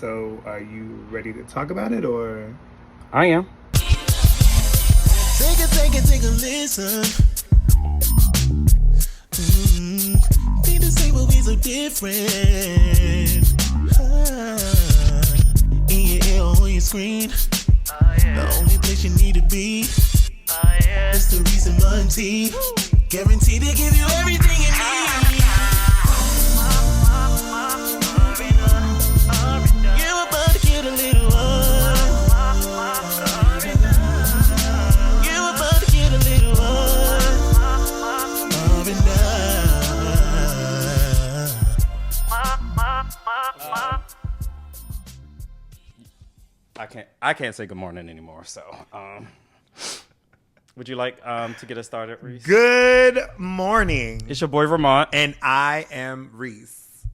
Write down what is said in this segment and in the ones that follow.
So, are you ready to talk about it, or? I am. Take a listen. Need to say what we so different. In your ear or on your screen. The only place you need to be. It's the Reese and tea. Guaranteed to give you everything you need. You're about to get a little You're about to get a little I can't say good morning anymore. So, would you like to get us started, Reese? Good morning. It's your boy Ramont. And I am Reese.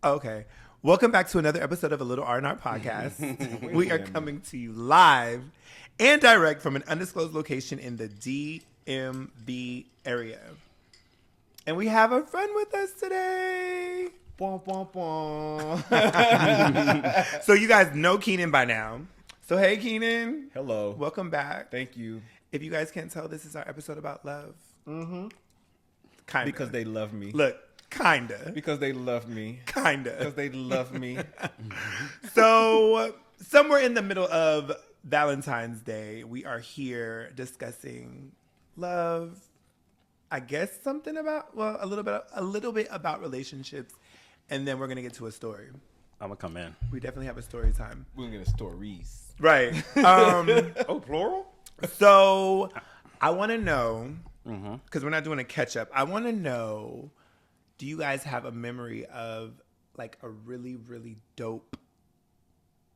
Okay. Welcome back to another episode of A Little R&R Podcast. We are coming to you live and direct from an undisclosed location in the DMV area. And we have a friend with us today. Bwah, bwah, bwah. So you guys know Keenan by now. So hey, Keenan. Hello. Welcome back. Thank you. If you guys can't tell, this is our episode about love. Mm-hmm. Kinda. Because they love me. Look, kinda. Because they love me. Kinda. Because they love me. So, somewhere in the middle of Valentine's Day, we are here discussing love. I guess something about, a little bit about relationships, and then we're gonna get to a story. I'm gonna come in. We definitely have a story time. We're going to get a stories. Right. Oh, plural? So, I want to know, because we're not doing a catch up. I want to know, do you guys have a memory of like a really, really dope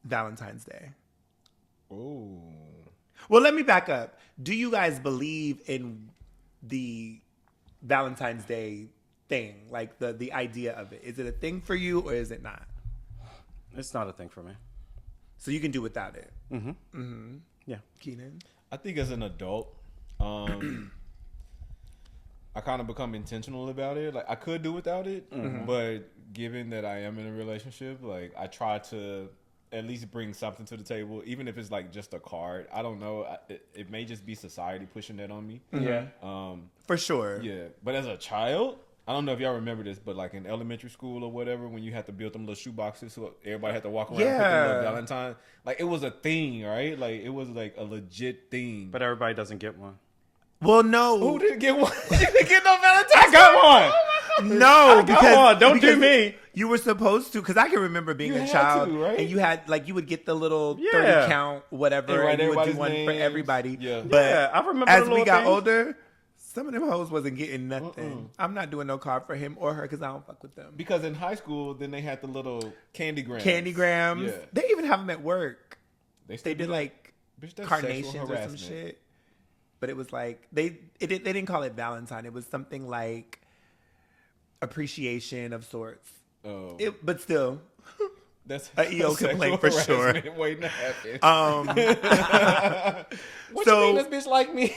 Valentine's Day? Oh. Well, let me back up. Do you guys believe in the Valentine's Day thing? Like the idea of it? Is it a thing for you or is it not? It's not a thing for me. So you can do without it. Yeah. Keenan? I think as an adult, I kind of become intentional about it. Like, I could do without it, but given that I am in a relationship, like, I try to at least bring something to the table, even if it's like just a card. I don't know. It may just be society pushing that on me. Yeah. For sure. Yeah. But as a child, I don't know if y'all remember this, but like in elementary school or whatever, when you had to build them little shoe boxes so everybody had to walk around with them little Valentine, like it was a thing, right? Like it was like a legit thing. But everybody doesn't get one. Well, no. Who didn't get one? You didn't get no Valentine? I got one. No, Come on, don't do me. You were supposed to, because I can remember being You a had child, to, right? and you had like you would get the little 30 Yeah. count, whatever, And write and you would do everybody's one for names. everybody. Yeah. But Yeah, I remember as the we little got things. older, some of them hoes wasn't getting nothing. I'm not doing no card for him or her because I don't fuck with them. Because in high school, then they had the little candy grams. Candygrams, Yeah. they even have them at work. They They did like Bitch, that's carnations sexual or some harassment. shit. But it was like they didn't call it Valentine. It was something like appreciation of sorts. Oh, But still, that's a EO sexual complaint for sure. harassment waiting to happen. What so- you mean this bitch like me?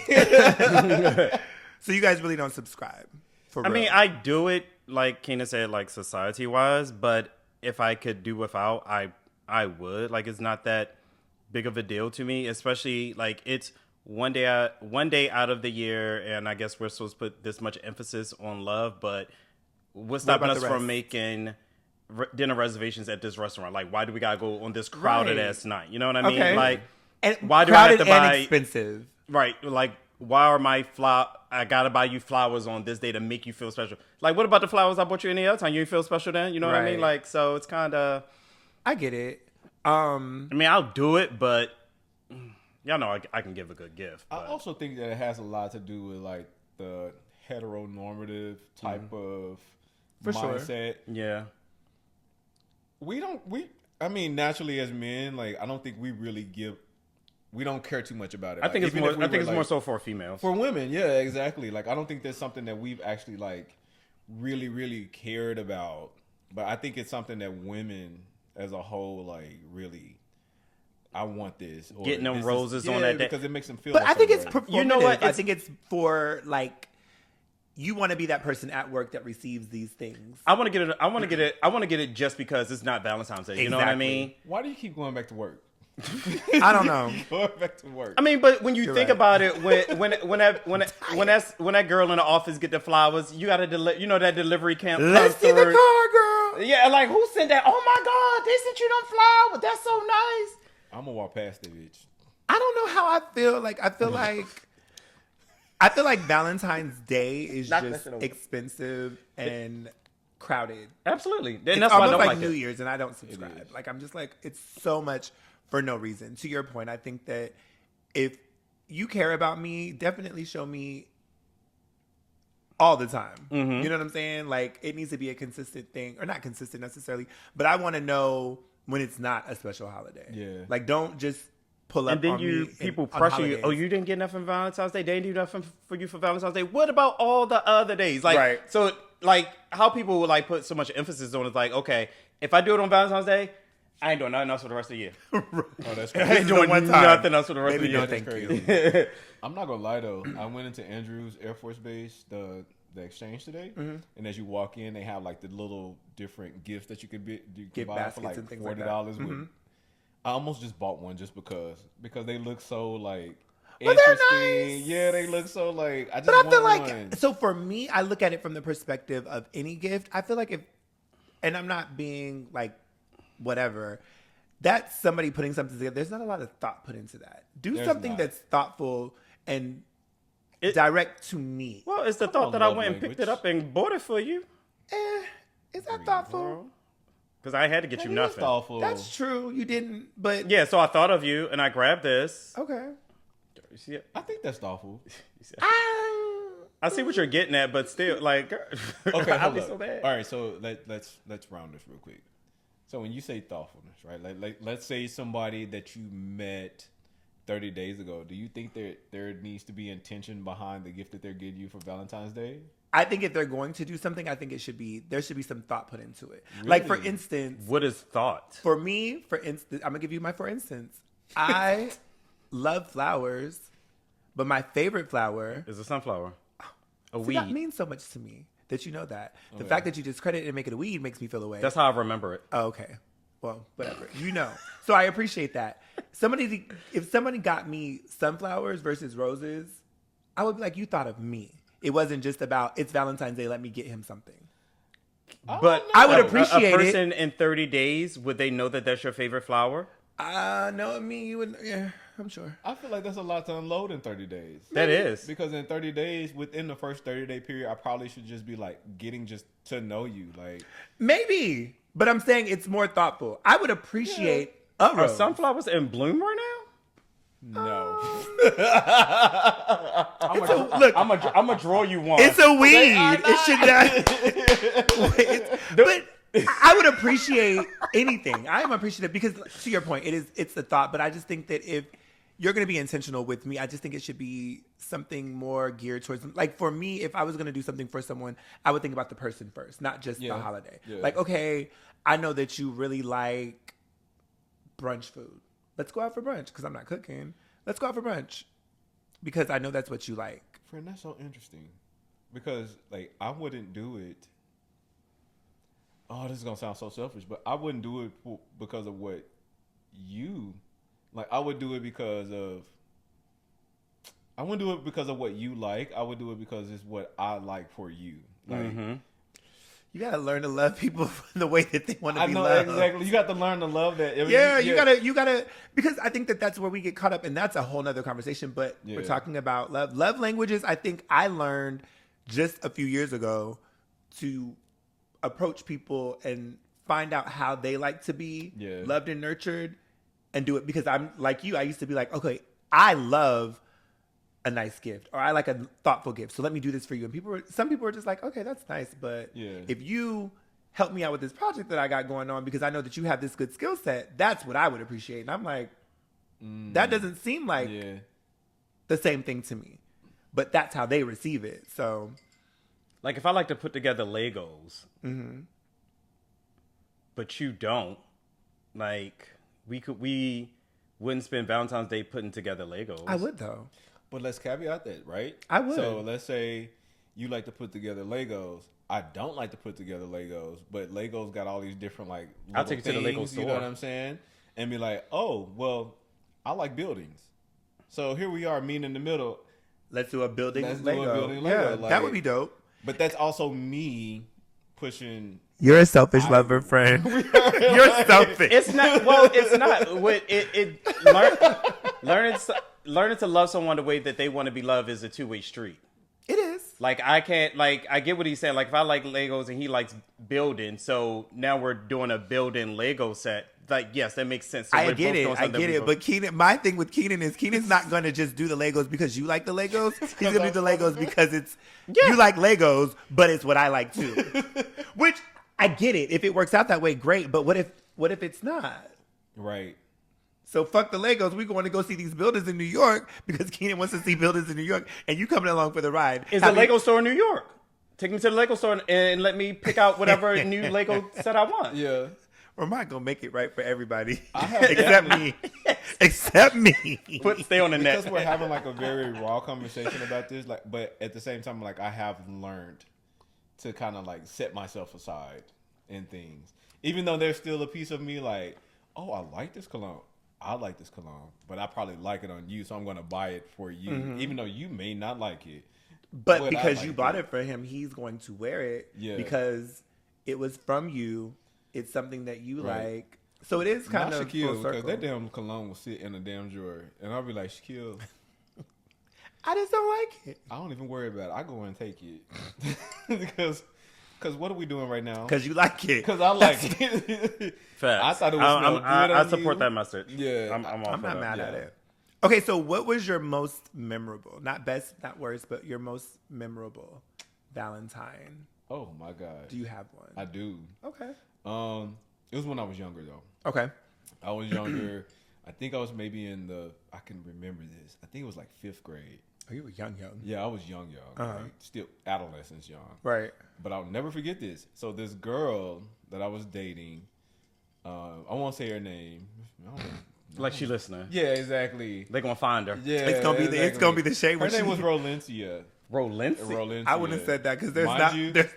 So you guys really don't subscribe? For real? I mean, I do it like Keenan said, like society wise. But if I could do without, I would. Like, it's not that big of a deal to me. Especially like it's one day out of the year, and I guess we're supposed to put this much emphasis on love. But what's stopping about us the from rest? making dinner reservations at this restaurant? Like, why do we gotta go on this crowded Right. ass night? You know what I mean? Okay. Like, and why do I have crowded to buy- and expensive? right? Like, why are my I gotta buy you flowers on this day to make you feel special. Like, what about the flowers I bought you any other time? You didn't feel special then? You know what I mean? Right. Like, so it's kind of. I get it. I mean, I'll do it, but y'all know I can give a good gift. I But. also think that it has a lot to do with like the heteronormative type of For sure. mindset. Yeah. I mean, naturally as men, like I don't think we really we don't care too much about it. I think Like, it's even more. if we I think were, it's more like, so for females. for women. Yeah, exactly. Like I don't think there's something that we've actually like really, really cared about. But I think it's something that women as a whole like really I want this. Or Getting them this roses on that day. because it makes them feel. But a I think it's certain way. performative. You know what? I think it's for like you want to be that person at work that receives these things. I want to get it. I want to get it. I want to get it just because it's not Valentine's Day. You know what I mean? Why do you keep going back to work? I don't know. Going back to work. I mean, but when you You're think right. about it, when that girl in the office get the flowers, you got to that delivery camp. Let's comes see the through. car, girl. Yeah, like who sent that? Oh my God, they sent you them flowers. That's so nice. I'm gonna walk past that bitch. I don't know how I feel. Like I feel like Valentine's Day is Knock just that shit over. expensive and crowded. Absolutely, and It's that's why I almost don't like like New it. Year's, and I don't subscribe. Like I'm just like it's so much for no reason. To your point, I think that if you care about me, definitely show me all the time. Mm-hmm. You know what I'm saying? Like it needs to be a consistent thing, or not consistent necessarily, but I want to know when it's not a special holiday. Yeah. Like don't just pull up And then on me people on pressure you. holidays. Oh, you didn't get nothing for Valentine's Day. They didn't do nothing for you for Valentine's Day. What about all the other days? Like, Right. So, like, how people would like put so much emphasis on is like, okay, if I do it on Valentine's Day, I ain't doing nothing else for the rest of the year. Oh, that's I crazy. ain't doing one time. nothing else for the rest Baby, of no, the year. thank you. I'm not gonna lie though. I went into Andrews Air Force Base, the exchange today, and as you walk in, they have like the little different gifts that you can Gift buy for baskets like and things like that. $40. I almost just bought one just because they look so like But they're interesting. nice. Yeah, they look so like. I just But I want feel like one. so for me, I look at it from the perspective of any gift. I feel like if, and I'm not being like whatever, that's somebody putting something together. There's not a lot of thought put into that. Do There's something not. that's thoughtful and direct to me. Well, it's the Come thought on, that I love went and picked it language. up and bought it for you. Is that thoughtful? Because I had to get you That is nothing. thoughtful. That's true. You didn't, but Yeah, so I thought of you and I grabbed this. okay. You see it? I think that's thoughtful. I see what you're getting at, but still, like, girl, Okay, I'll hold be up. so bad. All right, so let's round this real quick. So when you say thoughtfulness, right? Like let's say somebody that you met 30 days ago. Do you think there needs to be intention behind the gift that they're getting you for Valentine's Day? I think if they're going to do something, I think there should be some thought put into it. Like for Really? instance, What is thought? for me, for instance, I'm gonna give you my for instance. I love flowers, but my favorite flower. Is a sunflower. A See, that weed. means so much to me that you know that. The Okay. fact that you discredit it and make it a weed makes me feel away. That's how I remember it. Oh, okay. Well, whatever. You know. So I appreciate that. If somebody got me sunflowers versus roses, I would be like, you thought of me. It wasn't just about it's Valentine's Day. Let me get him something. But I would a appreciate it. person in 30 days, would they know that that's your favorite flower? No, I mean you would. Yeah, I'm sure. I feel like that's a lot to unload in 30 days. That is. Because in 30 days, within the first 30-day period, I probably should just be like getting just to know you. Like, Maybe, but I'm saying it's more thoughtful. I would appreciate a Are rose. sunflowers in bloom right now? no. I'm gonna draw you one. It's a weed. It should not. But I would appreciate anything. I am appreciative because, to your point, it's the thought. But I just think that if you're going to be intentional with me, I just think it should be something more geared towards. Like for me, if I was going to do something for someone, I would think about the person first, not just the Yeah. holiday. Yeah. Like, okay, I know that you really like brunch food. Let's go out for brunch because I'm not cooking. Let's go out for brunch because I know that's what you like. Friend, that's so interesting. Because, like, I wouldn't do it. Oh, this is going to sound so selfish, but I wouldn't do it because of what you, like, I would do it because of, I wouldn't do it because of what you like. I would do it because it's what I like for you. Like, You gotta learn to love people the way that they want to I be know loved. exactly. You got to learn to love that. I mean, Yeah, you gotta, because I think that's where we get caught up, and that's a whole nother conversation. But we're Yeah. talking about love. Love languages. I think I learned just a few years ago to approach people and find out how they like to be Yeah. loved and nurtured, and do it because I'm like you. I used to be like, okay, I love a nice gift, or I like a thoughtful gift, so let me do this for you. And some people were just like, okay, that's nice, but Yeah. if you help me out with this project that I got going on because I know that you have this good skill set, that's what I would appreciate. And I'm like, that doesn't seem like Yeah. the same thing to me, but that's how they receive it. So Like if I like to put together Legos, but you don't, like we wouldn't spend Valentine's Day putting together Legos. I would though. But let's caveat that, right? I would. So let's say you like to put together Legos. I don't like to put together Legos, but Legos got all these different like I'll take it to the Lego things, store. you know what I'm saying? And be like, oh, well, I like buildings. So here we are meeting in the middle. Let's do a building Let's do Lego. a building Lego. Yeah, Like, that would be dope. But that's also me pushing. You're a selfish lover, friend. You're selfish. It's not. Well, it's not. Learning to love someone the way that they want to be loved is a two-way street. It is. Like I can't. Like I get what he's saying. Like if I like Legos and he likes building, so now we're doing a building Lego set. Like yes, that makes sense. So I we're get both it. doing I something get we it. both- But Keenan, my thing with Keenan is Keenan's not going to just do the Legos because you like the Legos. He's going to do the Legos because it's you like Legos, but it's what I like too. Which I get it. If it works out that way, great. But what if it's not? Right. So fuck the Legos. We're going to go see these buildings in New York because Keenan wants to see buildings in New York, and you coming along for the ride. Is the Lego store in New York? Take me to the Lego store and let me pick out whatever new Lego set I want. Yeah. Ramont gonna make it right for everybody have except me. Except me. Stay on the net. Because we're having like a very raw conversation about this, like, but at the same time, like I have learned to kind of like set myself aside in things, even though there's still a piece of me like, oh, I like this cologne. I like this cologne, but I probably like it on you, so I'm going to buy it for you, even though you may not like it. But because you bought it for him, he's going to wear it because it was from you. It's something that you like. So it is kind of Shaquille, full circle. because that damn cologne will sit in a damn drawer, and I'll be like, Shaquille, I just don't like it. I don't even worry about it. I go and take it because what are we doing right now? Because you like it. Because I like it. Facts. I thought it was good I support that message. Yeah. I'm all I'm for not that. mad at it. Okay, so what was your most memorable, not best, not worst, but your most memorable Valentine? Oh my God. Do you have one? I do. Okay. It was when I was younger though. Okay. I was younger. I think I was maybe I can remember this. I think it was like 5th grade. Oh, you were young. Yeah, I was young. Right? Still adolescence young. Right. But I'll never forget this. So this girl that I was dating, I won't say her name. I don't know. Like she listening. Yeah, exactly. They gonna find her. Yeah, It's gonna be the shade. Her name was Rolencia. Rolencia. I I wouldn't have said that because there's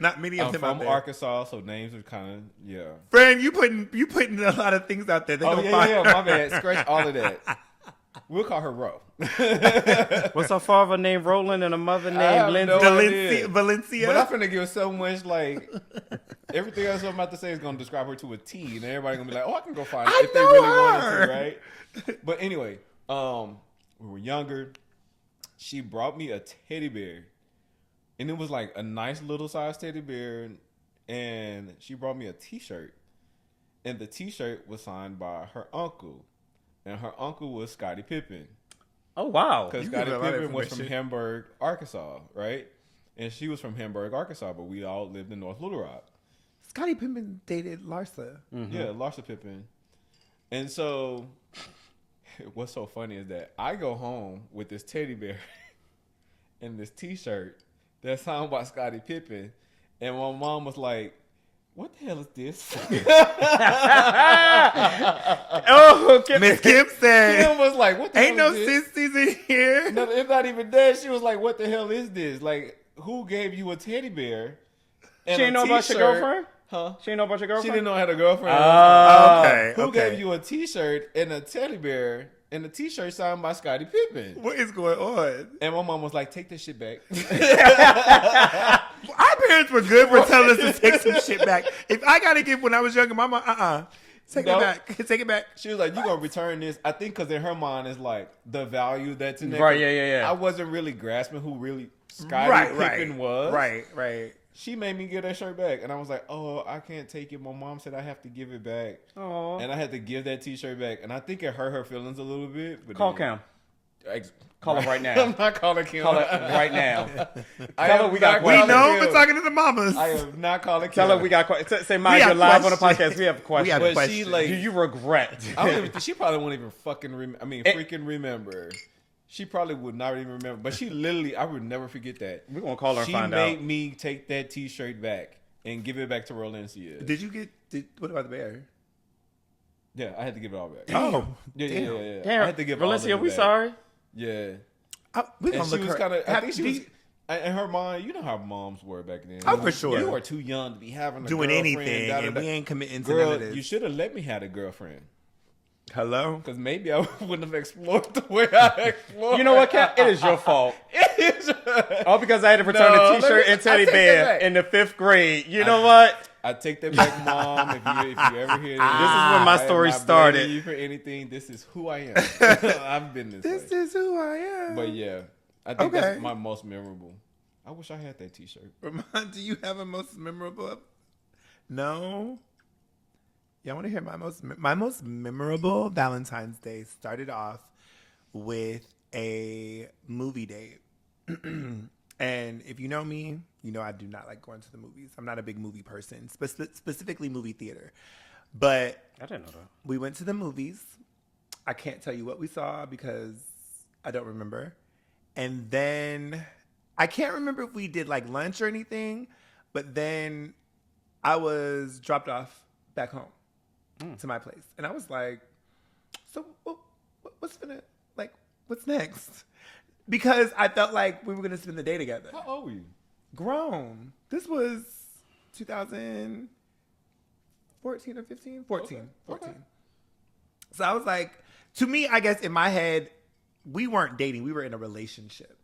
not many of I'm them out from there. Arkansas, so names are kind of Friend, you putting a lot of things out there. They Oh gonna find her. my bad. Scratch all of that. We'll call her Ro. What's her father named Roland and a mother have named no Lindsay? idea. Valencia. But I'm finna give so much like everything else I'm about to say is gonna describe her to a T, and everybody gonna be like, "Oh, I can go find it if they know really her. wanted to, right?" But anyway, we were younger. She brought me a teddy bear, and it was like a nice little size teddy bear, and she brought me a T-shirt, and the T-shirt was signed by her uncle, and her uncle was Scottie Pippen. Oh wow! Because You Scottie give a lot of Pippen was from information. Hamburg, Arkansas, right? And she was from Hamburg, Arkansas, but we all lived in North Little Rock. Scottie Pippen dated Larsa. Yeah, Larsa Pippen. And so, what's so funny is that I go home with this teddy bear and this T-shirt that's signed by Scottie Pippen, and my mom was like, "What the hell is this?" Oh, okay. Miss Kim said, Kim was like, "What the "Ain't hell no is this?" sissies in here." No, it's not even that. She was like, "What the hell is this? Like, who gave you a teddy bear?" And She a ain't know about your T-shirt?" girlfriend? Huh? She ain't know about your She girlfriend? didn't know I had a girlfriend. Okay. Who okay. gave you a T-shirt and a teddy bear and a T-shirt signed by Scottie Pippen? What is going on? And my mom was like, "Take this shit back." Our parents were good for telling us to take some shit back. If I gotta give when I was younger, mama, take No. it back. Take it back. She was like, "You gonna return this?" I think because in her mind is like the value that's in there. Right, yeah. I wasn't really grasping who really Scottie Pippen was. Right. She made me get that shirt back, and I was like, "Oh, I can't take it." My mom said I have to give it back, and I had to give that T-shirt back, and I think it hurt her feelings a little bit. But Call then- Cam. Call her right now. I'm not calling Kim. Call her right now. I Tell her am we got not We questions. calling know Kim. we're talking to the mamas. I am not calling Kim. Tell her we got questions. Say, Maya, We you're have live on the questions. podcast. We have a question. We have But questions. she like, Do you regret? I don't even. She probably won't even fucking. Freaking remember. She probably would not even remember. But she literally, I would never forget that. We're going to call her and She find made out. me take that T-shirt back and give it back to Rolencia. Did you get? What about the bear? Yeah, I had to give it all back. Oh, Yeah. Damn, I had to give all of Valencia, it we back. sorry. Yeah. we And gonna she look was her. kind of. I think she was. And her mind, you know how moms were back then. Oh, for sure. You are too young to be having a doing girlfriend, anything, and we ain't committing to none Girl, of this. you should have let me have a girlfriend. Hello? Because maybe I wouldn't have explored the way I explored. You know what, Kat? It is your fault. All because I had to return a T-shirt and teddy bear in the 5th grade. You know what? I take that back, Mom. If you ever hear this, This is when my story started. You for anything? This is who I am. I've been this This way. is who I am. But yeah, I think that's my most memorable. I wish I had that T-shirt. Ramont, do you have a most memorable? No. Y'all want to hear my most memorable Valentine's Day started off with a movie date. And if you know me, you know I do not like going to the movies. I'm not a big movie person, specifically movie theater. But I didn't know that. we went to the movies. I can't tell you what we saw because I don't remember. And then I can't remember if we did like lunch or anything, but then I was dropped off back home to my place. And I was like, so what's next? Because I felt like we were going to spend the day together. How old were you? Grown. This was 2014 or 15? 14. Okay. So I was like, to me, I guess in my head, we weren't dating. We were in a relationship.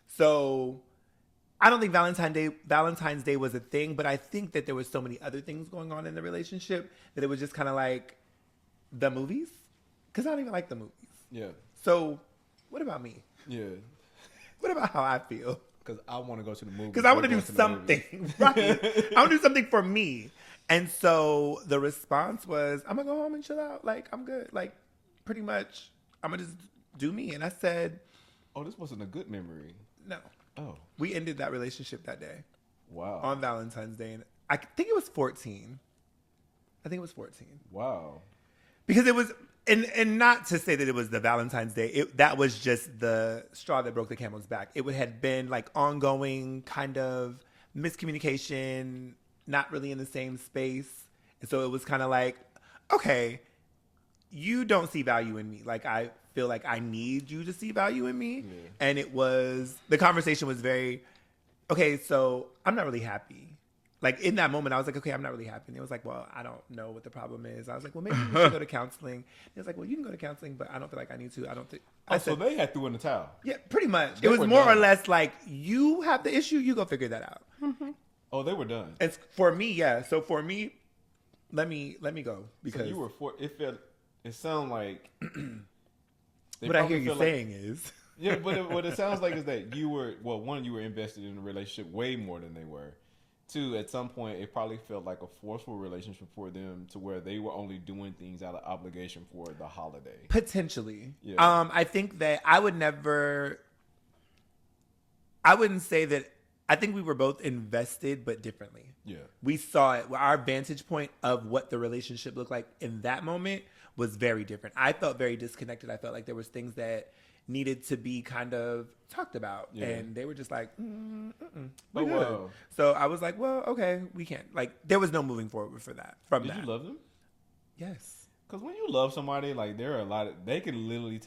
So I don't think Valentine's Day was a thing, but I think that there was so many other things going on in the relationship that it was just kind of like the movies. Because I don't even like the movies. Yeah. So what about me? Yeah. What about how I feel? Because I want to go to the movie. Because I want to do something. Right. I want to do something for me. And so the response was, I'm going to go home and chill out. Like, I'm good. Like, pretty much, I'm going to just do me. And I said, oh, this wasn't a good memory. no. Oh. We ended that relationship that day. Wow. On Valentine's Day. And I think it was 14. I think it was 14. Wow. Because it was, and not to say that it was the Valentine's Day, that was just the straw that broke the camel's back. It had been like ongoing kind of miscommunication, not really in the same space. And so it was kind of like, okay, you don't see value in me. Like, I feel like I need you to see value in me. Yeah. And the conversation was very, okay, so I'm not really happy. Like, in that moment, I was like, okay, I'm not really happy. And it was like, well, I don't know what the problem is. I was like, well, maybe we should go to counseling. And it was like, well, you can go to counseling, but I don't feel like I need to. I don't think. So they had threw in the towel. Yeah, pretty much. It was more or less like, you have the issue, you go figure that out. Mm-hmm. Oh, they were done. It's for me, yeah. So for me, let me go because so you were it sounded like what I hear you saying is yeah, but what it sounds like is that you were you were invested in a relationship way more than they were. Two, at some point, it probably felt like a forceful relationship for them to where they were only doing things out of obligation for the holiday. Potentially. Yeah. I think that I wouldn't say that. I think we were both invested, but differently. Yeah. We saw it. Our vantage point of what the relationship looked like in that moment was very different. I felt very disconnected. I felt like there was things that needed to be kind of talked about. Yeah. And they were just like, we're good. Whoa. So I was like, well, okay, we can't. Like, there was no moving forward for that. Did you love them? Yes. Because when you love somebody, like, there are a lot of, they can literally,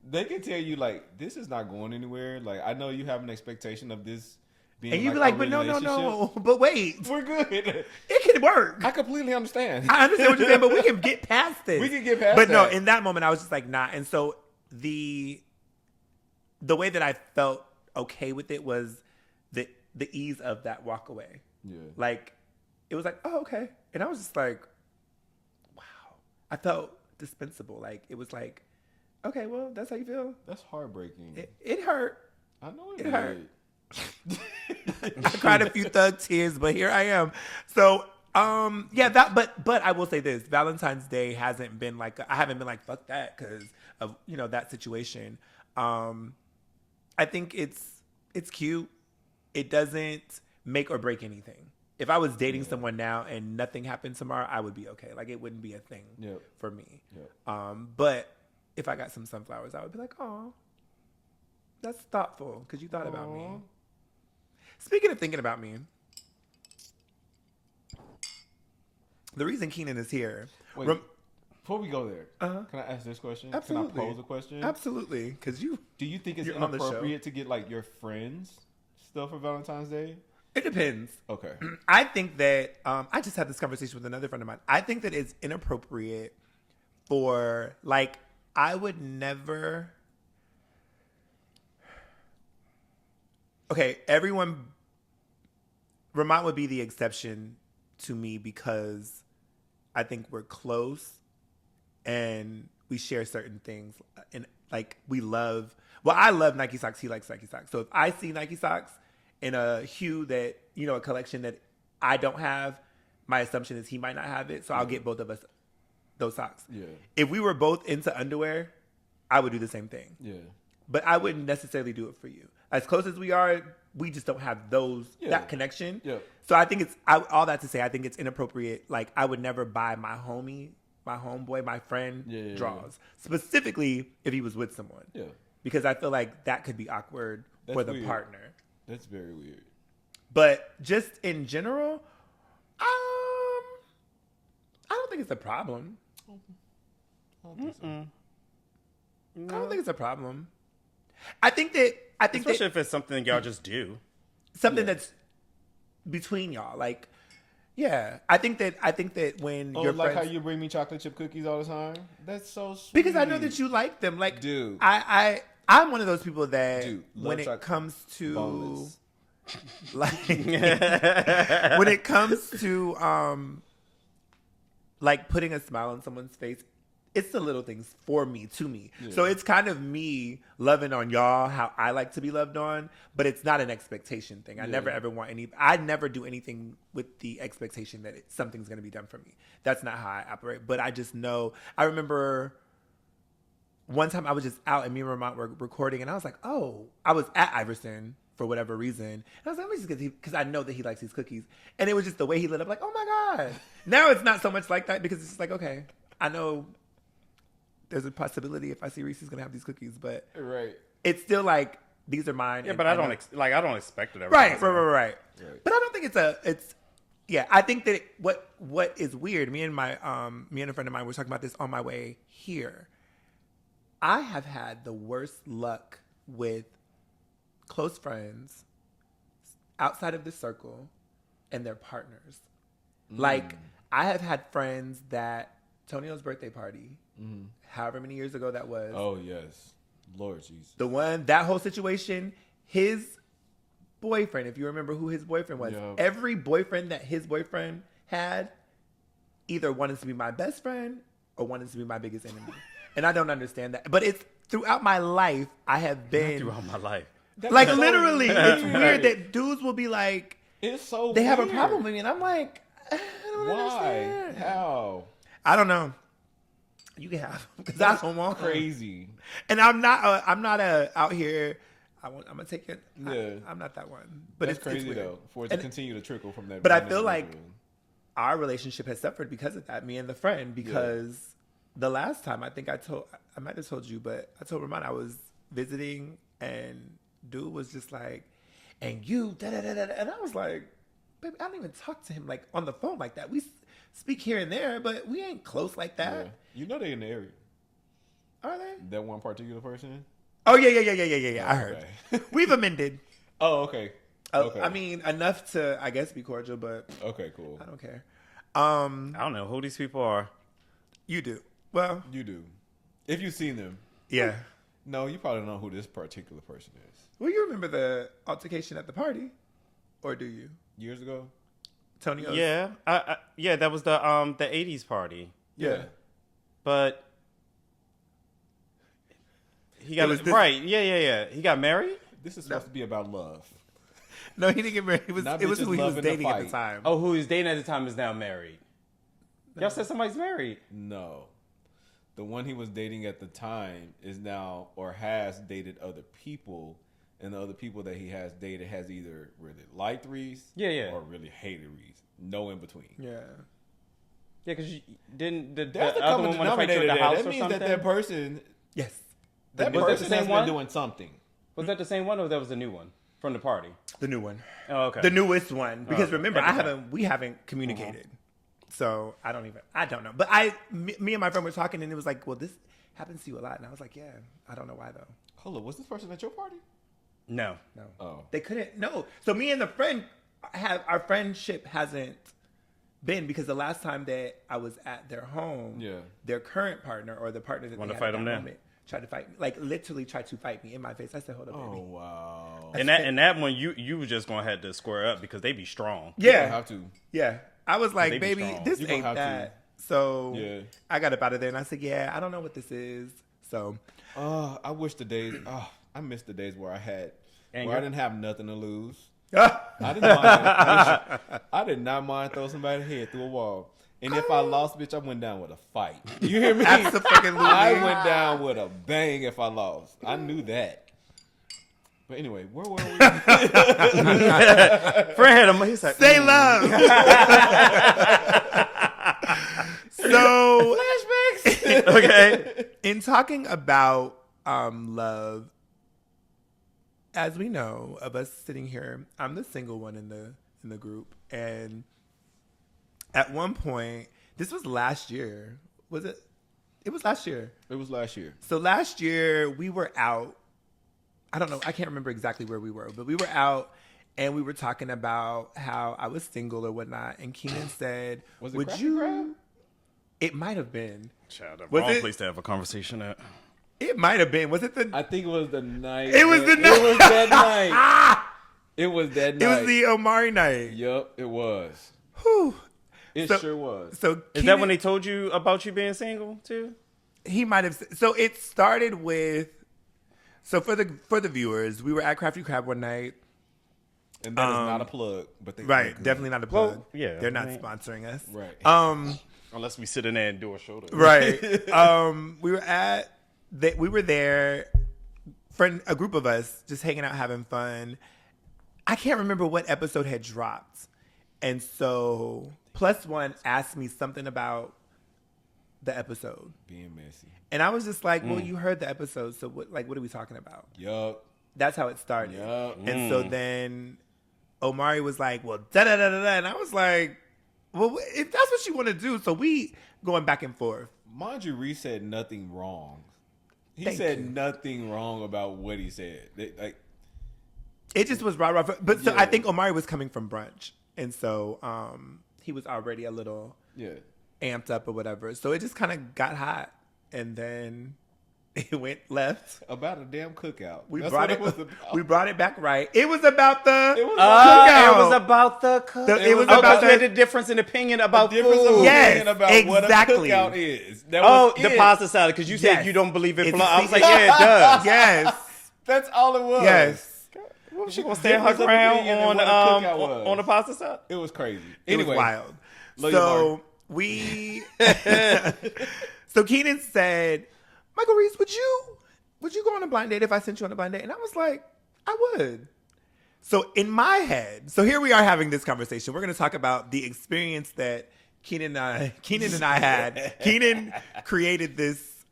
they can tell you, like, this is not going anywhere. Like, I know you have an expectation of this being and you be like, but no, but wait. We're good. It can work. I completely understand. I understand what you're saying, but we can get past this. We can get past But no, in that moment, I was just like, nah. And so the way that I felt okay with it was the ease of that walk away. Yeah. Like, it was like, oh, okay. And I was just like, wow. I felt dispensable. Like, it was like, okay, well, that's how you feel. That's heartbreaking. It hurt. I know it hurt. I cried a few thug tears, but here I am. So, yeah, but I will say this: Valentine's Day hasn't been like, I haven't been like, fuck that, because of that situation. I think it's cute. It doesn't make or break anything. If I was dating someone now and nothing happened tomorrow, I would be okay. Like, it wouldn't be a thing for me. Yep. But if I got some sunflowers, I would be like, oh, that's thoughtful because you thought about me. Speaking of thinking about me, the reason Keenan is here. Wait, Before we go there, can I ask this question? Absolutely. Can I pose a question? Absolutely, because do you think it's you're on the show. inappropriate to get like your friends stuff for Valentine's Day? It depends. Okay. I think that I just had this conversation with another friend of mine. I think that it's inappropriate for like I would never. Okay, Ramont would be the exception to me because I think we're close and we share certain things. And like I love Nike socks. He likes Nike socks. So if I see Nike socks in a hue that, a collection that I don't have, my assumption is he might not have it. So I'll get both of us those socks. Yeah. If we were both into underwear, I would do the same thing. Yeah. But I wouldn't necessarily do it for you. As close as we are, we just don't have that connection. Yeah. So I think all that to say, I think it's inappropriate. Like I would never buy my homeboy, my friend draws. Specifically if he was with someone. Yeah. Because I feel like that could be awkward for the partner. That's very weird. But just in general, I don't think it's a problem. I don't think it's a problem. I think especially if it's something y'all just do. Something that's between y'all. Like, yeah. I think that when you're like friends, how you bring me chocolate chip cookies all the time? That's so sweet. Because I know that you like them. Like, dude. I'm one of those people that when it comes to boneless. Like when it comes to like putting a smile on someone's face, it's the little things to me. Yeah. So it's kind of me loving on y'all how I like to be loved on, but it's not an expectation thing. I never ever I never do anything with the expectation that something's going to be done for me. That's not how I operate. But I just know, I remember one time I was just out and me and Ramont were recording and I was like, I was at Iverson for whatever reason. And I was like, let me just because I know that he likes these cookies. And it was just the way he lit up, like, oh my God. Now it's not so much like that because it's just like, okay, I know there's a possibility if I see Reese is going to have these cookies, but it's still like, these are mine. Yeah, but I don't expect it every right. But I don't think I think that what is weird, me and a friend of mine were talking about this on my way here. I have had the worst luck with close friends outside of the circle and their partners. Like, I have had friends that Tonio's birthday party, however many years ago that was. Oh, yes. Lord Jesus. That whole situation, his boyfriend, if you remember who his boyfriend was, every boyfriend that his boyfriend had either wanted to be my best friend or wanted to be my biggest enemy. And I don't understand that. But it's throughout my life, I have been. Not throughout my life. Like, literally, it's weird that dudes will be like, it's so they have a problem with me. And I'm like, I don't understand. How? I don't know. You can have them because I don't want crazy. And I'm not out here. I'm gonna take it. Yeah. I'm not that one. But it's crazy though for it to continue to trickle from that. But I feel like our relationship has suffered because of that. Me and the friend, because the last time I might have told you, but I told Ramont I was visiting and dude was just like, and you da da da da, and I was like, baby, I don't even talk to him like on the phone like that. We speak here and there, but we ain't close like that. Yeah. You know they in the area. Are they? That one particular person? Oh yeah. I heard. We've amended. Oh, okay. Okay. I mean, enough to, I guess, be cordial, but okay, cool. I don't care. I don't know who these people are. You do. Well, you do. If you've seen them. Yeah. No, you probably don't know who this particular person is. Well, you remember the altercation at the party, or do you? Years ago. Tony. Yeah, yeah, that was the '80s party. Yeah. But he got right. Yeah. He got married. This is supposed to be about love. No, he didn't get married. It was who he was dating at the time. Oh, who he was dating at the time is now married. No. Y'all said somebody's married. No. The one he was dating at the time is now or has dated other people, and the other people that he has dated has either really liked Reese or really hated Reese. No in between. Yeah. Yeah, because the other one want to fight you at the house that or means something? that person... Yes. That person has been doing something. Was that the same one or that was the new one from the party? The new one. Oh, okay. The newest one. Because remember, we haven't communicated. So I don't know. But me and my friend were talking, and it was like, well, this happens to you a lot. And I was like, yeah, I don't know why though. Hold up, was this person at your party? No. Oh. They couldn't. No. So me and the friend our friendship hasn't been, because the last time that I was at their home, their current partner or the partner that Want they to had fight at them that now? moment tried to fight me. Like literally tried to fight me in my face. I said, hold up, baby. Oh wow. And that one, you was just gonna have to square up because they be strong. You Yeah. gonna have to. Yeah. I was like, They be baby, strong. this You gonna ain't have to. that. So Yeah. I got up out of there and I said, yeah, I don't know what this is. So I wish the days. I miss the days where I Anger? didn't have nothing to lose. I I didn't mind. I did not mind throwing somebody's head through a wall. And if I lost, bitch, I went down with a fight. You hear me? Abso-fucking-lutely. I went down with a bang if I lost. I knew that. But anyway, where were we? Friend had him. He's like, say love. So Flashbacks. Okay. in talking about love, as we know of us sitting here, I'm the single one in the group, and at one point, this was last year. Was it? It was last year. It was last year. So last year we were out. I don't know. I can't remember exactly where we were, but we were out and we were talking about how I was single or whatnot. And Keenan said, Was it "Would Crappy you?" Crab? It might have been. Child, the Was wrong it- place to have a conversation at. It might have been. Was it the? I think it was the night. It was the It night. was that night. It was that night. It was the Omari night. Yup, it was. Whew. It So- sure was. So Is Keenan, that when they told you about you being single too? he might have? So it started with. So for the viewers, we were at Crafty Crab one night. And that is not a plug, but they Right, could. definitely not a plug. Well, yeah, they're not I mean- sponsoring us. Right. Unless we sit in there and do a show. Though. Right. We were there, a group of us just hanging out, having fun. I can't remember what episode had dropped. And so Plus One asked me something about the episode. Being messy. And I was just like, well, you heard the episode, so what are we talking about? Yup. That's how it started. Yup. And so then Omari was like, well, da-da-da-da-da. And I was like, well, if that's what you want to do. So we going back and forth. Mind you, Reese said nothing wrong. He Thank said you. nothing wrong about what he said. Like, It just was rah-rah. But so Yeah. I think Omari was coming from brunch. And so he was already a little yeah. amped up or whatever. So it just kind of got hot. And then it went left. About a damn cookout. We That's brought what it. was about. We brought it back right. It was about the. It was cookout. It was about the cook. It was Oh, about because we had the. a difference in opinion about difference of food. Yes, opinion about exactly. what a cookout is. That Oh, was the it. pasta salad. Because you Yes. said you don't believe it. It's I was a- like, yeah, it does. Yes. That's all it was. Yes. Well, she gonna stand her Difference of ground opinion and on what a cookout was. on the pasta salad. It was crazy. It Anyway, was wild. love you, So Mark. we. So Keenan said, "Michael Reese, would you go on a blind date if I sent you on a blind date?" And I was like, "I would." So in my head, so here we are having this conversation. We're going to talk about the experience that Keenan and I had. Keenan created this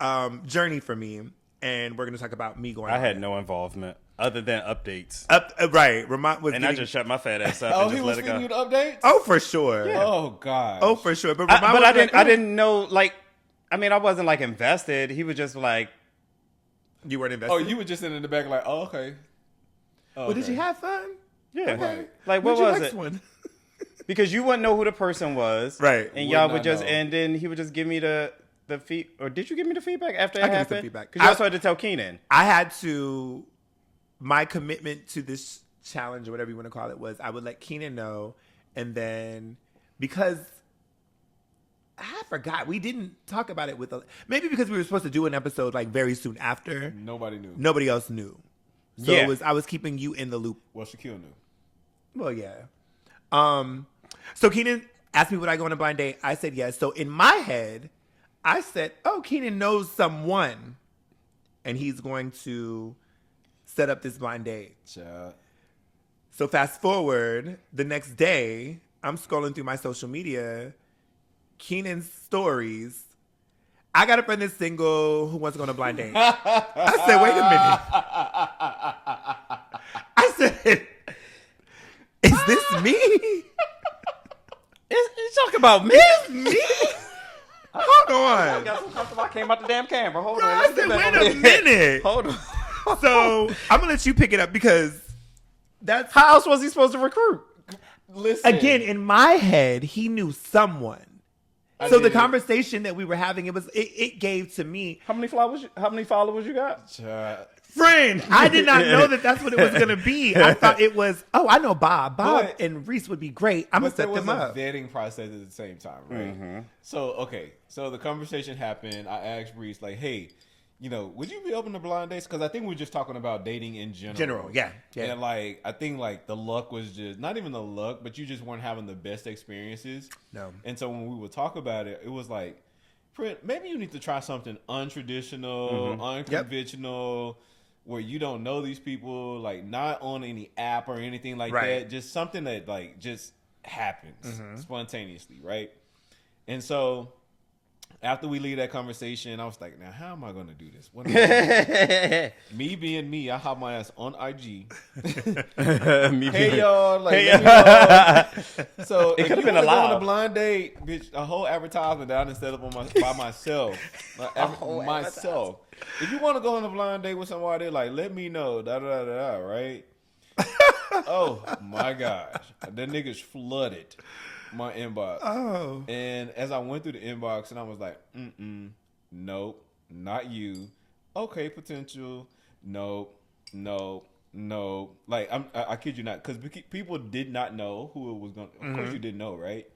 journey for me, and we're going to talk about me going. I on had it. no involvement other than updates, Right. Ramont was and getting, I just shut my fat ass up Oh, and he just was let it feeding you go. the updates? Oh, for sure. Oh, God. Oh, for sure. But Ramont But was I like, I didn't know. Like, I mean, I wasn't like invested. He was just like, You weren't invested. Oh, you were just sitting in the back like, oh, okay. Oh, Well, did okay. you have fun? yeah, Right. like what When's your was next it? one? Because you wouldn't know who the person was, Right. And Would y'all not would just, know. and then he would just give me the feed. Or did you give me the feedback after I it gave you some happened? feedback. Because you I- also had to tell Keenan. I had to, my commitment to this challenge or whatever you want to call it was I would let Keenan know. And then because I forgot, we didn't talk about it maybe because we were supposed to do an episode like very soon after. Nobody knew. Nobody else knew. So Yeah. I was keeping you in the loop. Well, Shaquille knew. Well, yeah. So Keenan asked me would I go on a blind date. I said yes. So in my head, I said, oh, Keenan knows someone and he's going to set up this blind date. Child. So fast forward, the next day, I'm scrolling through my social media, Keenan's stories. I got a friend that's single who wants to go on a blind date. I said, wait a minute. I said, is this me? It's talking about me? Me? Hold I on. got so comfortable. I came out the damn camera. Hold Girl, on. I let's said, get back wait on a there. minute. Hold on. So I'm gonna let you pick it up because that's How else was he supposed to recruit? Listen, again in my head. He knew someone. I So the did. conversation that we were having, it gave to me, How many followers you got? friend. I did not know that that's what it was gonna be. I thought it was. Oh, I know Bob. Bob But- and Reese would be great. I'm gonna But there set was them a up. vetting process at the same time, right? So the conversation happened. I asked Reese, like, hey, would you be open to blind dates? Because I think we are just talking about dating in general. Yeah. And like, I think like the luck was just not even the luck, but you just weren't having the best experiences. No. And so when we would talk about it, it was like, friend, maybe you need to try something untraditional, unconventional, where you don't know these people, like not on any app or anything like Right. that. Just something that like just happens spontaneously, right? And so after we leave that conversation, I was like, now how am I going to do this? What am I gonna do? Me being me, I have my ass on IG. Hey y'all, like, Hey, let me know. So It if could've you been wanna go on allowed. a blind date, bitch, a whole advertisement that I done set up on by myself. Myself. If you want to go on a blind date with somebody, like, let me know. Da da da da. Right? Oh my gosh, the niggas flooded my inbox. Oh. And as I went through the inbox, and I was like, nope, not you. Okay, potential. Nope, nope, nope. Like, I kid you not, because people did not know who it was going to. Of course you didn't know, right?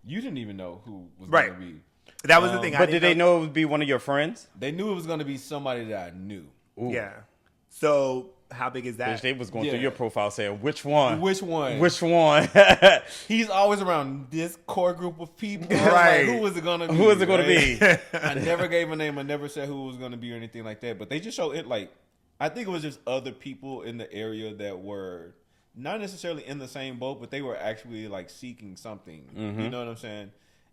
You didn't even know who was going to be. That was the thing. But did they know it would be one of your friends? They knew it was going to be somebody that I knew. Ooh. Yeah. So how big is Bitch, that? they was going Yeah. through your profile saying, which one? Which one? Which one? He's always around this core group of people. Right. Like, who was it going to be? Who is it going to right? be? I never gave a name. I never said who it was going to be or anything like that. But they just showed it like, I think it was just other people in the area that were not necessarily in the same boat, but they were actually like seeking something. You know what I'm saying?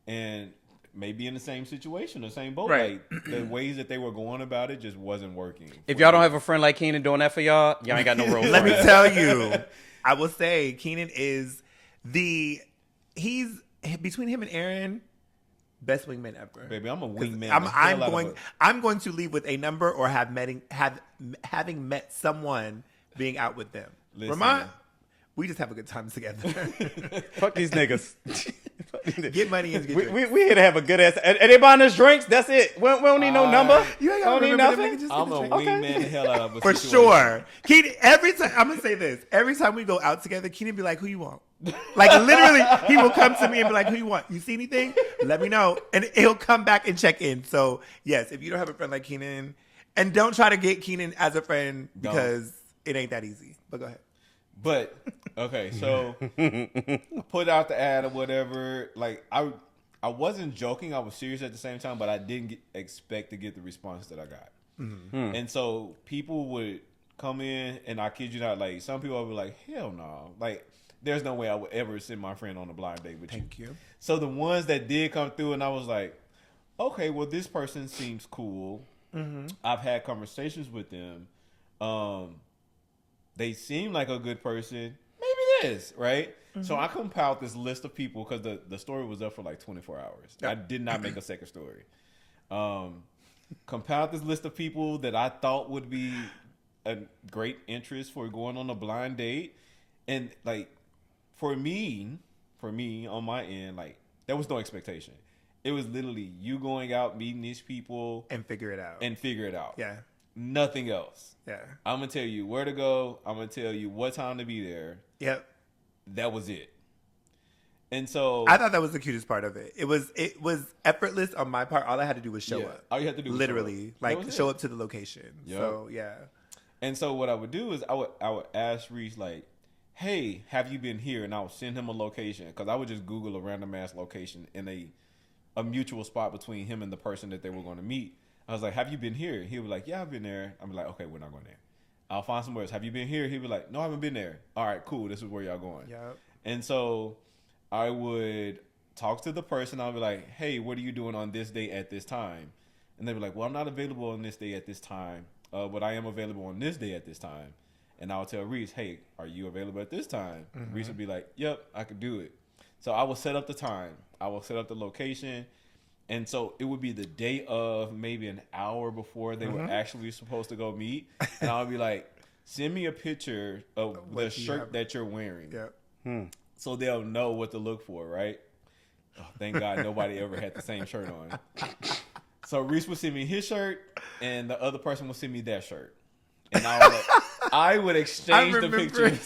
And maybe in the same situation, the same boat. Right. Like, the ways that they were going about it just wasn't working. If y'all don't have a friend like Keenan doing that for y'all ain't got no real Let me friends. tell you, I will say Keenan is he's between him and Aaron, best wingman ever. Baby, I'm a wingman. I'm going to leave with a number or having met someone being out with them. Listen. Ramont, we just have a good time together. Fuck these niggas. Get money and get drinks. we here to have a good ass. And they buying us drinks. That's it. We don't need no number. You ain't don't gotta need remember them, nothing. nigga, just I'm get a the drink. wingman the hell out of a For situation. sure. Keenan, every time, I'm going to say this. Every time we go out together, Keenan be like, who you want? Like, literally, he will come to me and be like, who you want? You see anything? Let me know. And he'll come back and check in. So, yes, if you don't have a friend like Keenan, and don't try to get Keenan as a friend because it ain't that easy. But go ahead. But okay, so I put out the ad or whatever. Like I wasn't joking. I was serious at the same time, but I didn't expect to get the response that I got. And so people would come in, and I kid you not, like some people would be like, "Hell no!" Like there's no way I would ever send my friend on a blind date with you. Thank you. So the ones that did come through, and I was like, okay, well this person seems cool. I've had conversations with them. They seem like a good person. Maybe this, right? So I compiled this list of people because the story was up for like 24 hours. I did not make a second story. Compiled this list of people that I thought would be a great interest for going on a blind date. And like for me on my end, like there was no expectation. It was literally you going out, meeting these people And figure it out. Yeah. Nothing else. Yeah. I'm gonna tell you where to go. I'm gonna tell you what time to be there. Yep. That was it. And so I thought that was the cutest part of it. It was effortless on my part. All I had to do was show Yeah. up. All you had to do was literally, show up. That was show it. up to the location. Yep. So yeah. And so what I would do is I would ask Reese like, "Hey, have you been here?" And I would send him a location because I would just Google a random ass location in a mutual spot between him and the person that they were going to meet. I was like, "Have you been here?" He would be like, "Yeah, I've been there." I'm like, "Okay, we're not going there." I'll find somewhere else. "Have you been here?" He'd be like, "No, I haven't been there." "All right, cool. This is where y'all going." Yep. And so I would talk to the person. I'll be like, "Hey, what are you doing on this day at this time?" And they'd be like, "Well, I'm not available on this day at this time, but I am available on this day at this time." And I'll tell Reese, "Hey, are you available at this time?" Reese would be like, "Yep, I could do it." So I will set up the time. I will set up the location. And so it would be the day of, maybe an hour before they were actually supposed to go meet. And I'll be like, send me a picture of the shirt that you're wearing. Yeah. So they'll know what to look for, right? Oh, thank God nobody ever had the same shirt on. So Reese would send me his shirt, and the other person would send me that shirt. And I would exchange the pictures.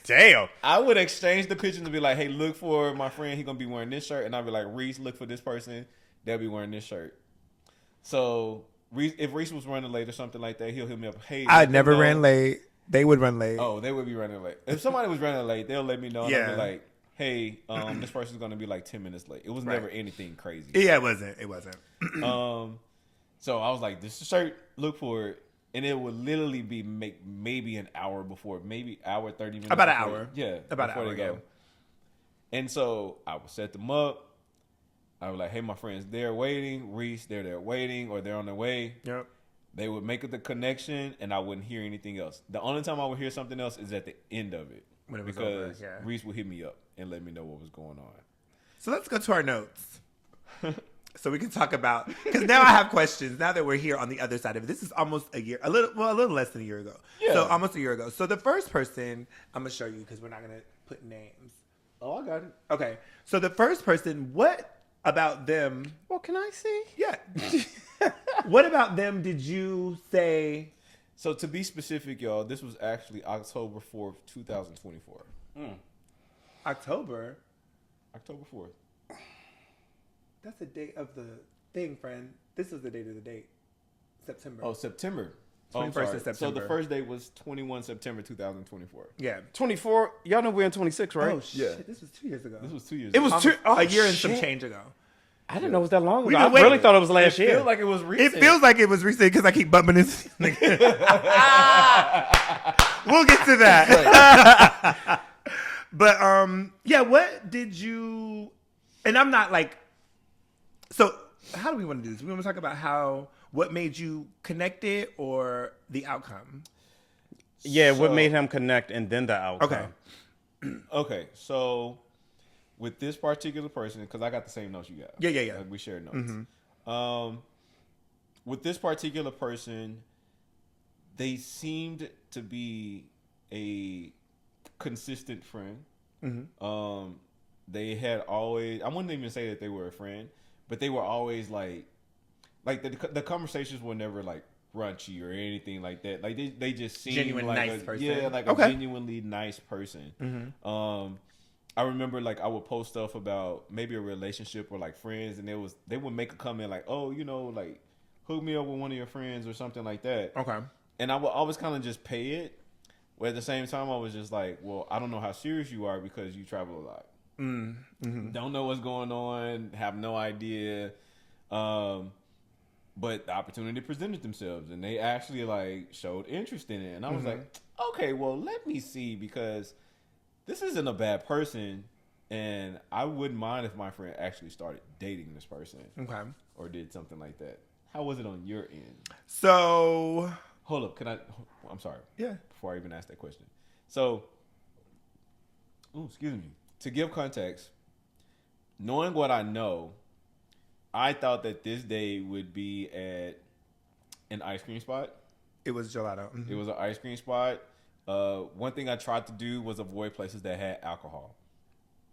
Damn. I would exchange the pictures and be like, hey, look for my friend. He's going to be wearing this shirt. And I'd be like, Reese, look for this person. They'll be wearing this shirt. So if Reese was running late or something like that, he'll hit me up. Hey, I never ran late. They would run late. Oh, they would be running late. If somebody was running late, they'll let me know. And I'll be like, hey, this person's going to be like 10 minutes late. It was never anything crazy. Yeah, it wasn't. So I was like, this is the shirt. Look for it. And it would literally be maybe an hour before, maybe hour, 30 minutes. About an before, hour. Yeah. About an hour, they go. And so I would set them up. I was like, hey, my friends, they're waiting. Reese, they're there waiting, or they're on their way. Yep. They would make the connection, and I wouldn't hear anything else. The only time I would hear something else is at the end of it. When it was because over, yeah. Reese would hit me up and let me know what was going on. So let's go to our notes. So we can talk about, because now I have questions. Now that we're here on the other side of it, this is almost a little less than a year ago. Yeah. So almost a year ago. So the first person, I'm gonna show you because we're not gonna put names. Oh, I got it. Okay. So the first person, what about them? What can I see? Yeah. What about them did you say? So to be specific, y'all, this was actually October 4th, 2024. October. October 4th. That's the date of the thing, friend. This was the date of the date. September. Oh, September. 21st of September. So the first day was 21 September 2024. Yeah. 24. Y'all know we're in 26, right? Oh, shit. Yeah. This was 2 years ago. This was 2 years It ago. was Almost a year and shit. some change ago. I didn't know it was that long We've ago. I been waiting. really thought it was last It year. feels like it was recent. It feels like it was recent because I keep bumping this. We'll get to that. But yeah, what did you? And I'm not like. So how do we want to do this? We want to talk about what made you connected or the outcome. Yeah, what made him connect and then the outcome. Okay. Okay, so with this particular person, because I got the same notes you got. Yeah. Like we shared notes. With this particular person, they seemed to be a consistent friend. They had always, I wouldn't even say that they were a friend, but they were always like the conversations were never like raunchy or anything like that. Like they just seemed Genuine like nice person. Yeah, like a genuinely nice person. I remember like I would post stuff about maybe a relationship or like friends, and they would make a comment like, oh, like hook me up with one of your friends or something like that. Okay. And I would always kind of just pay it. But at the same time, I was just like, well, I don't know how serious you are because you travel a lot. Don't know what's going on. Have no idea. But the opportunity presented themselves, and they actually like showed interest in it. And I was like, okay, well, let me see, because this isn't a bad person, and I wouldn't mind if my friend actually started dating this person. Okay. Or did something like that. How was it on your end? So Hold up, I'm sorry. Yeah. Before I even ask that question. So, excuse me. To give context, knowing what I know, I thought that this day would be at an ice cream spot. it was gelato. It was an ice cream spot. One thing I tried to do was avoid places that had alcohol.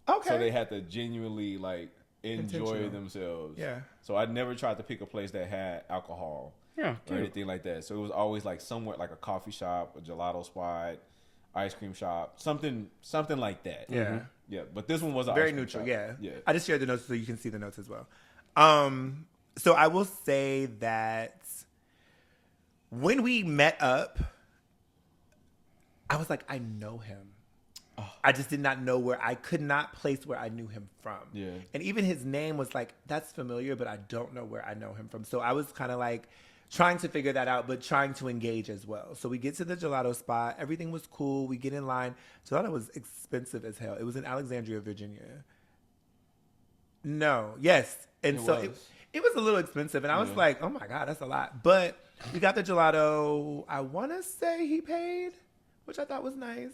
Okay. So they had to genuinely like enjoy Intentional. themselves. Yeah. So I never tried to pick a place that had alcohol. Yeah, Or cute. anything like that. So it was always like somewhere like a coffee shop, a gelato spot, ice cream shop, something like that. Yeah. Yeah. But this one was a Very ice cream neutral. shop. Yeah. Yeah. I just shared the notes so you can see the notes as well. So I will say that when we met up, I was like, I know him. I just did not know I could not place where I knew him from. Yeah. And even his name was like, that's familiar, but I don't know where I know him from. So I was kind of like trying to figure that out, but trying to engage as well. So we get to the gelato spot. Everything was cool. We get in line. Gelato was expensive as hell. It was in Alexandria, Virginia. No. Yes. And It so was. it was a little expensive. And I was like, oh my God, that's a lot. But we got the gelato. I want to say he paid, which I thought was nice.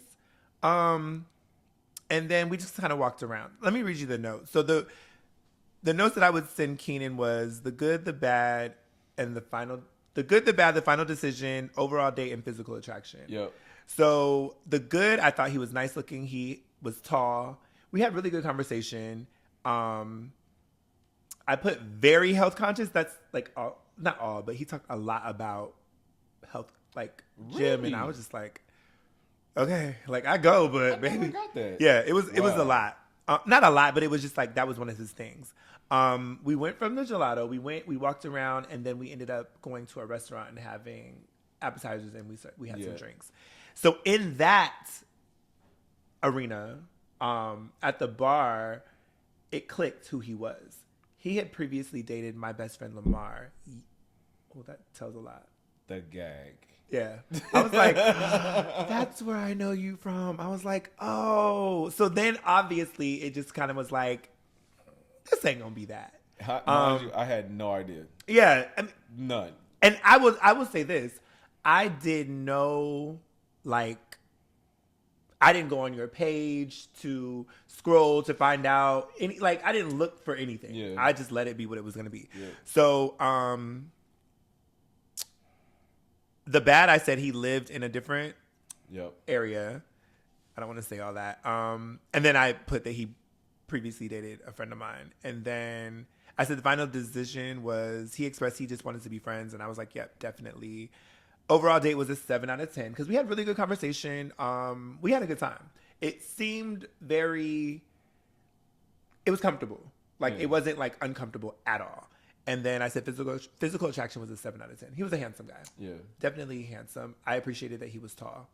And then we just kind of walked around. Let me read you the notes. So the notes that I would send Keenan was the good, the bad, and the final decision, overall date, and physical attraction. Yep. So the good, I thought he was nice looking. He was tall. We had really good conversation. I put very health conscious. That's like not all, but he talked a lot about health, like gym, and I was just like, okay, like I go, but I never baby, got that. yeah, it was a lot. Not a lot, but it was just like that was one of his things. We went from the gelato. We walked around, and then we ended up going to a restaurant and having appetizers, and we had some drinks. So in that arena, at the bar, it clicked who he was. He had previously dated my best friend Lamar. Oh, that tells a lot. The gag. Yeah. I was like, that's where I know you from. I was like, oh. So then obviously it just kind of was like, this ain't gonna be that. I had no idea. Yeah. I mean, None. and I will say this. I did know, like, I didn't go on your page to scroll to find out any, like, I didn't look for anything. Yeah. I just let it be what it was going to be. Yeah. So, the bad, I said he lived in a different area. I don't want to say all that. And then I put that he previously dated a friend of mine. And then I said the final decision was he expressed he just wanted to be friends. And I was like, yep, definitely. Overall date was a 7 out of 10 because we had really good conversation. We had a good time. It seemed it was comfortable. Like it wasn't like uncomfortable at all. And then I said physical attraction was a 7 out of 10. He was a handsome guy. Yeah. Definitely handsome. I appreciated that he was tall.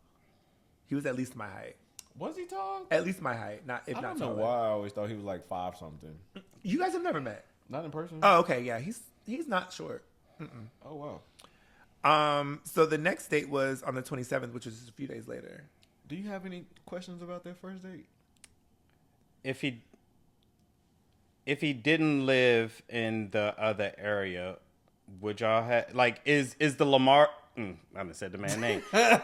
He was at least my height. Was he tall? At least my height, not if not taller. I don't know why I always thought he was like 5 something. You guys have never met? Not in person. Oh, okay. Yeah, he's not short. Mm-mm. Oh, wow. So the next date was on the 27th, which was just a few days later. Do you have any questions about that first date? If he didn't live in the other area, would y'all have is the Lamar? I haven't said the man's name. I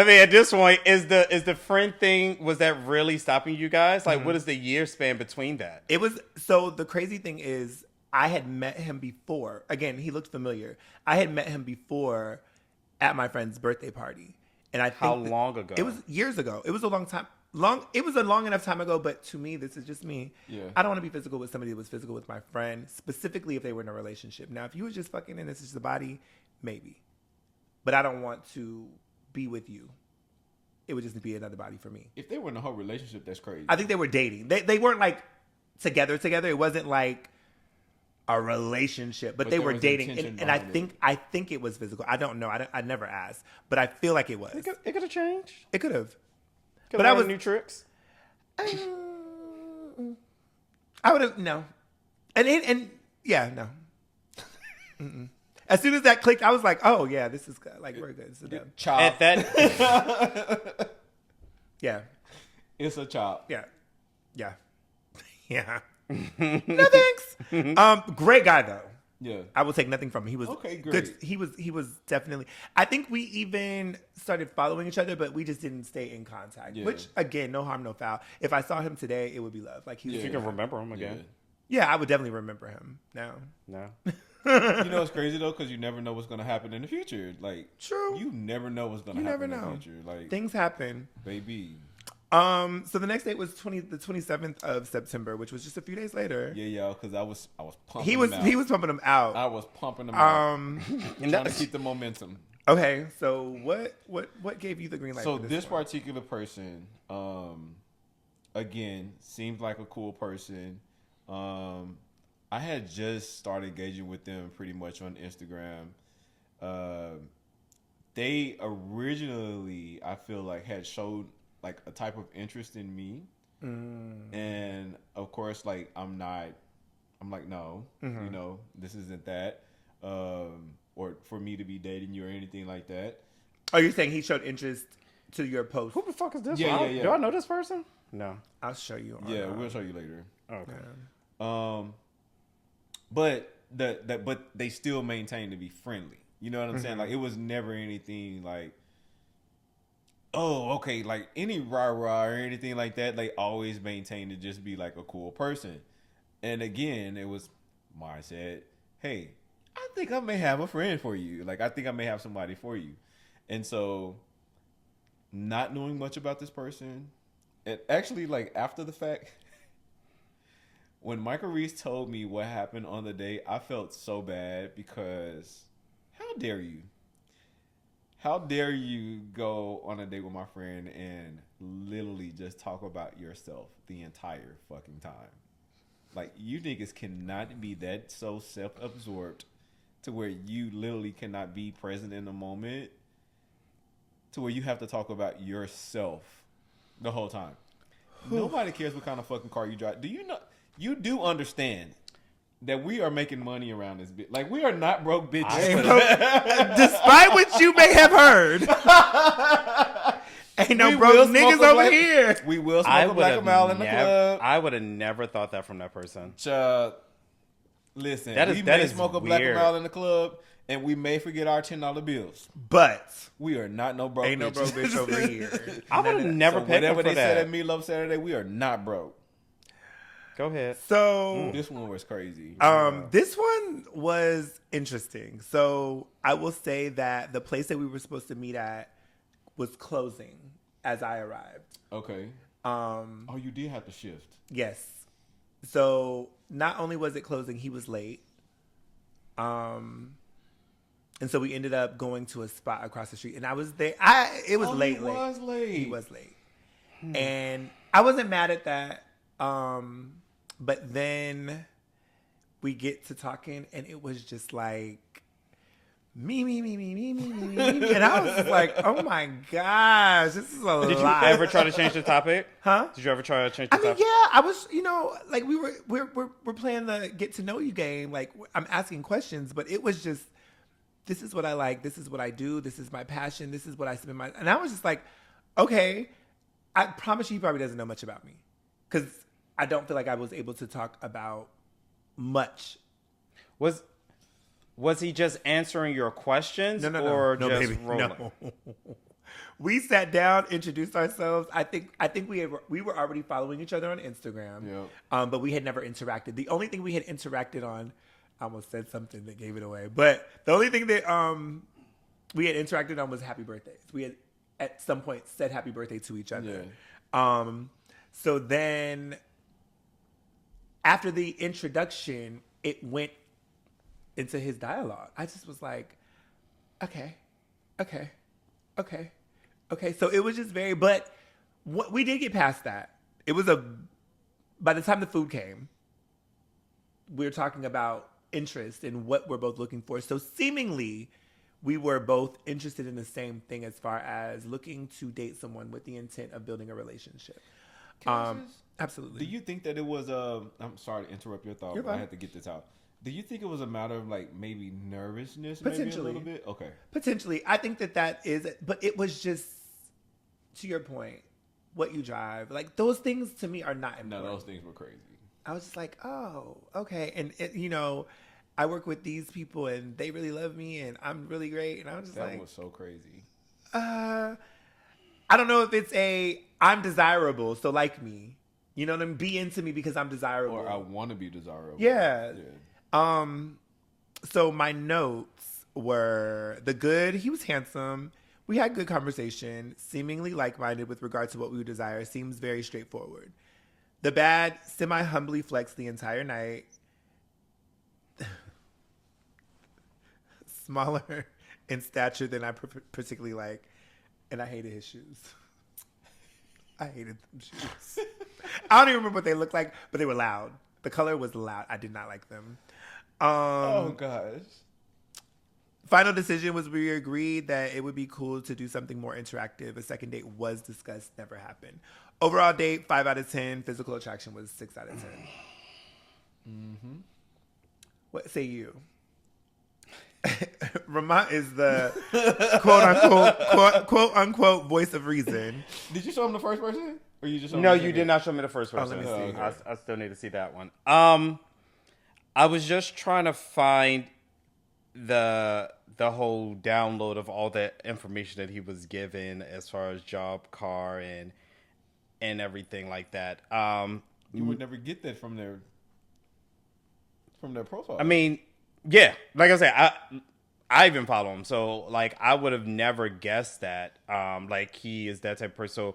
mean, at this point, is the friend thing, was that really stopping you guys? Like, what is the year span between that? It was. So the crazy thing is, I had met him before. Again, he looked familiar. I had met him before at my friend's birthday party. And I think how long ago? It was years ago. It was a long time. It was a long enough time ago, but to me, this is just me. Yeah. I don't want to be physical with somebody that was physical with my friend, specifically if they were in a relationship. Now, if you were just fucking and it's just the body, maybe. But I don't want to be with you. It would just be another body for me. If they were in a whole relationship, that's crazy. I think they were dating. They weren't like together. It wasn't like a relationship, but they were dating, and I think it was physical. I don't know. I never asked, but I feel like it was. It could have changed. It could have. But I was new tricks. I would have no, and yeah, no. Mm-mm. As soon as that clicked, I was like, oh yeah, this is good. Like we're good. It's done. Chop. At that, yeah, it's a chop. Yeah, yeah, yeah. No thanks. Great guy though. Yeah, I will take nothing from him. He was okay. Great. Good. He was definitely. I think we even started following each other, but we just didn't stay in contact. Yeah. Which again, no harm, no foul. If I saw him today, it would be love. Like if you can remember him again. Yeah, I would definitely remember him now. No. You know it's crazy though, because you never know what's gonna happen in the future. Like true, you never know what's gonna happen in the future. Like things happen, baby. So the next date was the 27th of September, which was just a few days later. Yeah, because I was pumping. He was pumping them out. I was pumping them out. And trying to keep the momentum. Okay, so what gave you the green light? So for this particular person, again, seemed like a cool person. I had just started engaging with them pretty much on Instagram. They originally, I feel like, had showed like a type of interest in me. And of course, like I'm like, no, you know, this isn't that. Or for me to be dating you or anything like that. Oh, you're saying he showed interest to your post? Who the fuck is this? Yeah. Do I know this person? No. I'll show you. We'll show you later. Okay. Yeah. But but they still maintain to be friendly. You know what I'm saying? Like it was never anything like, oh, okay, like any rah-rah or anything like that, they always maintain to just be like a cool person. And again, it was Mars said, hey, I think I may have a friend for you. Like, I think I may have somebody for you. And so, not knowing much about this person, and actually, like, after the fact, when Michael Reese told me what happened on the date, I felt so bad because how dare you? How dare you go on a date with my friend and literally just talk about yourself the entire fucking time? Like, you niggas cannot be that so self-absorbed to where you literally cannot be present in the moment to where you have to talk about yourself the whole time. Nobody cares what kind of fucking car you drive. Do you know? You do understand that we are making money around this bitch. Like, we are not broke bitches. Despite what you may have heard. Ain't no broke niggas over here. We will smoke a black mile in the club. I would have never thought that from that person. Listen, we may smoke a black mile in the club, and we may forget our $10 bills. But we are not no broke. Ain't no broke bitch over here. I would have never picked whatever for they that. said at Meatloaf Saturday, we are not broke. Go ahead. So this one was crazy. This one was interesting. So I will say that the place that we were supposed to meet at was closing as I arrived. Okay. You did have to shift. Yes. So not only was it closing, he was late. And so we ended up going to a spot across the street, and I was there. It was late. He was late. He was late, and I wasn't mad at that. But then we get to talking, and it was just like me. And I was just like, oh my gosh, this is a lot. Did you ever try to change the topic? Huh? Did you ever try to change the topic? Yeah, I was, like we're playing the get to know you game. Like, I'm asking questions, but it was just, this is what I like. This is what I do. This is my passion. This is what I spend my, and I was just like, okay, I promise you, he probably doesn't know much about me. Because I don't feel like I was able to talk about much. Was he just answering your questions No, just baby, rolling? No. We sat down, introduced ourselves. I think we were already following each other on Instagram. Yeah. But we had never interacted. The only thing we had interacted on, I almost said something that gave it away. But the only thing that we had interacted on was happy birthdays. We had at some point said happy birthday to each other. Yeah. So then, after the introduction, it went into his dialogue. I just was like, okay. So it was just but we did get past that. It was by the time the food came, we were talking about interest and what we're both looking for. So seemingly, we were both interested in the same thing as far as looking to date someone with the intent of building a relationship. Absolutely. Do you think that it was I'm sorry to interrupt your thought, but I had to get this out. Do you think it was a matter of like maybe nervousness, Potentially. maybe a little bit? Okay. Potentially. I think that is, but it was just, to your point, what you drive. Like, those things to me are not important. No, those things were crazy. I was just like, oh, okay. And, I work with these people and they really love me and I'm really great. And I was just that was so crazy. I don't know if it's I'm desirable, so like me. You know what I mean? Be into me because I'm desirable. Or I want to be desirable. Yeah. So my notes were the good, he was handsome. We had good conversation, seemingly like-minded with regard to what we would desire. Seems very straightforward. The bad, semi-humbly flexed the entire night. Smaller in stature than I particularly like. And I hated his shoes. I hated them shoes. I don't even remember what they looked like, but they were loud. The color was loud. I did not like them. Oh, gosh. Final decision was we agreed that it would be cool to do something more interactive. A second date was discussed, never happened. Overall date, 5 out of 10. Physical attraction was 6 out of 10. Mm-hmm. What say you? Ramont is the quote unquote voice of reason. Did you show him the first person? Or you just No, you did not show me the first person. Let me see. I still need to see that one. I was just trying to find the whole download of all that information that he was given as far as job, car, and everything like that. You would never get that from their profile. I mean, yeah, like I said, I even follow him, so like I would have never guessed that. Like he is that type of person. So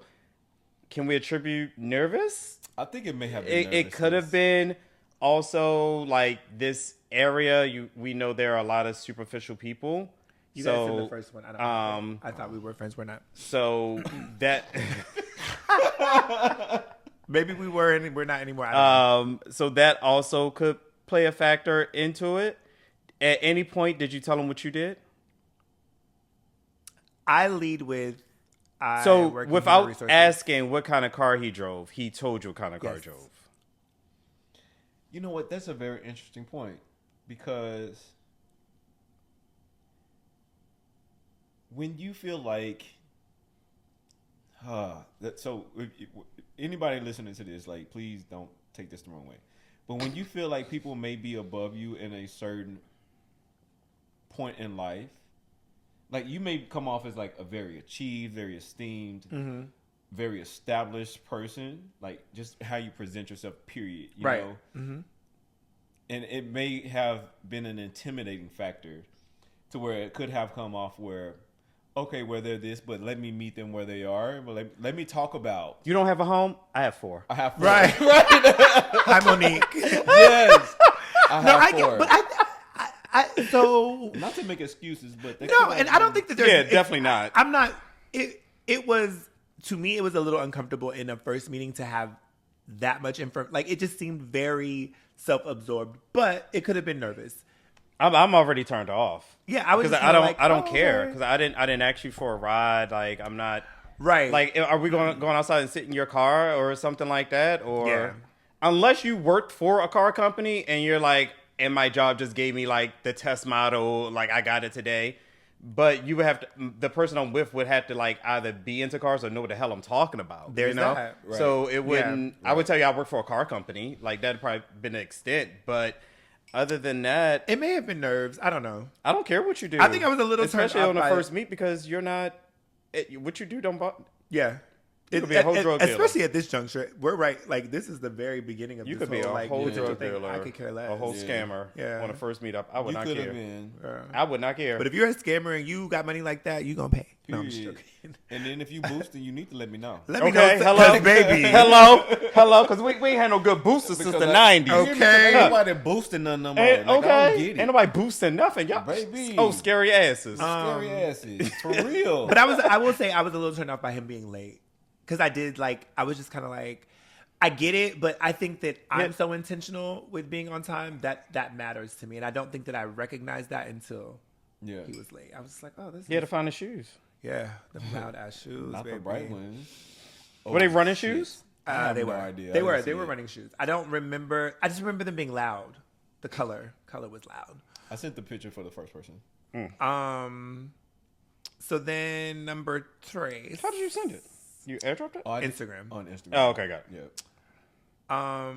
can we attribute nervous? I think it may have been It could have been also like this area. We know there are a lot of superficial people. You guys in the first one. I thought we were friends. We're not. So that Maybe we were and we're not anymore. so that also could play a factor into it. At any point, did you tell him what you did? I lead with. So without asking what kind of car he drove, he told you what kind of car he drove. You know what? That's a very interesting point because when you feel like, so if anybody listening to this, like, please don't take this the wrong way. But when you feel like people may be above you in a certain point in life, like you may come off as like a very achieved, very esteemed, very established person, like just how you present yourself, period. You know? Mm-hmm. And it may have been an intimidating factor to where it could have come off where, okay, where they're this, but let me meet them where they are. But let me talk about. You don't have a home? I have 4. I have 4. Right. Hi, Monique. Yes. I have 4. But so not to make excuses, but no, and I don't think that there's. Yeah, definitely not. I'm not. It was, to me, it was a little uncomfortable in a first meeting to have that much info. Like it just seemed very self-absorbed, but it could have been nervous. I'm already turned off. Yeah, I was because I don't care because I didn't ask you for a ride. Like I'm not right. Like, are we going outside and sit in your car or something like that? Or unless you worked for a car company and you're like, and my job just gave me like the test model, like I got it today. But you would have to, the person I'm with would have to like either be into cars or know what the hell I'm talking about. There's that. Right. So it wouldn't. Yeah. I would tell you I work for a car company. Like that'd probably been the extent, but. Other than that, it may have been nerves. I don't know. I don't care what you do. I think I was a little especially turned on the off first meet because you're not. What you do don't. Yeah. You could be a whole drug dealer. Especially at this juncture. We're right. Like, this is the very beginning of you this could be a like, whole drug dealer. I could care less. A whole scammer. On the first meetup. I would not care. I would not care. But if you're a scammer and you got money like that, you going to pay. No, I'm just joking. And then if you boosting, you need to let me know. Let me know. Hello, baby. Hello, because we ain't had no good boosters since the 90s. Okay. Ain't nobody boosting none no more. Like, I don't get it. Ain't nobody boosting nothing. Y'all, baby. Oh, scary asses. Scary asses. For real. But I will say I was a little turned off by him being late. Because I was just kind of like, I get it, but I think that I'm so intentional with being on time that matters to me. And I don't think that I recognized that until he was late. I was just like, oh, this You had to find the shoes. Yeah, the loud ass shoes. Not baby. the bright ones. Were they running shoes? They were. Idea. They were running shoes. I don't remember. I just remember them being loud. The color was loud. I sent the picture for the first person. So then number 3. How did you send it? You airdropped it? Instagram. On Instagram. Oh, okay, got it. Yeah.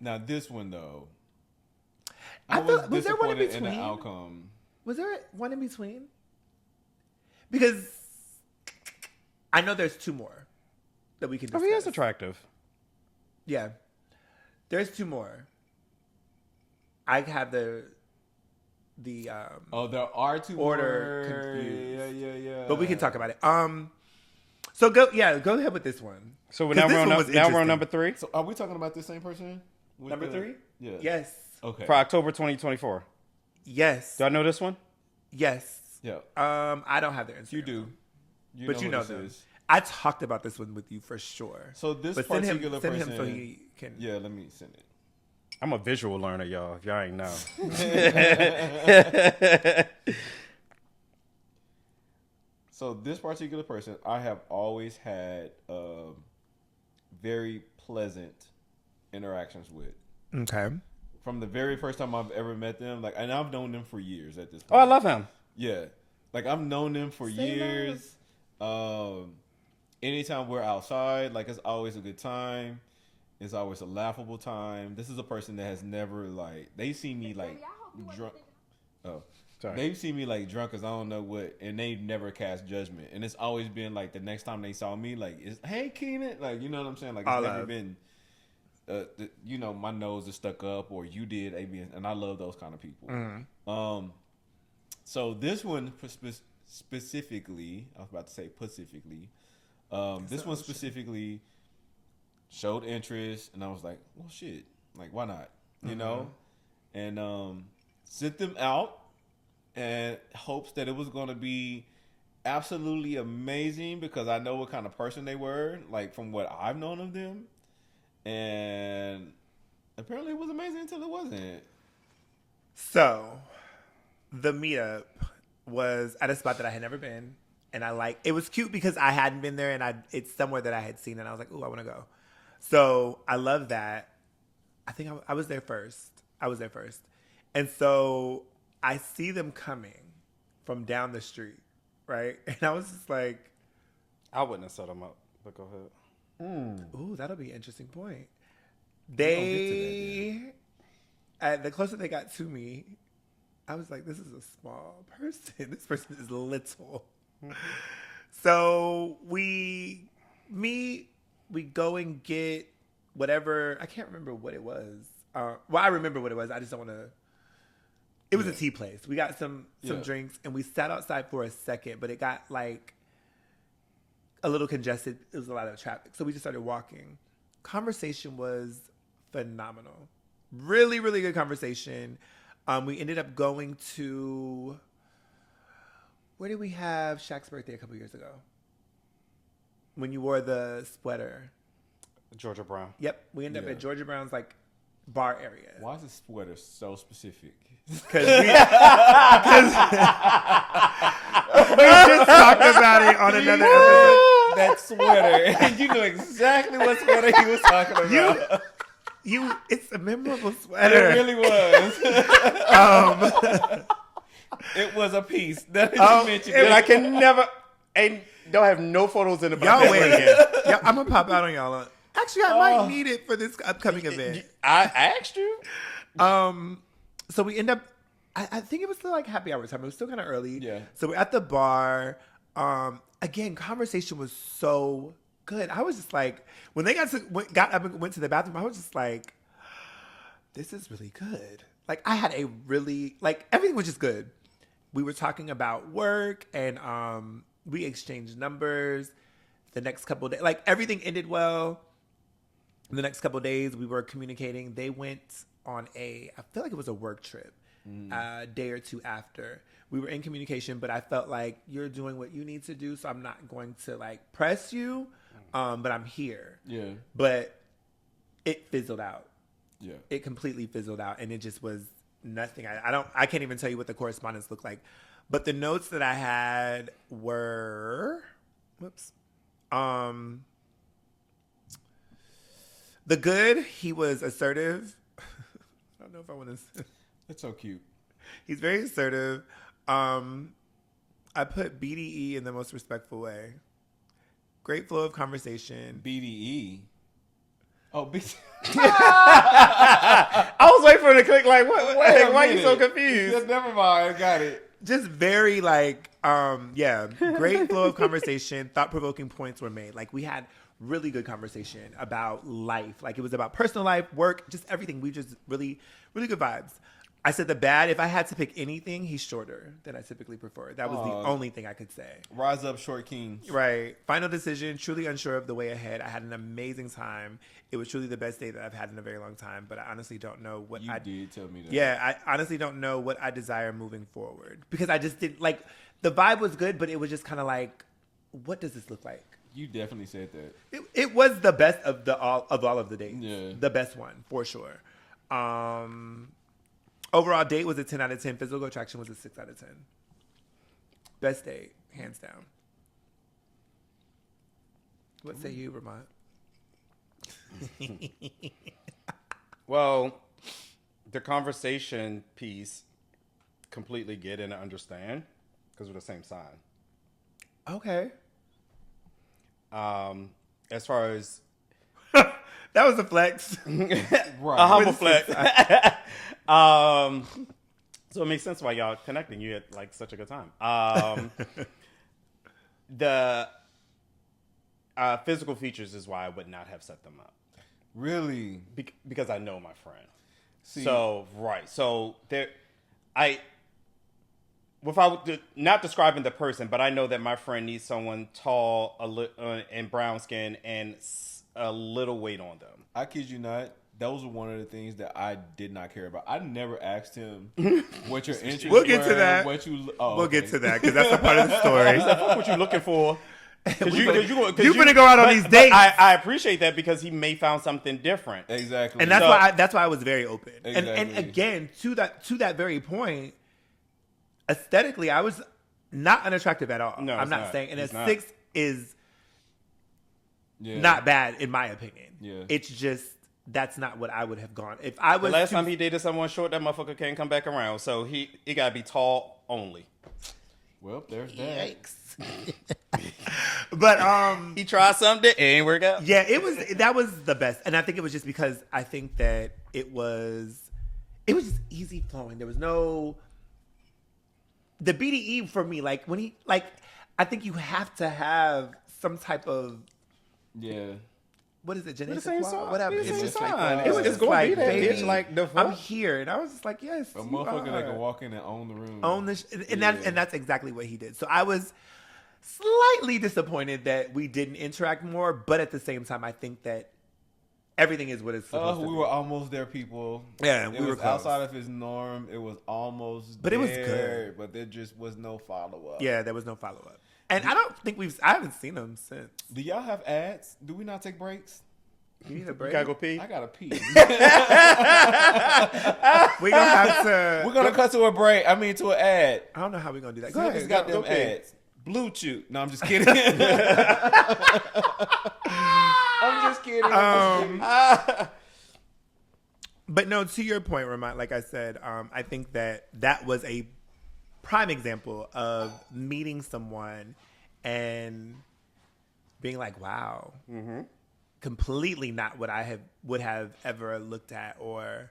Now this one though, was there one in between? In the outcome. Was there one in between? Because I know there's 2 more that we can discuss. Oh, he is attractive. Yeah. There's 2 more. I have the there are 2 order more. confused. Yeah. But we can talk about it. So go ahead with this one. So now we're on number 3. So are we talking about the same person? Number 3? Yeah. Yes. Okay. For October 2024. Yes. Do I know this one? Yes. Yeah. I don't have their Instagram. You do. But you know them. I talked about this one with you for sure. So this but particular send person. him so he can. Yeah, let me send it. I'm a visual learner, y'all. If y'all ain't know. So this particular person, I have always had very pleasant interactions with. Okay. From the very first time I've ever met them, like, and I've known them for years at this point. Oh, I love him. Yeah, like I've known them for years. Anytime we're outside, like it's always a good time. It's always a laughable time. This is a person that has never like they see me like drunk. Oh, Sorry. they've seen me like drunk as I don't know what, and they never cast judgment. And it's always been like the next time they saw me, like, hey Keenan, like, you know what I'm saying? Like, it's never been, you know, my nose is stuck up or you did AB, and I love those kind of people. So this one specifically, I was about to say specifically, this one specifically showed interest, and I was like, well, shit, like, why not? You know, and sent them out. And hopes that it was going to be absolutely amazing because I know what kind of person they were, like from what I've known of them. And apparently it was amazing until it wasn't. So, the meetup was at a spot that I had never been. And it was cute because I hadn't been there and it's somewhere that I had seen and I was like, ooh, I want to go. So, I love that. I think I was there first. And so I see them coming from down the street, right? And I was just like... I wouldn't have set them up, but go ahead. Ooh, that'll be an interesting point. The closer they got to me, I was like, this is a small person. This person is little. So we go and get whatever. I can't remember what it was. Well, I remember what it was. I just don't want to... It was a tea place. We got some drinks, and we sat outside for a second, but it got, like, a little congested. It was a lot of traffic. So we just started walking. Conversation was phenomenal. Really, really good conversation. We ended up going to... Where did we have Shaq's birthday a couple years ago? When you wore the sweater. Georgia Brown. Yep. We ended up at Georgia Brown's, like, bar area. Why is the sweater so specific? Because we just talked about it on another episode. That sweater. And you know exactly what sweater he was talking about. It's a memorable sweater. It really was. It was a piece. That you mentioned. And I can never... And don't have no photos in the back. Y'all wait. I'm going to pop out on y'all. Actually, I might need it for this upcoming event. I asked you. So we end up, I think it was still like happy hour time. It was still kind of early. Yeah. So we're at the bar. Again, conversation was so good. I was just like, when they got up and went to the bathroom, I was just like, this is really good. Like I had a really, like everything was just good. We were talking about work and we exchanged numbers. The next couple of days, like everything ended well. The next couple of days we were communicating. They went on I feel like it was a work trip, a day or two after. We were in communication, but I felt like you're doing what you need to do, so I'm not going to like press you, but I'm here. Yeah. But it fizzled out. Yeah. It completely fizzled out, and it just was nothing. I can't even tell you what the correspondence looked like. But the notes that I had were, the good, he was assertive. I don't know if I want to. That's so cute. He's very assertive. I put BDE in the most respectful way. Great flow of conversation. BDE. Oh, BDE. I was waiting for him to click like, what? Why are you so confused? Just never mind. Got it. Just very like, great flow of conversation. Thought-provoking points were made. Like we had really good conversation about life. Like it was about personal life, work, just everything. We just really, really good vibes. I said the bad, if I had to pick anything, he's shorter than I typically prefer. That was the only thing I could say. Rise up, short kings. Right. Final decision, truly unsure of the way ahead. I had an amazing time. It was truly the best day that I've had in a very long time, but I honestly don't know what You did tell me that. Yeah, I honestly don't know what I desire moving forward. Because I just didn't, like, the vibe was good, but it was just kind of like, what does this look like? You definitely said that. It was the best of all of the dates. Yeah. The best one, for sure. Overall date was a 10 out of 10. Physical attraction was a 6 out of 10. Best date, hands down. What say you, Ramont? Well, the conversation piece, completely get and understand because we're the same sign. Okay. As far as that was a flex. Right. a humble flex. So it makes sense why y'all connecting. You had like such a good time. The physical features is why I would not have set them up. Really? Because I know my friend. See, So without not describing the person, but I know that my friend needs someone tall, and brown skin, and a little weight on them. I kid you not. Those were one of the things that I did not care about. I never asked him what your interests were. We'll get to that. We'll get to that because that's a part of the story. Fuck what you looking for. You're gonna go out on these dates. I appreciate that because he may found something different. Exactly. And that's why I was very open. Exactly. And again, to that very point, aesthetically, I was not unattractive at all. No, I'm not saying. And a 6 is not bad in my opinion. Yeah. It's just that's not what I would have gone if I was. The last time he dated someone short, that motherfucker can't come back around. So he gotta be tall only. Well, there's that. Yikes. But he tried something, it ain't work out. Yeah, that was the best, and I think it was just because I think that it was just easy flowing. There was no the BDE for me. Like when he I think you have to have some type of what is it? Genetic whatever. It's just like it was just going to be that bitch. Like the fuck? I'm here, and I was just like, yes, A motherfucker that can walk in and own the room. and that's exactly what he did. So I was slightly disappointed that we didn't interact more, but at the same time, I think that everything is what it's supposed to be. We were almost there, people. Yeah, it we was were close. outside of his norm. It was almost But there, it was good. But there just was no follow-up. Yeah, there was no follow-up. And I don't think I haven't seen him since. Do y'all have ads? Do we not take breaks? You need a break? You gotta go pee? I gotta pee. We're gonna have to. We're gonna cut to a break. I mean, to an ad. I don't know how we're gonna do that. Go ahead. Got them ads. Blue Chew. No, I'm just kidding. I'm just kidding. But no, to your point, Ramont, like I said, I think that was a prime example of meeting someone and being like, wow, completely not what I would have ever looked at or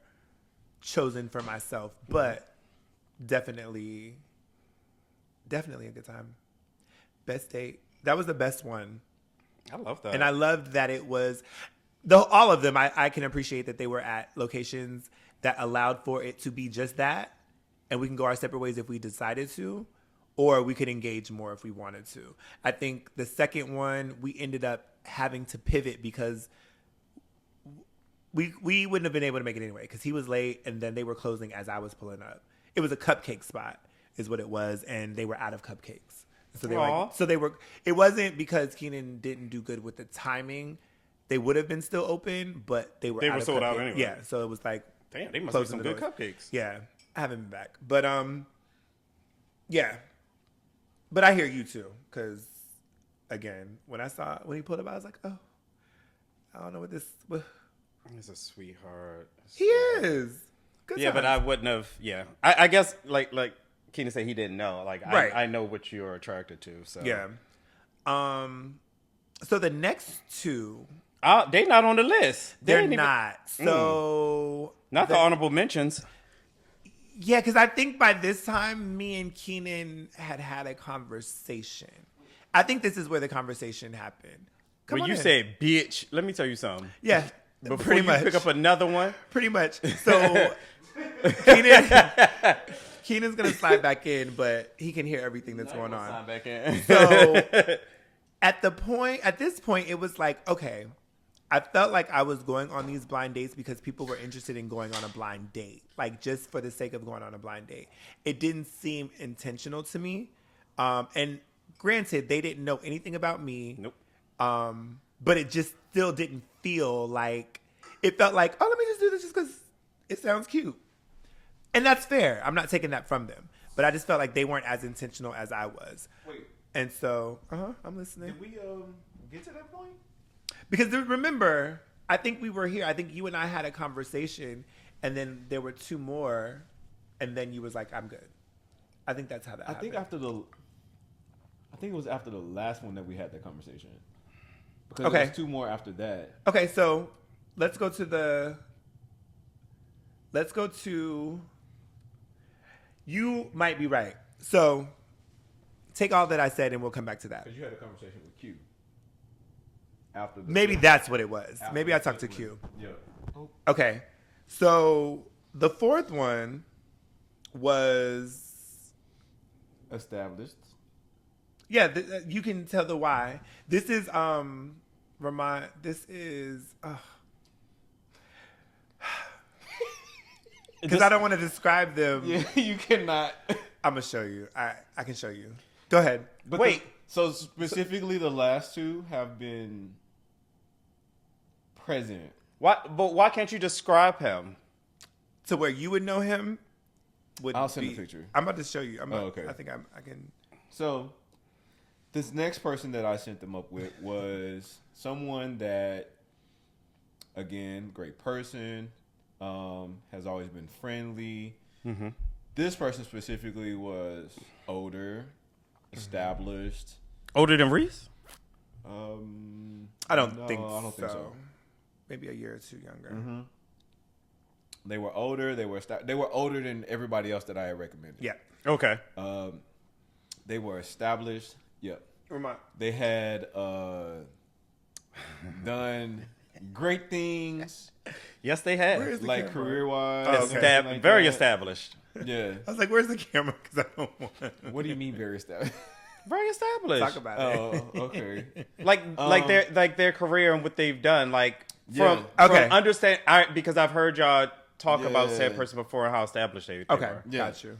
chosen for myself, but definitely a good time. Best date. That was the best one. I love that. And I loved that it was, all of them, I can appreciate that they were at locations that allowed for it to be just that. And we can go our separate ways if we decided to, or we could engage more if we wanted to. I think the second one, we ended up having to pivot because we wouldn't have been able to make it anyway because he was late and then they were closing as I was pulling up. It was a cupcake spot is what it was, and they were out of cupcakes. So it wasn't because Keenan didn't do good with the timing. They would have been still open, but they were sold out anyway. Yeah, so it was like, damn, they must be some good cupcakes. Yeah, I haven't been back. But yeah. But I hear you too, because again, when he pulled up, I was like, oh, I don't know what this. He's a sweetheart. He is. Good yeah, times. but I wouldn't have. Yeah, I guess like Keenan said, he didn't know. Like right. I know what you're attracted to. So yeah. So the next two, they not on the list. They're not. So not the honorable mentions. Yeah, because I think by this time, me and Keenan had a conversation. I think this is where the conversation happened. When you say bitch, let me tell you something. Yeah, Before pretty much. Pick up another one. Pretty much. So Keenan's gonna slide back in, but he can hear everything that's going on. Slide back in. So at this point, it was like, okay, I felt like I was going on these blind dates because people were interested in going on a blind date, like just for the sake of going on a blind date. It didn't seem intentional to me. And granted, they didn't know anything about me. Nope. But it just still didn't feel like, it felt like, oh, let me just do this just because it sounds cute. And that's fair. I'm not taking that from them. But I just felt like they weren't as intentional as I was. Wait. And so, I'm listening. Did we get to that point? Because remember, I think we were here. I think you and I had a conversation, and then there were two more, and then you was like, I'm good. I think that's how that happened. I think it was after the last one that we had that conversation. Because Okay. there was two more after that. Okay, so let's go to You might be right. So take all that I said and we'll come back to that. Because you had a conversation with Q. After Maybe that's what it was. Maybe I talked to Q. Yeah. Okay. So the fourth one was established. Yeah, you can tell the why. This is because I don't want to describe them. Yeah, you cannot. I'm gonna show you. I can show you. Go ahead. But wait. So specifically, the last two have been present. Why can't you describe him? To where you would know him. I'll send a picture. I'm about to show you. Okay. I think I can. So this next person that I sent them up with was someone that, again, great person, has always been friendly. Mm-hmm. This person specifically was older, established. Older than Reese? I don't think so. Maybe a year or two younger. Mm-hmm. They were older. They were older than everybody else that I had recommended. Yeah. Okay. They were established. Yep. Ramont. They had done great things. Yes, they had. Where is the Like camera? career-wise. Okay. Very established. Yeah. I was like, "Where's the camera?" Because I don't want. What do you mean very established? Very established. Talk about it. Oh, okay. like their career and what they've done. Like from understand. Because I've heard y'all talk about said person before and how established they Okay, were. got you.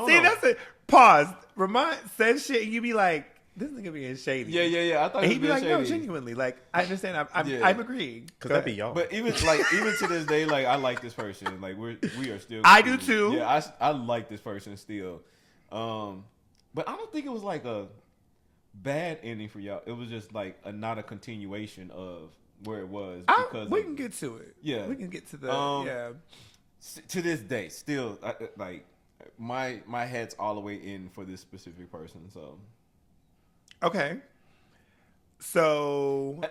See, that's it. Pause. Ramont says shit, and you be like, "This nigga being shady." Yeah. I thought And he he'd was be like, shady. "No, genuinely. Like, I understand. I'm agreeing." Because that'd be y'all. But even to this day, like I like this person. Like we are still. I do too. Yeah, I like this person still. But I don't think it was like a bad ending for y'all. It was just like not a continuation of where it was. Because we can get to it. Yeah, we can get to the To this day, still like my head's all the way in for this specific person. So okay. So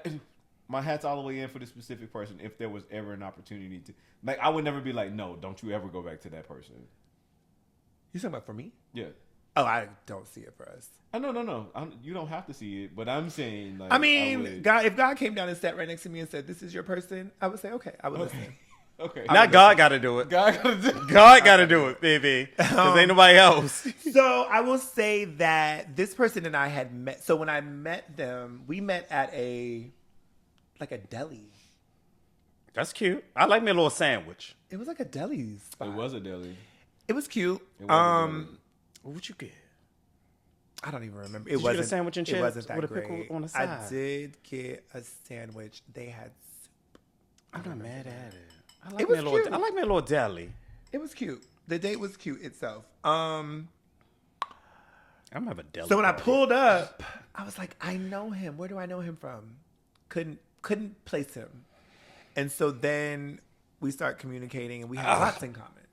my hat's all the way in for this specific person. If there was ever an opportunity to, like, I would never be like, no, don't you ever go back to that person. You talking about for me? Yeah. Oh, I don't see it for us. No. You don't have to see it, but I'm saying, like, I mean, God, if God came down and sat right next to me and said, "This is your person," I would say, "Okay, I would listen." Okay. Not God got to do it. God got to do it, baby. Because ain't nobody else. So I will say that this person and I had met. So when I met them, we met at a deli. That's cute. I like me a little sandwich. It was like a deli spot. It was a deli. It was cute. It was a deli. What'd you get? I don't even remember. Did you get a sandwich and chips It wasn't that with a great. pickle on the side? I did get a sandwich. They had soup. I'm not mad at it. I It was cute. I like me a little deli. It was cute. The date was cute itself. I'm gonna have a deli. So when I party. pulled up, I was like, I know him. Where do I know him from? Couldn't place him. And so then we start communicating, and we had lots in common.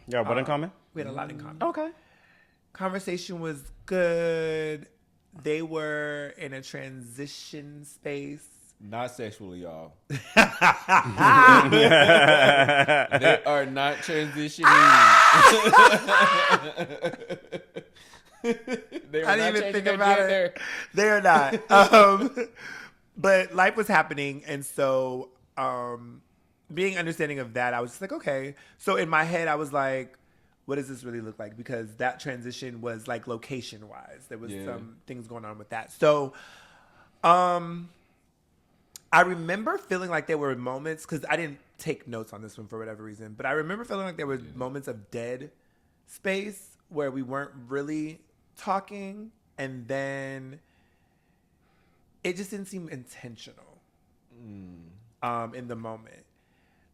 Yeah, what in common? We had a lot in common. Okay. Conversation was good. They were in a transition space. Not sexually, y'all. They are not transitioning. I didn't even think about it. They're not. But life was happening, and so being understanding of that, I was just like, okay. So in my head, I was like, what does this really look like? Because that transition was like location-wise. There was some things going on with that. So I remember feeling like there were moments, because I didn't take notes on this one for whatever reason, but I remember feeling like there were moments of dead space where we weren't really talking, and then it just didn't seem intentional in the moment.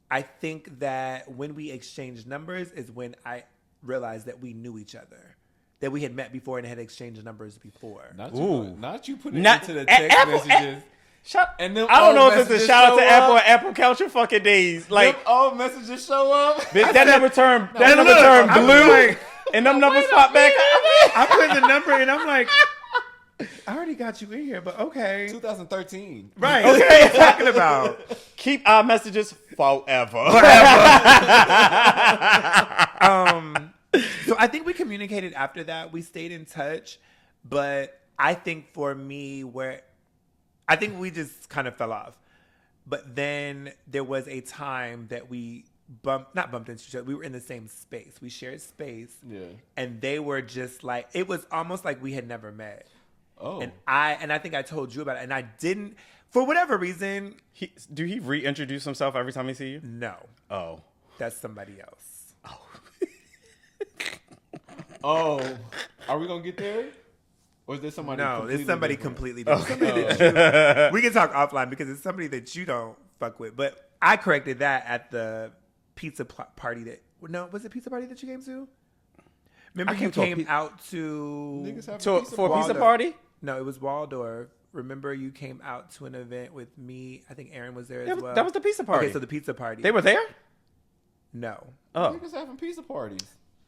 I think that when we exchanged numbers is when I realized that we knew each other, that we had met before and had exchanged numbers before. Not you putting it into the text messages. And I don't know if it's a shout out to Apple or Apple Culture fucking days. Like, all messages show up. That number turned blue, and them numbers pop back. I put the number in. I'm like, I already got you in here, but okay. 2013. Right. Okay. What are you talking about? Keep our messages forever. I think we communicated after that. We stayed in touch, but I think for me, I think we just kind of fell off. But then there was a time that we not bumped into each other. We were in the same space. We shared space. Yeah. And they were just like, it was almost like we had never met. Oh. And I think I told you about it. And I didn't, for whatever reason. Do he reintroduce himself every time he see you? No. Oh. That's somebody else. Oh. Oh. Are we going to get there? Or is there somebody it's somebody completely different. Somebody that we can talk offline because it's somebody that you don't fuck with. But I corrected that at the pizza party was it pizza party that you came to? Remember you came out for a pizza party? No, it was Waldorf. Remember you came out to an event with me. I think Aaron was there as well. That was the pizza party. Okay, so the pizza party. They were there? No. Oh. Niggas having pizza parties.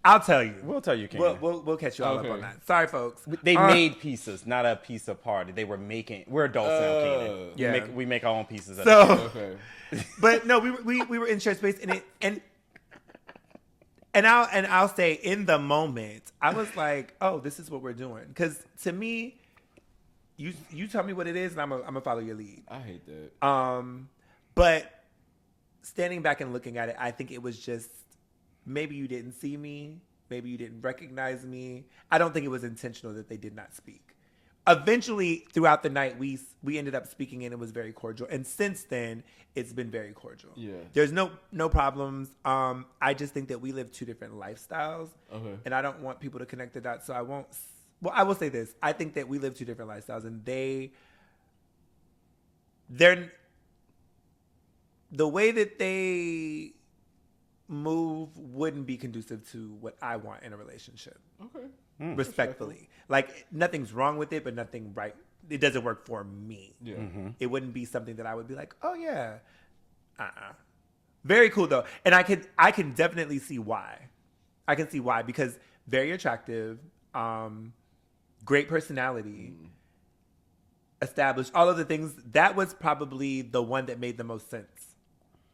I'll tell you. We'll tell you, Keenan. We'll catch you all up on that. Sorry, folks. They made pizzas, not a pizza party. They were making. We're adults now, Keenan. Yeah. We make our own pizzas. But no, we were in shared space, and I'll say in the moment, I was like, oh, this is what we're doing. Because to me, you tell me what it is, and I'm gonna follow your lead. I hate that. But standing back and looking at it, I think it was just. Maybe you didn't see me. Maybe you didn't recognize me. I don't think it was intentional that they did not speak. Eventually, throughout the night, we ended up speaking and it was very cordial. And since then, it's been very cordial. Yeah. There's no problems. I just think that we live two different lifestyles. Okay. And I don't want people to connect the dots. So I won't. Well, I will say this. I think that we live two different lifestyles and they're the way that they move wouldn't be conducive to what I want in a relationship. Okay. Respectfully. Like, nothing's wrong with it, but nothing right. It doesn't work for me. Yeah. Mm-hmm. It wouldn't be something that I would be like, oh, yeah. Very cool, though. And I can definitely see why. I can see why. Because very attractive, great personality, established, all of the things. That was probably the one that made the most sense.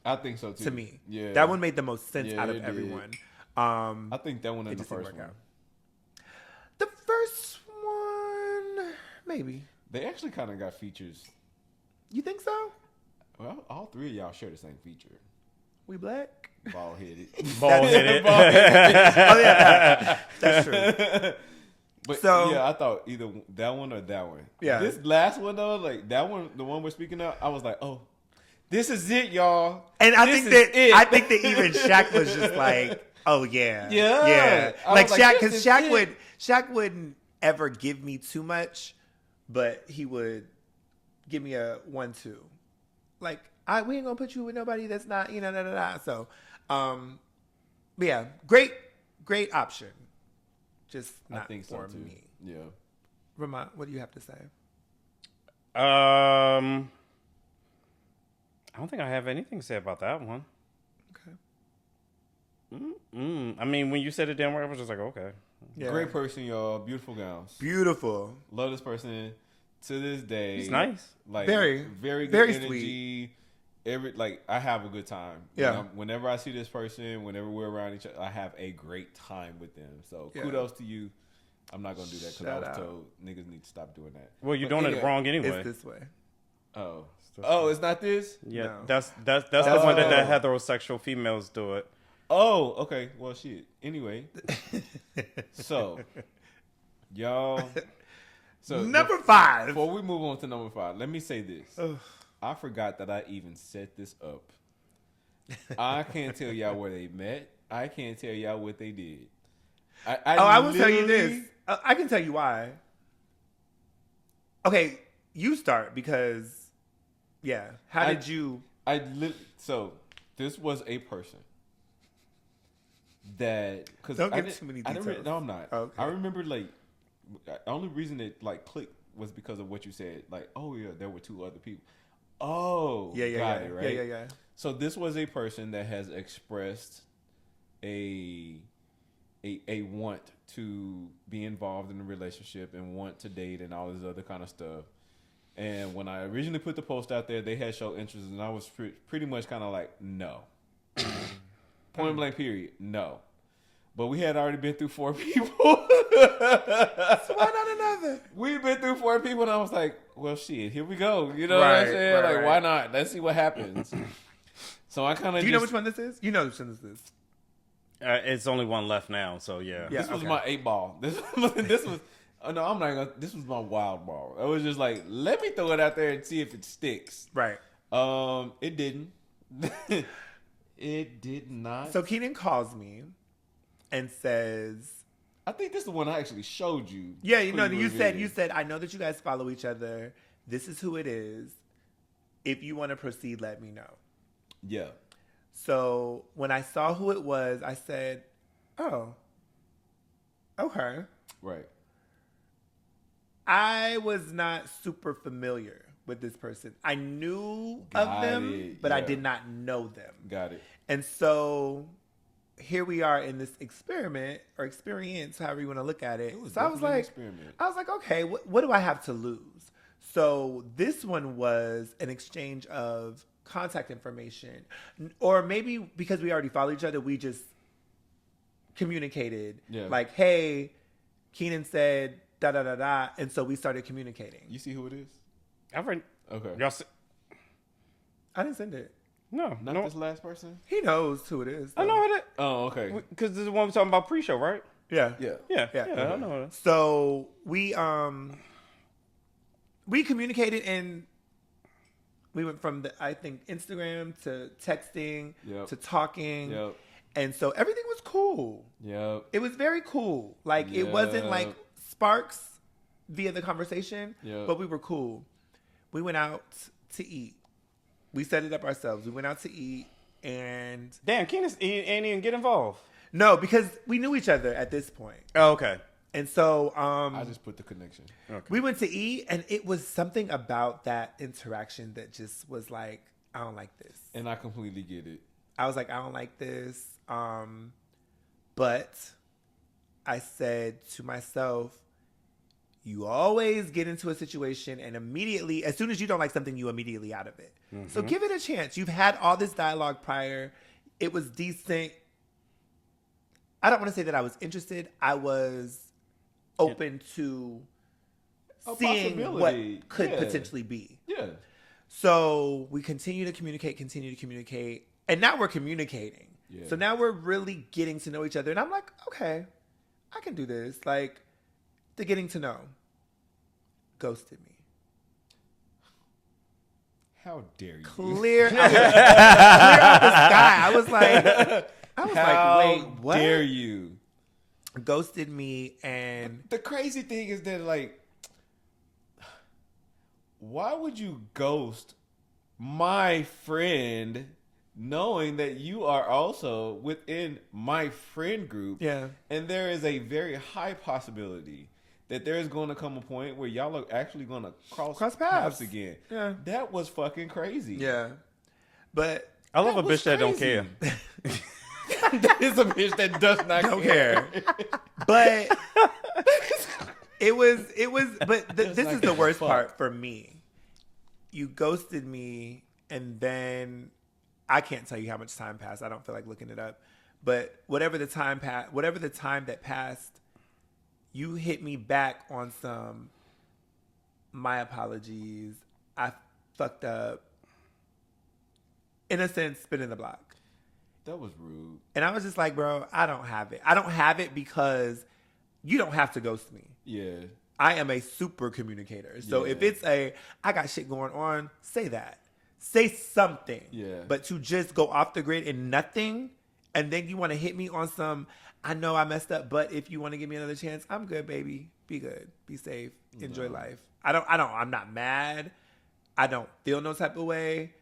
I think so too. To me, yeah, that one made the most sense out of everyone. I think that one and the first one. The first one, maybe. They actually kind of got features. You think so? Well, all three of y'all share the same feature. We black. Bald headed. Bald headed. Oh yeah, that's true. But so, yeah, I thought either that one or that one. Yeah. This last one though, like that one, the one we're speaking of, I was like, oh. This is it, y'all. And I think that even Shaq was just like, oh yeah. Like Shaq, because Shaq wouldn't ever give me too much, but he would give me a 1-2. Like, we ain't gonna put you with nobody that's not, So, but yeah, great option. Just not for me. Yeah. Ramont, what do you have to say? I don't think I have anything to say about that one. Okay. I mean, when you said it damn right, I was just like, okay. Yeah. Great person, y'all. Beautiful gowns. Beautiful. Love this person to this day. He's nice. Like very good very energy. Sweet. I have a good time. Yeah. Whenever I see this person, whenever we're around each other, I have a great time with them. So kudos to you. I'm not gonna do that because I was told niggas need to stop doing that. Well, you're doing it wrong anyway. It's this way. Oh, it's not this? Yeah, no. That's the one that the heterosexual females do it. Oh, okay. Well, shit. Anyway, so y'all. So number 5. Before we move on to number 5, let me say this. I forgot that I even set this up. I can't tell y'all where they met. I can't tell y'all what they did. I will tell you this. I can tell you why. Okay, you start because. Yeah. How did you? So this was a person that because don't get too many details. No, I'm not. Okay. I remember the only reason it clicked was because of what you said. Like, oh yeah, there were 2 other people. Oh, got it, right? Yeah. So this was a person that has expressed a want to be involved in a relationship and want to date and all this other kind of stuff. And when I originally put the post out there, they had shown interest, and I was pretty much kind of like, no. Point blank, period, no. But we had already been through 4 people. So why not another? We've been through 4 people, and I was like, well, shit, here we go. You know what I'm saying? Like, why not? Let's see what happens. So I kind of. Do you know which one this is? You know which one this is. It's only one left now, so yeah. This was my 8 ball. This was. Oh, no, I'm not gonna. This was my wild ball. I was just like, let me throw it out there and see if it sticks. Right. It didn't. It did not. So Keenan calls me and says, I think this is the one I actually showed you. yeah, you said, I know that you guys follow each other. This is who it is. If you want to proceed, let me know. Yeah. So when I saw who it was, I said, oh, okay. Right. I was not super familiar with this person. I knew of them, but I did not know them. Got it. And so here we are in this experiment or experience, however you want to look at it. So I was like, okay, what do I have to lose? So this one was an exchange of contact information, or maybe because we already follow each other, we just communicated like, hey, Keenan said da da da da, and so we started communicating. You see who it is? I've read. Okay. Y'all I didn't send it. No, Not this last person. He knows who it is, though. I know who it. Oh, okay. Because this is the one we're talking about pre-show, right? Yeah. Yeah. I know. So we communicated, and we went from I think Instagram to texting to talking, and so everything was cool. Yep. It was very cool. Like it wasn't like sparks via the conversation, but we were cool. We went out to eat. We set it up ourselves. We went out to eat, and Damn, Keenan ain't even get involved. no, because we knew each other at this point. Oh, okay. And so I just put the connection. Okay. we went to eat, and it was something about that interaction that just was like, I don't like this. And I completely get it. I was like, I don't like this. But I said to myself, you always get into a situation and immediately, as soon as you don't like something, you immediately out of it. Mm-hmm. So give it a chance. You've had all this dialogue prior. It was decent. I don't want to say that I was interested. I was open to seeing what could potentially be. Yeah. So we continue to communicate. And now we're communicating. Yeah. So now we're really getting to know each other. And I'm like, okay, I can do this. Like, the getting to know. Ghosted me. How dare you? Clear out the sky. I was like, wait, what? How dare you? Ghosted me, and the crazy thing is that, like, why would you ghost my friend knowing that you are also within my friend group? Yeah. And there is a very high possibility that there is going to come a point where y'all are actually going to cross paths again. Yeah. That was fucking crazy. Yeah. But I love a bitch that don't care. That is a bitch that does not care. But it was, but this is the worst part for me. You ghosted me, and then I can't tell you how much time passed. I don't feel like looking it up. But whatever the time that passed, you hit me back on some, my apologies, I fucked up. In a sense, spinning the block. That was rude. And I was just like, bro, I don't have it. I don't have it because you don't have to ghost me. Yeah. I am a super communicator. So if it's I got shit going on, say that. Say something. Yeah. But to just go off the grid and nothing, and then you want to hit me on some, I know I messed up, but if you want to give me another chance, I'm good, baby. Be good. Be safe. Enjoy life. I'm not mad. I don't feel no type of way.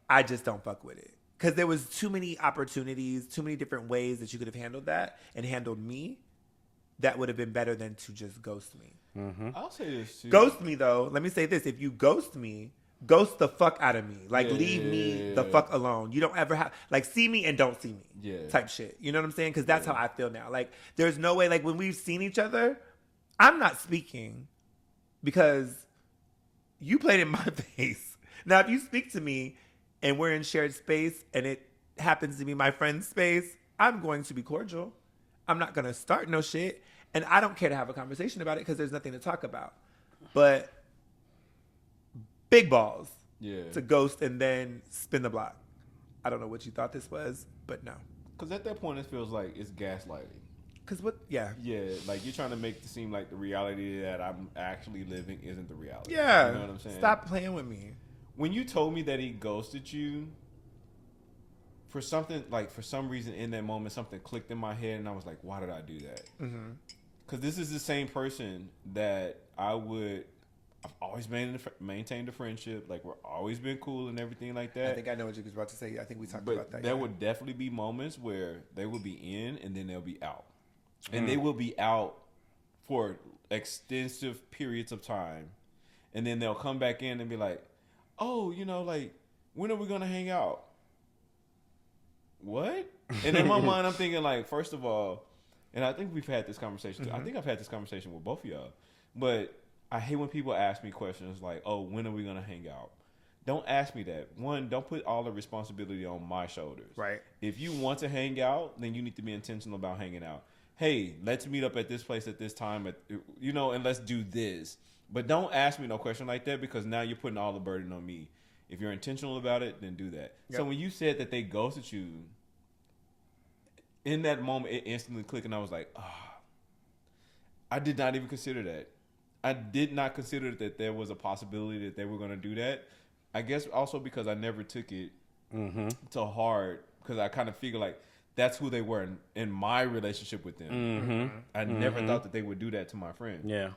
I just don't fuck with it. Because there was too many opportunities, too many different ways that you could have handled that and handled me. That would have been better than to just ghost me. Mm-hmm. I'll say this too. Ghost me, though. Let me say this. If you ghost me, ghost the fuck out of me. Like, leave me the fuck alone. You don't ever have, like, see me and don't see me. Yeah. Type shit. You know what I'm saying? Because that's how I feel now. Like, there's no way, like, when we've seen each other, I'm not speaking because you played in my face. Now, if you speak to me and we're in shared space and it happens to be my friend's space, I'm going to be cordial. I'm not going to start no shit. And I don't care to have a conversation about it because there's nothing to talk about. But big balls to ghost and then spin the block. I don't know what you thought this was, but no. Because at that point, it feels like it's gaslighting. Because what? Yeah. Yeah, like you're trying to make it seem like the reality that I'm actually living isn't the reality. Yeah. You know what I'm saying? Stop playing with me. When you told me that he ghosted you, for some reason in that moment, something clicked in my head, and I was like, why did I do that? Because this is the same person that I've always maintained a friendship. Like, we're always been cool and everything like that. I think I know what you was about to say. I think we talked but about that. There would definitely be moments where they will be in and then they'll be out. And they will be out for extensive periods of time. And then they'll come back in and be like, oh, like, when are we going to hang out? What? And in my mind, I'm thinking, like, first of all, and I think we've had this conversation too. I think I've had this conversation with both of y'all. But I hate when people ask me questions like, oh, when are we going to hang out? Don't ask me that. One, don't put all the responsibility on my shoulders. Right. If you want to hang out, then you need to be intentional about hanging out. Hey, let's meet up at this place at this time, and let's do this. But don't ask me no question like that because now you're putting all the burden on me. If you're intentional about it, then do that. Yep. So when you said that they ghosted you, in that moment, it instantly clicked, and I was like, I did not even consider that. I did not consider that there was a possibility that they were going to do that. I guess also because I never took it to heart because I kind of figured like that's who they were in my relationship with them. I never thought that they would do that to my friend. Yeah.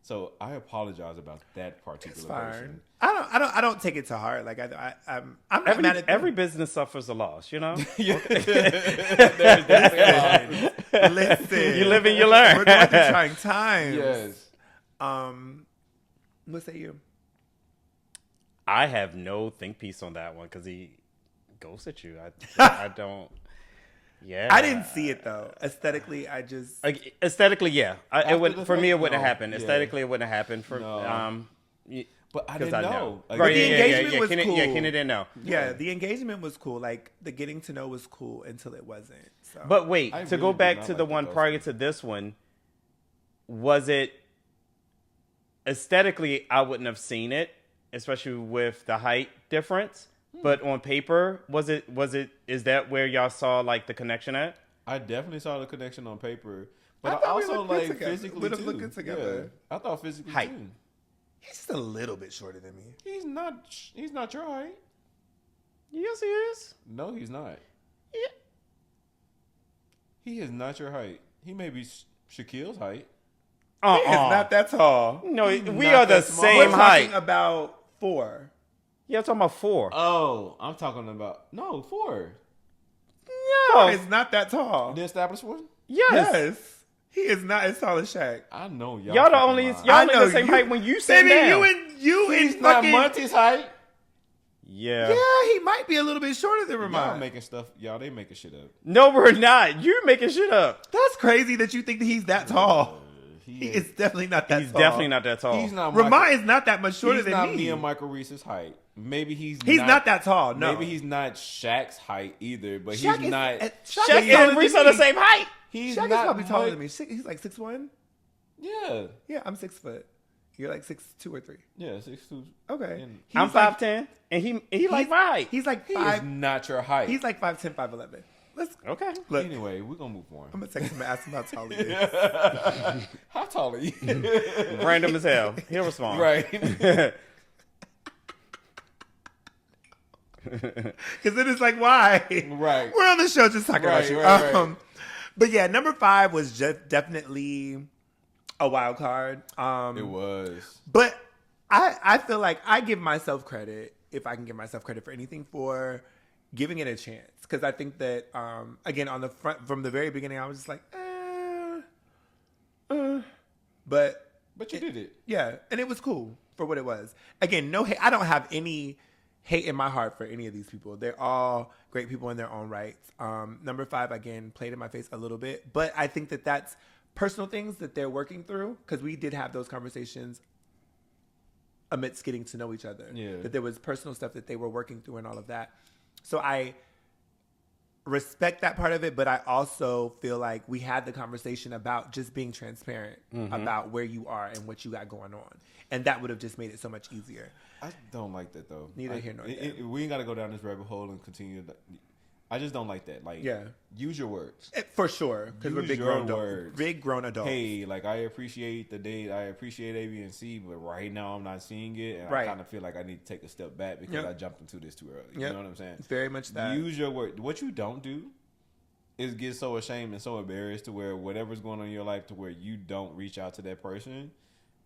So I apologize about that particular person. I don't take it to heart. Like I'm not mad at them. Every business suffers a loss, Listen, you live and you learn. We're going through trying times. Yes. What say you? I have no think piece on that one because he ghosted you. I don't. Yeah, I didn't see it though. Aesthetically, aesthetically, yeah. It wouldn't have happened. Yeah. Aesthetically, it wouldn't have happened for. But I didn't know. Right, the engagement was cool. Yeah, Keenan didn't know. Yeah, the engagement was cool. Like the getting to know was cool until it wasn't. So. But wait, to go back to the one those prior to this one, was it aesthetically? I wouldn't have seen it, especially with the height difference. But on paper, is that where y'all saw like the connection at? I definitely saw the connection on paper, but I also like physically too. Looking together. Yeah. I thought physically height. too. He's just a little bit shorter than me. He's not your height. Yes, he is. No, he's not. Yeah. He is not your height. He may be Shaquille's height. He is not that tall. No, we are the same We're height. talking about 4. Yeah, I'm talking about 4. Oh, I'm talking about 4. No, It's not that tall. The established one. yes. He is not as tall as Shaq. I know Y'all the only the same height when you sit down. He's not fucking Monty's height. Yeah. Yeah, he might be a little bit shorter than Y'all Ramont. making stuff. Y'all, they making shit up. No, we're not. You're making shit up. That's crazy that you think that he's that tall. He is definitely not that He's tall. definitely not that tall. He's not. Ramont is not that much shorter He's than not me. me and Michael Reese's height. Maybe he's not that tall. No, Maybe he's not Shaq's height either. But Shaq he's is- not. Shaq and Reese are the same height. He's Shaq is not probably taller much- than me. He's like 6'1". Yeah. Yeah, I'm 6 foot. You're like 6'2" or 3. Yeah, 6'2". Okay, And I'm He's like- 5'10", and he like my height. He's like He is 5. not your height. He's like 5'10", 5'11". Let's Okay. look. Anyway, we're gonna move on. I'm gonna text him and ask him how tall he is. How tall are you? Random as hell. He'll respond. Right. Because it is like, why? Right. We're on the show just talking about you. Right. But yeah, number 5 was just definitely a wild card. It was. But I feel like I give myself credit, if I can give myself credit for anything, for giving it a chance. Because I think that, again, on the front, from the very beginning, I was just like, But you did it. yeah, and it was cool for what it was. Again, no hate. I don't have any hate in my heart for any of these people. They're all great people in their own rights. Number 5, again, played in my face a little bit. But I think that that's personal things that they're working through, because we did have those conversations amidst getting to know each other. Yeah. That there was personal stuff that they were working through and all of that. So I respect that part of it, but I also feel like we had the conversation about just being transparent about where you are and what you got going on. And that would have just made it so much easier. I don't like that, though. Neither here nor there. We ain't got to go down this rabbit hole and continue. I just don't like that. Like, use your words. For sure. Because we're big grown adults. Hey, like, I appreciate the date. I appreciate A, B, and C, but right now I'm not seeing it. And I kind of feel like I need to take a step back because I jumped into this too early. You know what I'm saying? It's very much that. Use your word. What you don't do is get so ashamed and so embarrassed to where whatever's going on in your life to where you don't reach out to that person.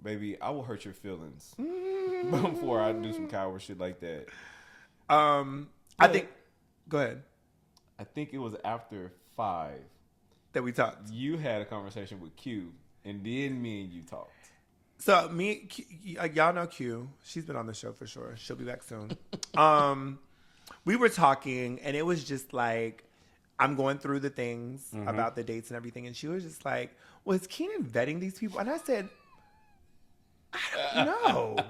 Baby, I will hurt your feelings before I do some coward shit like that. I think... Go ahead. I think it was after 5 that we talked. You had a conversation with Q, and then me and you talked. So y'all know Q. She's been on the show for sure. She'll be back soon. We were talking, and it was just like, I'm going through the things about the dates and everything, and she was just like, "Well, is Keenan vetting these people?" And I said, "I don't know."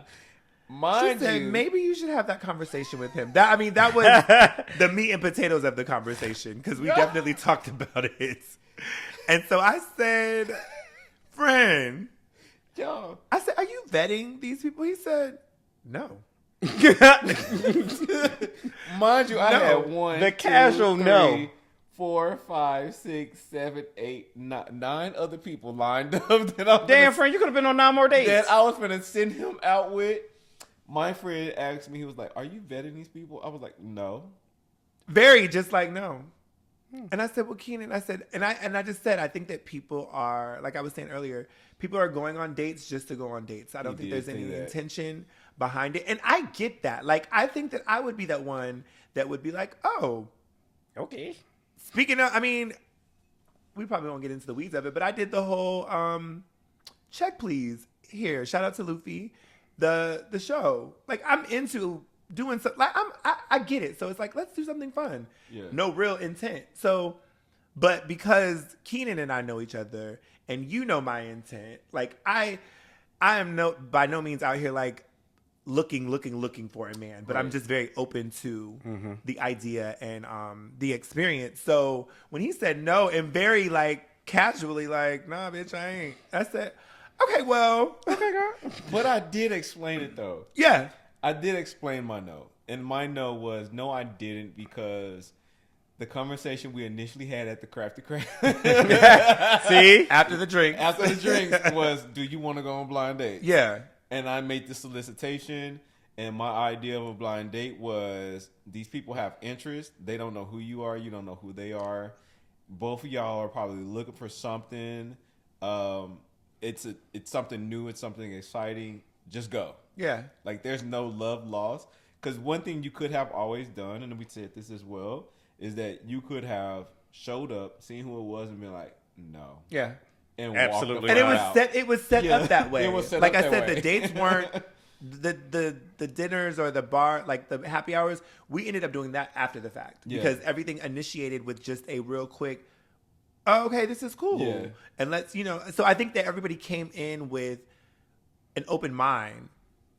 She said, maybe you should have that conversation with him. That was the meat and potatoes of the conversation because we definitely talked about it. And so I said, friend, I said, are you vetting these people? He said, no. Mind you, I had 1, the 2, casual 3, no. 4, 5, 6, 7, 8, 9 other people lined up. Damn, friend, you could have been on 9 more dates. That I was going to send him out with. My friend asked me, he was like, are you vetting these people? I was like, no. Very just like, no. And I said, well, Keenan, I said, and I just said, I think that people are, like I was saying earlier, people are going on dates just to go on dates. I don't think there's any intention behind it. And I get that. Like, I think that I would be that one that would be like, oh. Okay. Speaking of, I mean, we probably won't get into the weeds of it, but I did the whole check please here. Shout out to Luffy. The show, like I'm into doing something. Like I get it. So it's like let's do something fun. Yeah. No real intent. So, but because Keenan and I know each other, and you know my intent, like I am by no means out here like looking for a man, but I'm just very open to the idea and the experience. So when he said no and very like casually like nah, bitch, I ain't. I said. Okay, well. Okay, girl. But I did explain it, though. Yeah. I did explain my no. And my no was, no, I didn't, because the conversation we initially had at the Crafty Craft. See? After the drinks was, do you want to go on a blind date? Yeah. And I made the solicitation, and my idea of a blind date was, these people have interest. They don't know who you are. You don't know who they are. Both of y'all are probably looking for something. It's something new. It's something exciting. Just go. Yeah. Like there's no love lost. Because one thing you could have always done, and we said this as well, is that you could have showed up, seen who it was, and been like, no. Yeah. And absolutely. And it was set up that way. It was set like up I that said, way. the dates weren't the dinners or the bar, like the happy hours. We ended up doing that after the fact because everything initiated with just a real quick. Oh, okay, this is cool. Yeah. And let's, so I think that everybody came in with an open mind,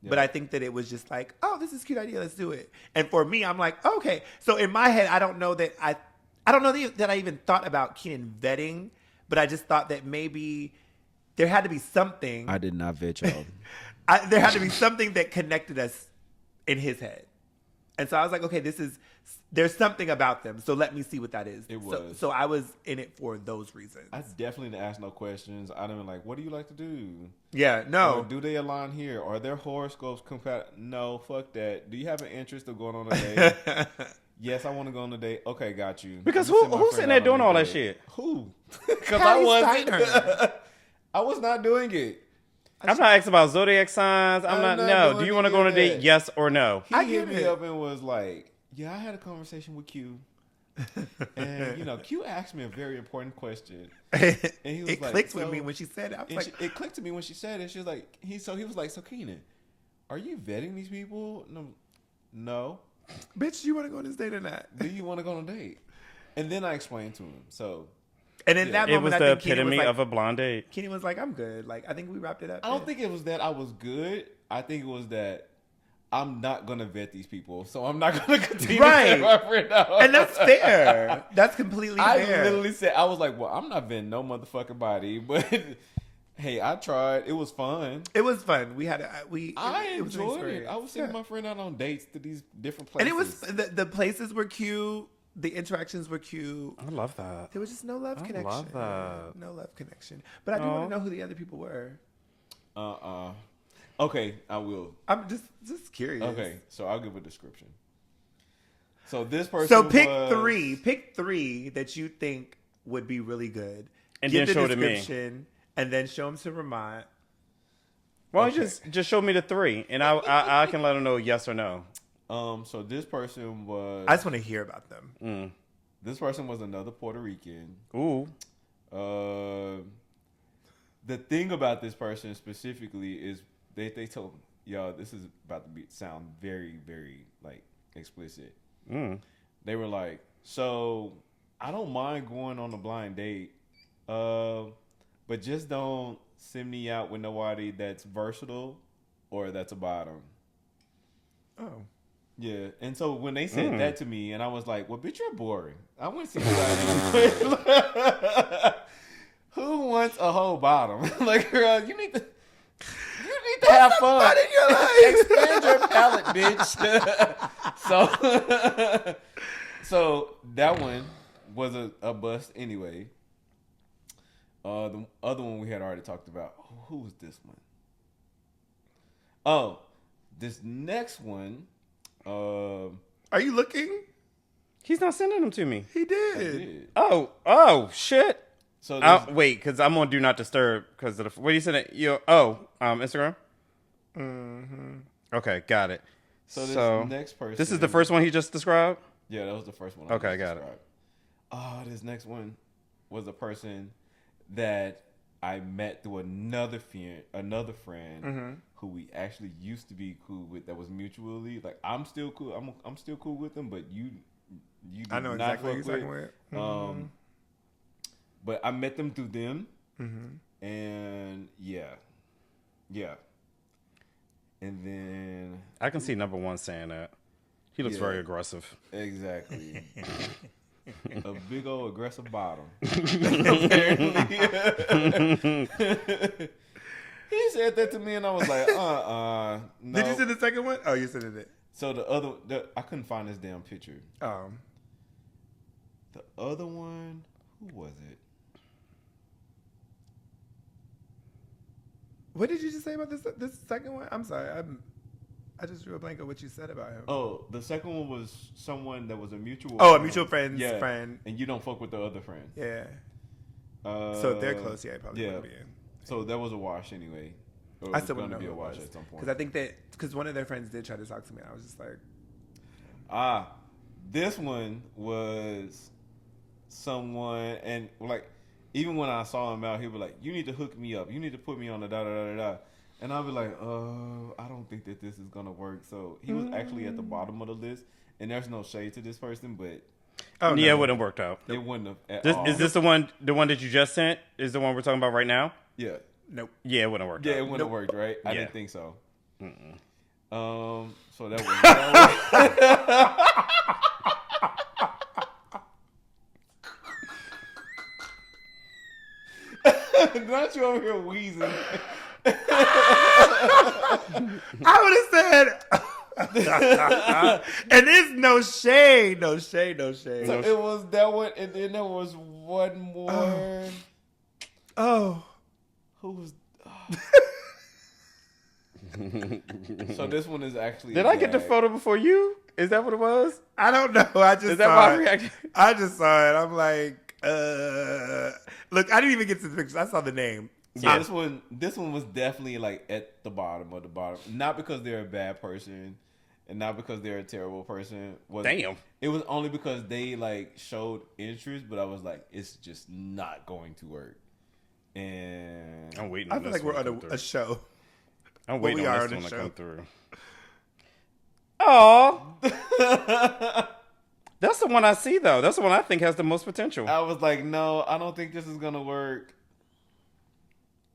but I think that it was just like, oh, this is a cute idea, let's do it. And for me, I'm like, okay. So in my head, I don't know that I even thought about Keenan vetting, but I just thought that maybe there had to be something. I did not vet y'all. There had to be something that connected us in his head. And so I was like, okay, there's something about them. So let me see what that is. It was. So I was in it for those reasons. I definitely didn't ask no questions. I didn't like, what do you like to do? Yeah, no. Or do they align here? Are their horoscopes compatible? No, fuck that. Do you have an interest of going on a date? Yes, I want to go on a date. Okay, got you. Because who's sitting there doing all that shit? Who? Because I wasn't. I was not doing it. I'm not asking about zodiac signs. I'm not. No. Do you want to go on a date? Yes or no? He hit me up and was like, yeah, I had a conversation with Q. And, Q asked me a very important question. And he was it clicked with me when she said it. I was like, it clicked to me when she said it. She was like, he was like, so Keenan, are you vetting these people? No. Bitch, do you want to go on this date or not? Do you want to go on a date? And then I explained to him. So. And in that moment, it was the epitome of a blonde date. Keenan was like, I'm good. Like, I think we wrapped it up. I don't think it was that I was good. I think it was that I'm not gonna vet these people, so I'm not gonna continue Right. to my friend out. And that's fair. That's completely fair. I literally said, I was like, well, I'm not vetting no motherfucking body, but hey, I tried. It was fun. It was fun. We had I it was an enjoyed it. experience. I was taking my friend out on dates to these different places. And it was the places were cute. The interactions were cute. I love that. There was just no love connection. love that. No love connection. But I do want to know who the other people were. Okay, I will. I'm just curious. Okay, so I'll give a description. So this person. So pick was, three. Pick three that you think would be really good. And Give then show the to me. description, and then show them to Ramont. Why don't you just show me the three, and I can let them know yes or no. So this person was. I just want to hear about them. This person was another Puerto Rican. Ooh. The thing about this person specifically is they told me, y'all, this is about to sound very, very like explicit. They were like, so I don't mind going on a blind date, but just don't send me out with nobody that's versatile or that's a bottom. Oh. Yeah, and so when they said that to me, and I was like, well, bitch, you're boring. I want to see somebody who wants a whole bottom. Like, girl, you need to have fun in your life. Expand your palate, bitch. So that one was a bust anyway. The other one we had already talked about. Who was this one? Oh, this next one. Are you looking? He's not sending them to me. He I did. did. Oh, shit. So Wait, because I'm on Do Not Disturb because of the. What do you say? Instagram? Mm-hmm. Okay, got it. So this next person. This is the first one he just described? Yeah, that was the first one. Okay, got it. Oh, this next one was a person that I met through another friend who we actually used to be cool with. That was mutually like I'm still cool. I'm still cool with them, but you. I know not exactly what you're talking about. But I met them through them, and yeah, and then I can see number one saying that. He looks very aggressive. Exactly. A big old aggressive bottom. He said that to me, and I was like, no. Did you see the second one? Oh, you said it. So I couldn't find this damn picture. The other one, who was it? What did you just say about this second one? I'm sorry, I just drew a blank of what you said about him. Oh, the second one was someone that was a mutual. Oh, a mutual friend's friend. And you don't fuck with the other friend. Yeah. So they're close. Yeah, probably wouldn't be in. So that was a wash anyway. I still wouldn't know be who a it wash was at some point. because I think because one of their friends did try to talk to me. I was just like, this one was someone, and like even when I saw him out, he was like, "You need to hook me up. You need to put me on the da da da da." And I'll be like, I don't think that this is gonna work. So he was actually at the bottom of the list, and there's no shade to this person, but it wouldn't have worked out. It wouldn't have at all. Is this the one that you just sent? Is the one we're talking about right now? Yeah. nope. Yeah, it wouldn't have worked out. Yeah, it wouldn't have worked, right? I Yeah. didn't think so. So that was. Not you over here wheezing. I would have said, and there's no shade. So it was that one, and then there was one more. Oh. Who was? So this one is actually. Did I get the photo before you? Is that what it was? I don't know. I just Is that saw why I it. reacted? I just saw it. I'm like, look, I didn't even get to the pictures. I saw the name. So this one was definitely like at the bottom of the bottom. Not because they're a bad person, and not because they're a terrible person. Damn. It was only because they like showed interest, but I was like, it's just not going to work. And I'm waiting. I feel like we're on a show. I'm waiting we on are this on one a to come show. through. Oh, that's the one I see though. That's the one I think has the most potential. I was like, no, I don't think this is gonna work.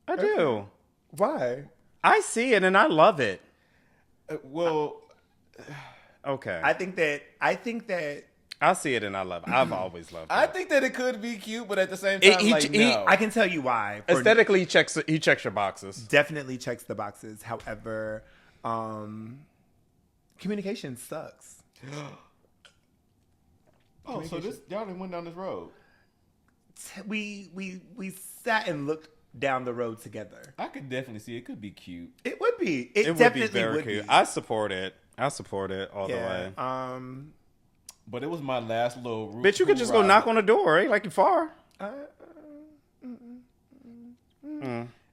I do. Why? I see it and I love it. Well, Okay. I think that I see it and I love it. I've always loved it. I think that it could be cute, but at the same time, no. I can tell you why. Aesthetically, he checks your boxes. Definitely checks the boxes. However, communication sucks. Oh, so y'all done went down this road. We sat and looked down the road together. I could definitely see it could be cute. It would be. It definitely would be very cute. I support it. I support it all the way. But it was my last little route. Bitch, you could just go knock on the door. Ain't like you far. And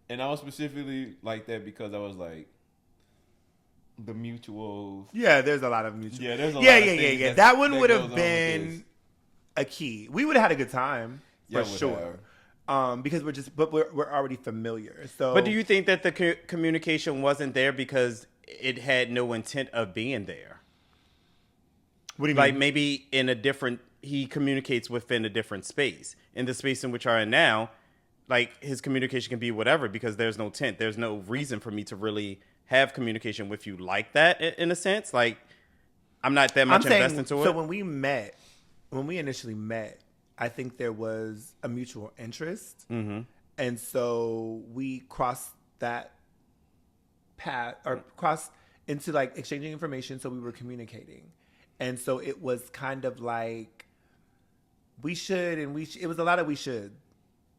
I was specifically like that because I was like, the mutual. Yeah, there's a lot of mutual. Yeah, there's a lot of things. Yeah. That one would have been a key. We would have had a good time for sure. Because we're already familiar. So, but do you think that the communication wasn't there because it had no intent of being there? What do you mean? Like maybe he communicates within a different space. In the space in which we are in now, like his communication can be whatever because there's no intent. There's no reason for me to really have communication with you like that in a sense. Like I'm not that much invested into it. So when we initially met, I think there was a mutual interest. Mm-hmm. And so we crossed that path or crossed into like exchanging information. So we were communicating. And so it was kind of like we should, and it was a lot of we should,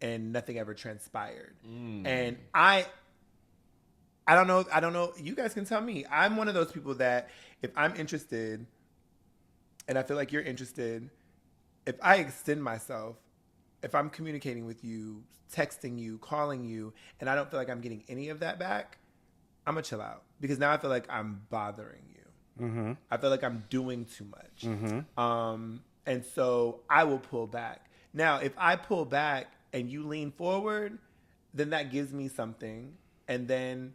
and nothing ever transpired. And I don't know. You guys can tell me. I'm one of those people that if I'm interested and I feel like you're interested, if I extend myself, if I'm communicating with you, texting you, calling you, and I don't feel like I'm getting any of that back, I'm going to chill out. Because now I feel like I'm bothering you. Mm-hmm. I feel like I'm doing too much. Mm-hmm. And so I will pull back. Now, if I pull back and you lean forward, then that gives me something. And then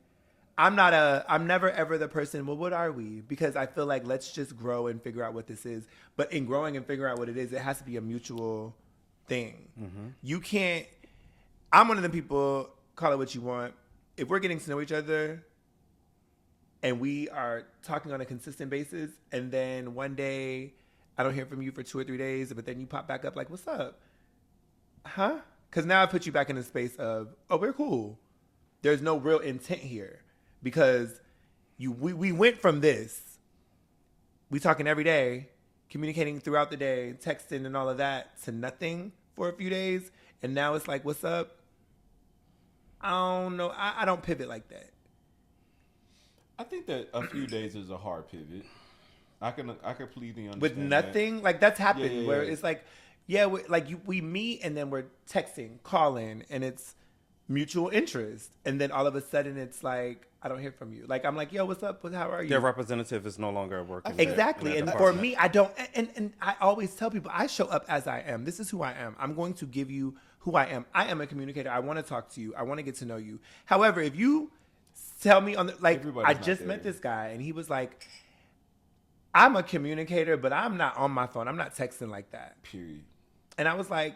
I'm never ever the person, well, what are we? Because I feel like let's just grow and figure out what this is. But in growing and figuring out what it is, it has to be a mutual thing. Mm-hmm. You can't, I'm one of the people, call it what you want. If we're getting to know each other and we are talking on a consistent basis, and then one day I don't hear from you for 2 or 3 days, but then you pop back up like, what's up? Huh? Because now I put you back in the space of, oh, we're cool. There's no real intent here. Because we went from this, we talking every day, communicating throughout the day, texting and all of that, to nothing for a few days. And now it's like, what's up? I don't know. I don't pivot like that. I think that a few days is a hard pivot. I completely understand. With nothing, like that's happened where yeah. it's like, we meet and then we're texting, calling, and it's mutual interest. And then all of a sudden it's like, I don't hear from you. Like, I'm like, yo, what's up? How are you? Their representative is no longer working. Exactly. And for me, I don't, and I always tell people, I show up as I am. This is who I am. I'm going to give you who I am. I am a communicator. I want to talk to you. I want to get to know you. However, if you tell me I just met this guy and he was like, I'm a communicator, but I'm not on my phone. I'm not texting like that. Period. And I was like,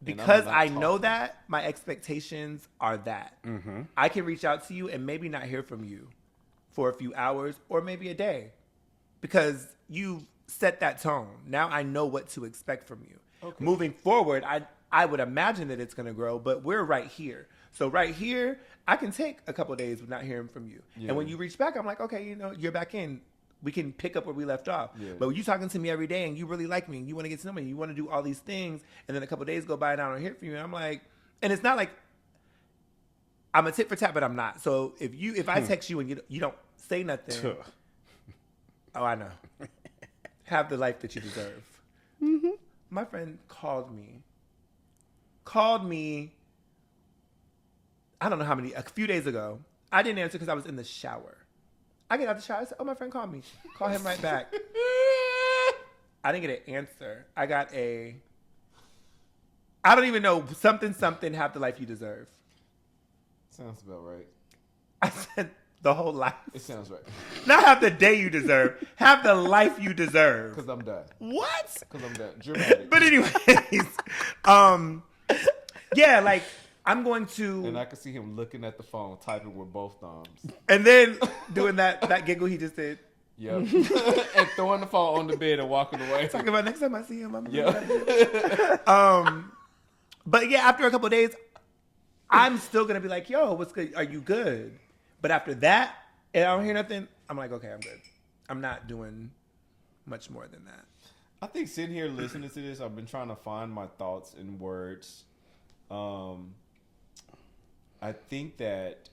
because I know that, my expectations are that. Mm-hmm. I can reach out to you and maybe not hear from you for a few hours or maybe a day because you set that tone. Now I know what to expect from you. Okay. Moving forward, I would imagine that it's going to grow, but we're right here. So right here, I can take a couple of days with not hearing from you. Yeah. And when you reach back, I'm like, okay, you're back in. We can pick up where we left off. Yeah. But when you talking to me every day and you really like me and you want to get to know me and you want to do all these things and then a couple of days go by and I don't hear from you, and I'm like, and it's not like I'm a tit for tat, but I'm not. So if I text you and you don't say nothing, oh, I know. Have the life that you deserve. Mm-hmm. My friend called me. I don't know how many, a few days ago. I didn't answer because I was in the shower. I get out the shower. I said, oh, my friend called me. Call him right back. I didn't get an answer. I got I don't even know, something, have the life you deserve. Sounds about right. I said the whole life. It sounds right. Not have the day you deserve. Have the life you deserve. Because I'm done. What? Because I'm done. Dramatic. But anyways, yeah, like, I'm going to... And I can see him looking at the phone, typing with both thumbs. And then doing that giggle he just did. Yep. And throwing the phone on the bed and walking away. Talking about next time I see him, I'm gonna Yeah. But yeah, after a couple of days, I'm still gonna be like, yo, what's good? Are you good? But after that, and I don't hear nothing, I'm like, okay, I'm good. I'm not doing much more than that. I think sitting here listening to this, I've been trying to find my thoughts in words. I think that,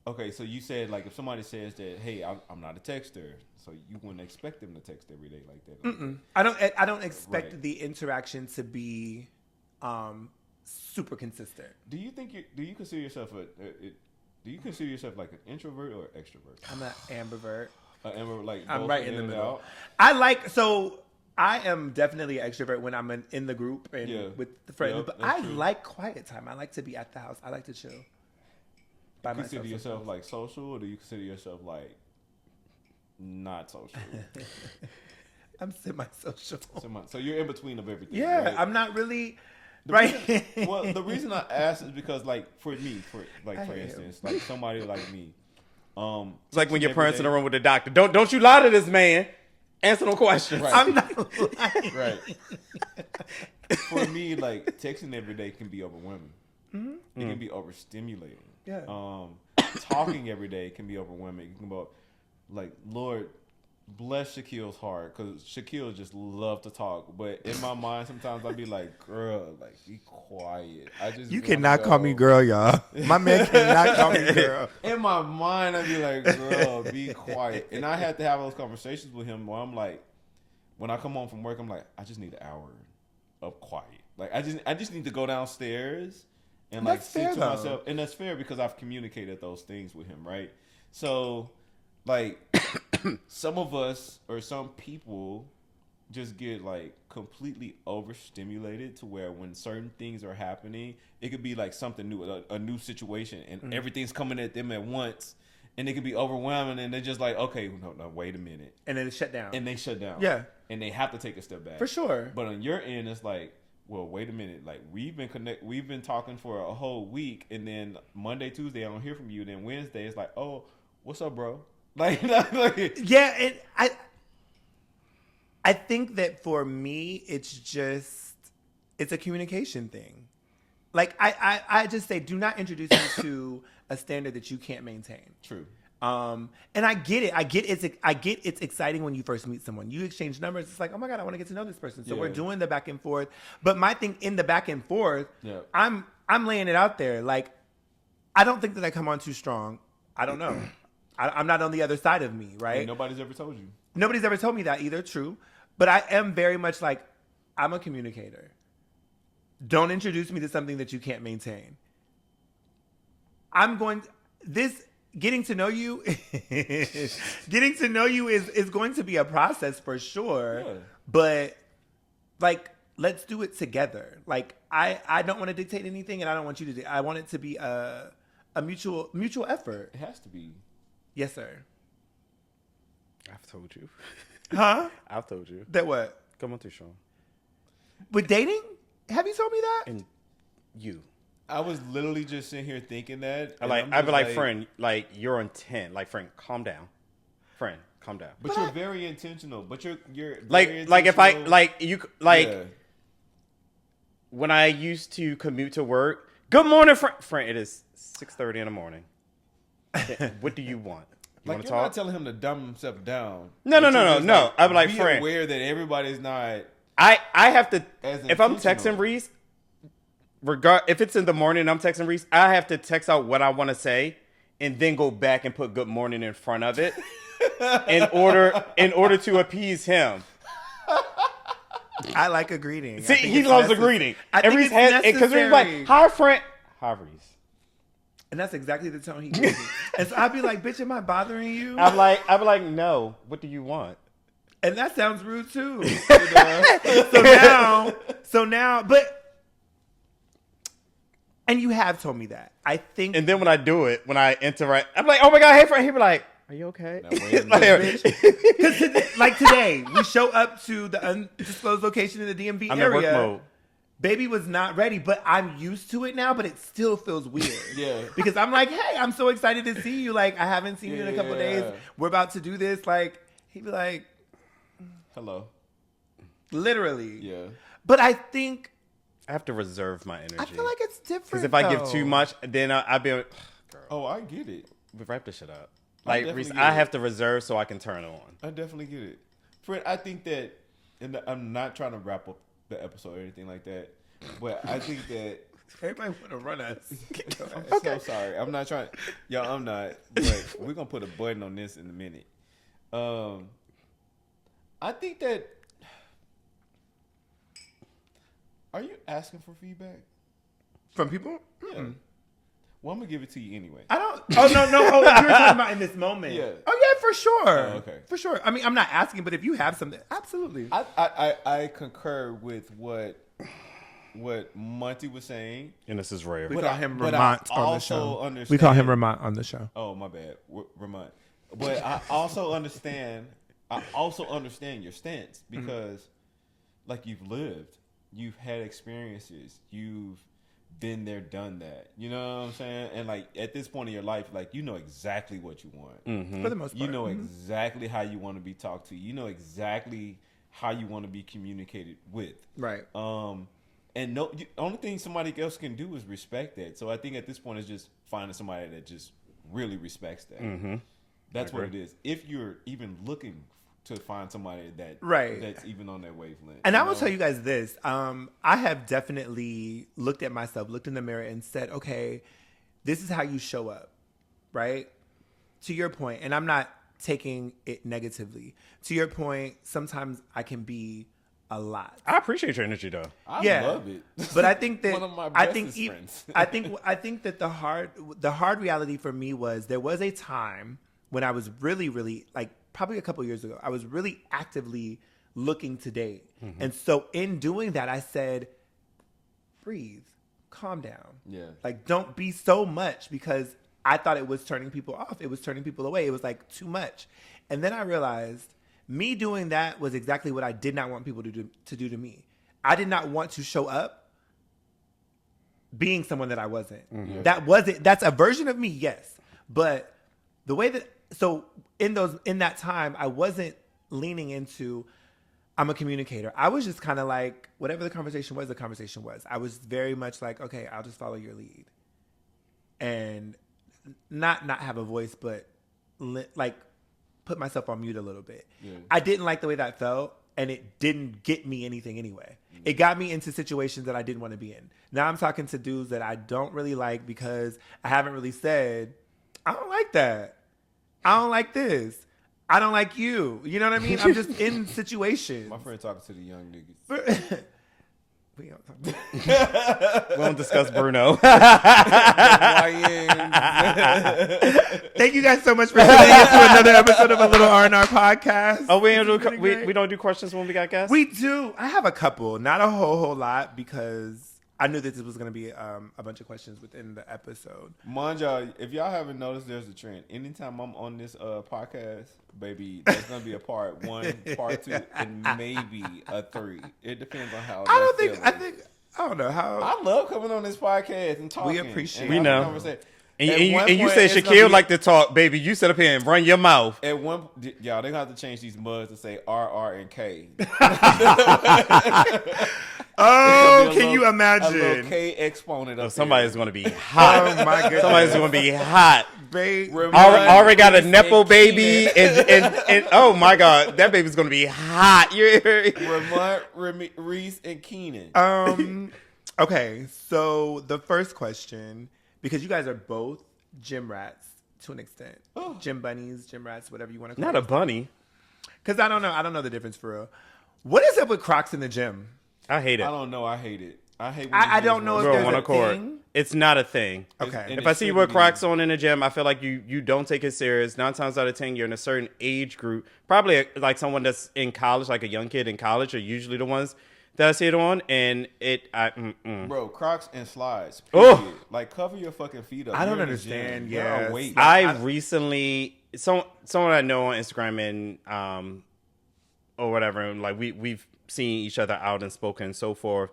okay, so you said, like, if somebody says that, hey, I'm not a texter, so you wouldn't expect them to text every day like that. Mm-mm. I don't expect the interaction to be super consistent. Do you consider yourself like an introvert or extrovert? I'm an ambivert. Like I'm both right in the middle. Out? I am definitely an extrovert when I'm in the group and with the friends. Yep, but that's I true. like quiet time. I like to be at the house. I like to chill. By Do you consider myself yourself sometimes. like social, or do you consider yourself like not social? I'm semi-social. So you're in between of everything. Yeah, right? I'm not really The right. Well, the reason I asked is because, like, for me, for hear instance, like somebody like me, It's like when your every parents in day- the room with the doctor. Don't you lie to this man. Answer no questions. Right. I'm not lying. right? For me, like texting every day can be overwhelming. It can be overstimulating. Yeah. Talking every day can be overwhelming. You can go, like, Lord, bless Shaquille's heart, because Shaquille just love to talk. But in my mind, sometimes I'll be like, girl, like, be quiet. You cannot call me girl, y'all. My man cannot call me girl. In my mind, I'd be like, girl, be quiet. And I had to have those conversations with him where I'm like, when I come home from work, I'm like, I just need an hour of quiet. Like, I just need to go downstairs and like That's sit fair, to though. myself. And that's fair because I've communicated those things with him, right? So, like, some of us or some people just get like completely overstimulated to where when certain things are happening, it could be like something new, a new situation, and everything's coming at them at once, and it could be overwhelming, and they're just like, okay, no, wait a minute, And then it's shut down. and they shut down, Yeah. and they have to take a step back For sure. But on your end, it's like, well, wait a minute, like we've been talking for a whole week, and then Monday, Tuesday, I don't hear from you, then Wednesday, it's like, oh, what's up, bro? Like Yeah, and I think that for me, it's a communication thing. Like I just say, do not introduce me to a standard that you can't maintain. True. And I get it. I get it's exciting when you first meet someone. You exchange numbers. It's like, oh my God, I want to get to know this person. So Yeah. we're doing the back and forth. But my thing in the back and forth, Yeah. I'm laying it out there. Like, I don't think that I come on too strong. I don't know. I'm not on the other side of me, right? And nobody's ever told you. Nobody's ever told me that either, true. But I am very much like, I'm a communicator. Don't introduce me to something that you can't maintain. Getting to know you is going to be a process for sure. Yeah. But like, let's do it together. Like, I don't want to dictate anything, and I don't want you to. I want it to be a mutual effort. It has to be. Yes, sir. I've told you. Huh? I've told you. That what? Come on through, Sean. With dating? Have you told me that? And you. I was literally just sitting here thinking that. I'd and be I'm like, just friend, like you're on 10. Like, friend, calm down. Friend, calm down. But you're very intentional. But you're Like very if I intentional. Yeah. when I used to commute to work. Good morning, friend. It is 6:30 in the morning. What do you want? You Like, want to you're not talk? telling him to dumb himself down. No. But you're just I'd be like, be friend. aware that everybody's not. I have to. As If I'm intentional. texting Reese, if it's in the morning, and I'm texting Reese. I have to text out what I want to say, and then go back and put "Good morning" in front of it, in order to appease him. I like a greeting. See, I think he it's loves a necessary. greeting. I think it's because he's like, necessary. "Hi, friend." Hi, Reese. And that's exactly the tone he gives me. And so I'd be like, bitch, am I bothering you? I'd be like, no. What do you want? And that sounds rude too. So now, and you have told me that. I think. And then when I do it, when I interact, I'm like, oh my God, hey, friend. He'd be like, are you okay? Now, wait a Like, minute, Because like today, we show up to the undisclosed location in the DMV I'm area. in work mode. baby was not ready, but I'm used to it now, but it still feels weird. Yeah. Because I'm like, hey, I'm so excited to see you. Like, I haven't seen you in a couple days. We're about to do this. Like, he'd be like, hello. Literally. Yeah. But I think I have to reserve my energy. I feel like it's different. Because if I give too much, then I'll be like, girl, Oh, I get it. wrap this shit up. I Like, definitely Reese, get I it. have to reserve so I can turn on. I definitely get it. Fred, I think that, and I'm not trying to wrap up the episode or anything like that, but I think that Everybody want to run us. I'm so sorry. I'm not trying. Yo, I'm not. But we're gonna put a button on this in a minute. I think that. Are you asking for feedback From people? Yeah. Well, I'm gonna give it to you anyway. I don't. Oh no. Oh, you were talking about in this moment. Yeah. Oh yeah, for sure. Oh, okay. For sure. I mean, I'm not asking, but if you have something, absolutely. I concur with what Monty was saying. And this is rare. We But call I- him but I Ramont on the also show. understand- We call him Ramont on the show. Oh, my bad, Ramont. But I also understand. I also understand your stance because, like, you've lived, you've had experiences, you've been there, done that. You know what I'm saying? And like at this point in your life, like you know exactly what you want. For the most part. You know exactly how you want to be talked to. You know exactly how you want to be communicated with. Right. And only thing somebody else can do is respect that. So I think at this point it's just finding somebody that just really respects that. That's what it is. If you're even looking to find somebody that's even on that wavelength. And I will tell you guys this. I have definitely looked at myself, looked in the mirror and said, okay, this is how you show up, right? To your point, and I'm not taking it negatively. To your point, sometimes I can be a lot. I appreciate your energy, though. I love it. But I think that one of my bestest friends. I think that the hard reality for me was there was a time when I was really, really like probably a couple years ago, I was really actively looking to date. And so in doing that, I said, breathe, calm down. Yeah. Like, don't be so much because I thought it was turning people off. It was turning people away. It was like too much. And then I realized me doing that was exactly what I did not want people to do to me. I did not want to show up being someone that I wasn't. That's a version of me, yes. But the way that, so in that time, I wasn't leaning into, I'm a communicator. I was just kind of like, whatever the conversation was, I was very much like, okay, I'll just follow your lead. And not have a voice, but like put myself on mute a little bit. Yeah. I didn't like the way that felt, and it didn't get me anything anyway. It got me into situations that I didn't want to be in. Now I'm talking to dudes that I don't really like because I haven't really said, I don't like that. I don't like this. I don't like you. You know what I mean? I'm just in situations. My friend talking to the young niggas. We Won't discuss Bruno. Thank you guys so much for tuning in to another episode of A Little R&R Podcast. Oh, we don't do questions when we got guests? We do. I have a couple. Not a whole lot because I knew that this was going to be a bunch of questions within the episode. Mind y'all, if y'all haven't noticed, there's a trend. Anytime I'm on this podcast, baby, there's going to be a part 1, part 2, and maybe a 3. It depends on how I don't know how. I love coming on this podcast and talking. We appreciate it. We know. And At you one point, said it's gonna Shaquille be- like to talk, baby. You sit up here and run your mouth. At one, y'all, they have to change these mugs to say RR and K. Oh, can you A little imagine? K exponent. Up Somebody's going to be hot. Oh my goodness. Somebody's going to be hot. Babe. Already got a Reese nepo and baby, Keenan. and oh my god, that baby's going to be hot. Ramont, Reese, and Keenan. Okay, so the first question, because you guys are both gym rats to an extent. Gym bunnies, gym rats, whatever you want to call Not it. a bunny. Because I don't know the difference for real. What is up with Crocs in the gym? I hate it. I don't know. I hate it. I hate. I don't know if Bro, there's on a a court. thing. It's not a thing. Okay. And If it I see you shouldn't with be. Crocs on in the gym, I feel like you don't take it serious. 9 times out of 10, you're in a certain age group. Probably like someone that's in college, like a young kid in college, are usually the ones that I see it on. And Bro, Crocs and slides. Oh. Period. Like cover your fucking feet up. I don't You're in the understand, gym. You're yes. weight. I recently someone I know on Instagram and or whatever, and like we've seen each other out and spoken and so forth.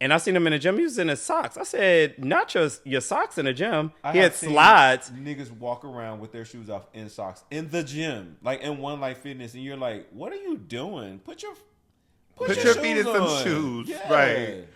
And I seen him in the gym. He was in his socks. I said, not your socks in the gym. He have had seen slides. Niggas walk around with their shoes off in socks in the gym, like in One Life Fitness, and you're like, "What are you doing? Put your feet in some shoes, yeah. right?"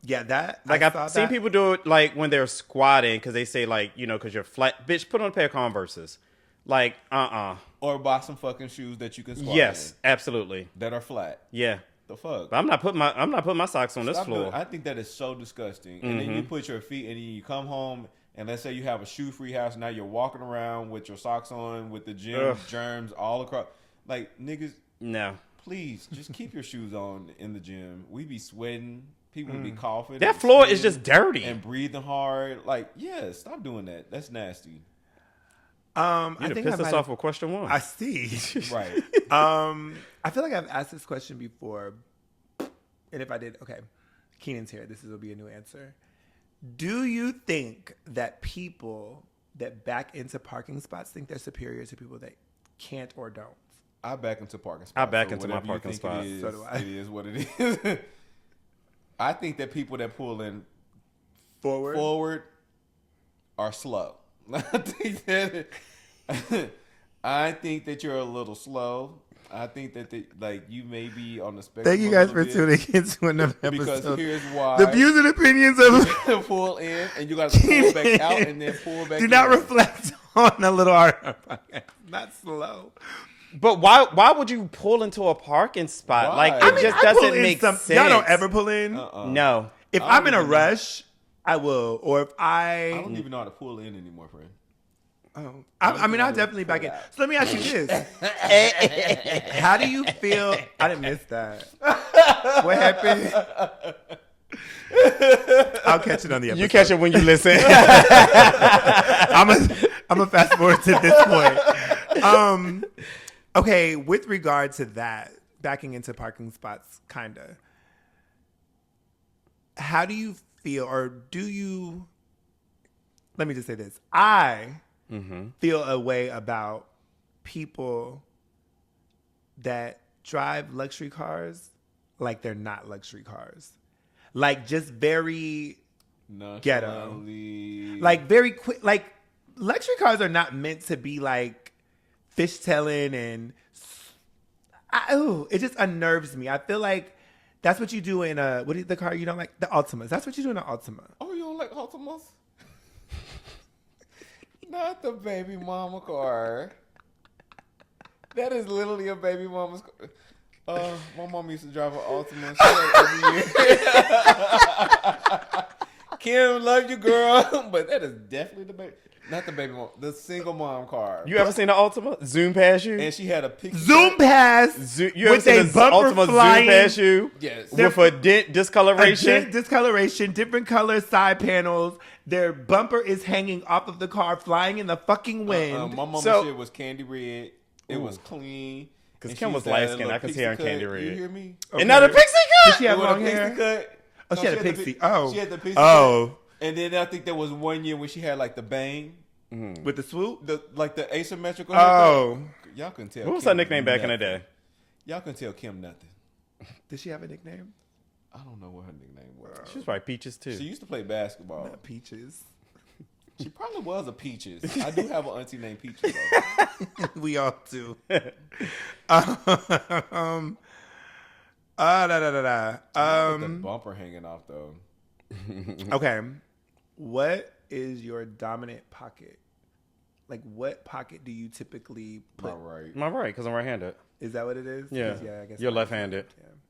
Yeah, that Like I've seen people do it like when they're squatting because they say like because you're flat. Bitch, put on a pair of Converses. Like Or buy some fucking shoes that you can squat Yes, in, absolutely. that are flat. Yeah. The fuck. But I'm not putting my socks on this Stop floor. doing- I think that is so disgusting. And then you put your feet, and then you come home, and let's say you have a shoe-free house. Now you're walking around with your socks on, with the gym germs all across. Like niggas, No. please just keep your shoes on in the gym. We be sweating. People be coughing. That and floor is sneezing just dirty. and breathing hard. Like, yeah, stop doing that. That's nasty. I You think pissed us off with question 1. I see. Right. I feel like I've asked this question before, and if I did, okay, Keenan's here. This will be a new answer. Do you think that people that back into parking spots think they're superior to people that can't or don't? I back into parking spots. I back into my whatever you parking think spot. It is, So do I. It is what it is. I think that people that pull in forward are slow. I think that you're a little slow. I think that you may be on the spectrum. Thank you guys for tuning into another Because episode. here's why. The views and opinions of pull in and you got to pull back out and then pull back do in. not reflect on a little art podcast. Not slow. But why would you pull into a parking spot? Why? Like I it mean, just I pull doesn't in make sense. Y'all don't ever pull in. No. If I I'm in a don't even know. rush, I will. Or if I don't even know how to pull in anymore, friend. Oh, I mean, I'll definitely back in. So let me ask you this: how do you feel? I didn't miss that. What happened? I'll catch it on the episode. You catch it when you listen. I'm a fast forward to this point. Okay, with regard to that, backing into parking spots, kinda. How do you feel, or do you? Let me just say this: I feel a way about people that drive luxury cars like they're not luxury cars, like just very ghetto, like very quick. Like luxury cars are not meant to be like fishtailing, and it just unnerves me. I feel like that's what you do in what is the car you don't like? The Altimas. That's what you do in an Altima. Oh, you don't like Altimas? Not the baby mama car. That is literally a baby mama's car. My mom used to drive an Altima. Kim, love you, girl. But that is definitely the baby. Not the baby mom. The single mom car. You ever seen the Ultima zoom past you? And she had a pixie Zoom pass You ever with seen a the bumper Ultima flying. zoom past you? Yes. With a dent discoloration. Discoloration, different color side panels. Their bumper is hanging off of the car, flying in the fucking wind. My mama So- shit was candy red. It was clean. Because And Kim she was used to have light a skinned. I little could see her in pixie candy cut. red. You hear me? And not a pixie Did cut? she have With a long pixie hair? cut. Oh, she had a the pixie. pi- Oh. She had the pixie Oh. cut. And then I think there was one year when she had like the bang. With the swoop? The asymmetrical. Oh. haircut. Y'all can tell. What was Kim her nickname back in the nothing. day? Y'all can tell Kim nothing. Did she have a nickname? I don't know what her nickname was. She was probably Peaches too. She used to play basketball. Peaches. She probably was a Peaches. I do have an auntie named Peaches though. We all do. The bumper hanging off though. Okay. What is your dominant pocket? Like, what pocket do you typically put? All right. Am I right? Because I'm right-handed. Is that what it is? Yeah. I guess You're I'm left-handed.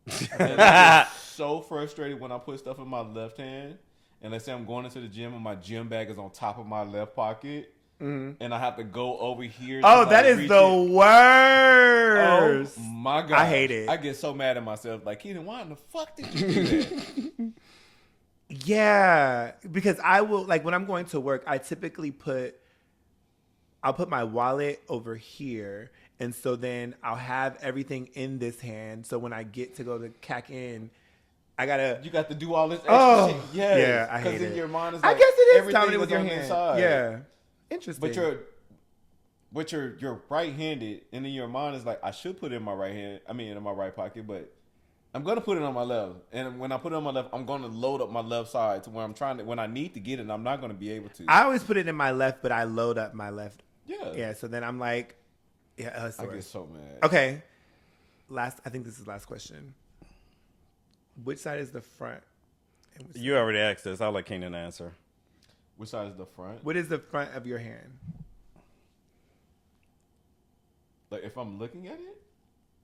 Yeah. I'm so frustrated when I put stuff in my left hand, and let's say I'm going into the gym and my gym bag is on top of my left pocket, and I have to go over here. Oh, to, that like, is reach the it. worst. Oh my god, I hate it. I get so mad at myself. Like, Keenan, why in the fuck did you do that? Yeah, because I will, like, when I'm going to work, I typically I'll put my wallet over here, and so then I'll have everything in this hand. So when I get to go to cack in, I gotta. You got to do all this extra shit. Yes. Yeah, I hate Because in it. your mind is I like, guess it is everything dominant with your on the hand. inside. Yeah, interesting. But you're right-handed, and in your mind is like, I should put it in my right hand. I mean, in my right pocket, but I'm gonna put it on my left, and when I put it on my left, I'm gonna load up my left side to where I'm trying to. When I need to get it, I'm not gonna be able to. I always put it in my left, but I load up my left. Yeah. Yeah. So then I'm like, yeah. I get so mad. Okay. I think this is the last question. Which side is the front? You already asked this. I'll let Keenan answer. Which side is the front? What is the front of your hand? Like if I'm looking at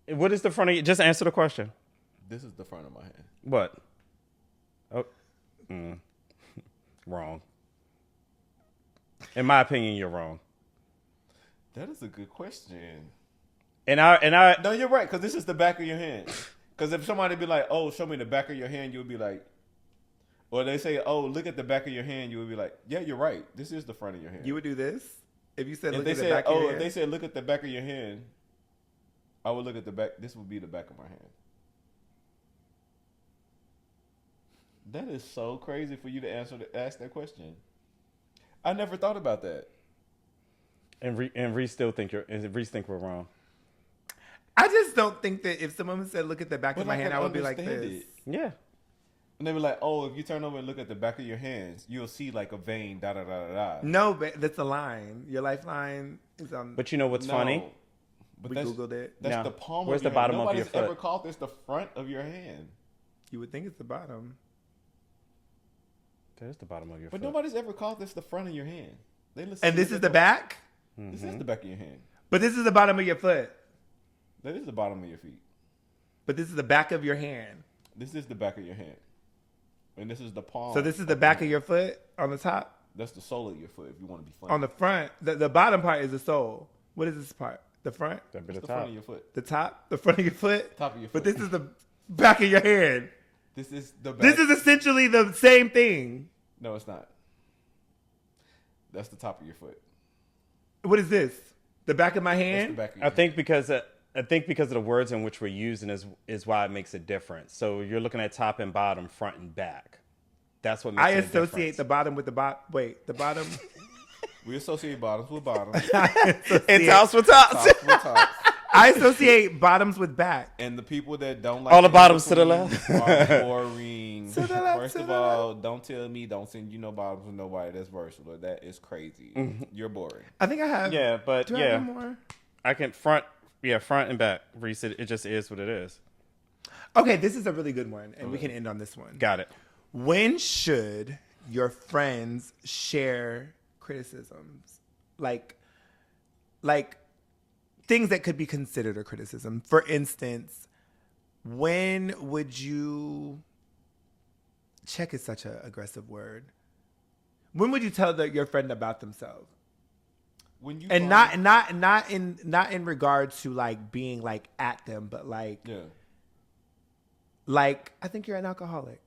it, What is the front of you? Just answer the question. this is the front of my hand. What? Oh, wrong. In my opinion, you're wrong. That is a good question. And I. No, you're right, because this is the back of your hand. Because if somebody be like, "Oh, show me the back of your hand," you would be like, or they say, "Oh, look at the back of your hand," you would be like, "Yeah, you're right. This is the front of your hand." You would do this if you said, If "Look they at the said, back of your "Oh," hand." if they said, "Look at the back of your hand," I would look at the back. This would be the back of my hand. That is so crazy for you to ask that question. I never thought about that. And Reese still think Reese think we're wrong. I just don't think that if someone said, "Look at the back But of my I hand," can I would be like understand this. it. Yeah. And they were like, "Oh, if you turn over and look at the back of your hands, you'll see like a vein, da da da da da." No, but that's a line. Your lifeline is on. But you know what's funny? But we that's, googled it. That's No. the palm Where's of your the bottom hand. of your Nobody's foot? ever called this the front of your hand. You would think it's the bottom. That is the bottom of your But foot. nobody's ever called this the front of your hand. They listen And this is the back. This is the back of your hand. But this is the bottom of your foot. That is the bottom of your feet. But this is the back of your hand. This is the back of your hand. And this is the palm. So this is the back of your foot on the top. That's the sole of your foot if you want to be funny. On the front, the bottom part is the sole. What is this part? The front, That'd be It's the the front top. of your foot. the top, the front of your foot. Top of your But foot. this is the back of your hand. This is the back. This is essentially the same thing. No, it's not. That's the top of your foot. What is this? The back of my That's the hand? back of your I hand. think because of the words in which we're using is why it makes it different. So you're looking at top and bottom, front and back. That's what makes I it a associate difference. the bottom with the bottom. Wait, the bottom. We associate bottoms with bottoms. And tops with tops. Tops with tops. I associate bottoms with back. And the people that don't like All the in bottoms to the between are boring. To the left, First to of the all, don't tell me don't send you no bottoms with nobody that's versatile. That is crazy. Mm-hmm. You're boring. I think I have. Yeah, but Do I yeah, have one more? I can front and back. Reese, it just is what it is. Okay, this is a really good one, and we can end on this one. Got it. When should your friends share criticisms? Like things that could be considered a criticism. For instance, when would you check is such an aggressive word. When would you tell your friend about themselves? When you And find- not in regard to like being like at them, but like yeah. like I think you're an alcoholic.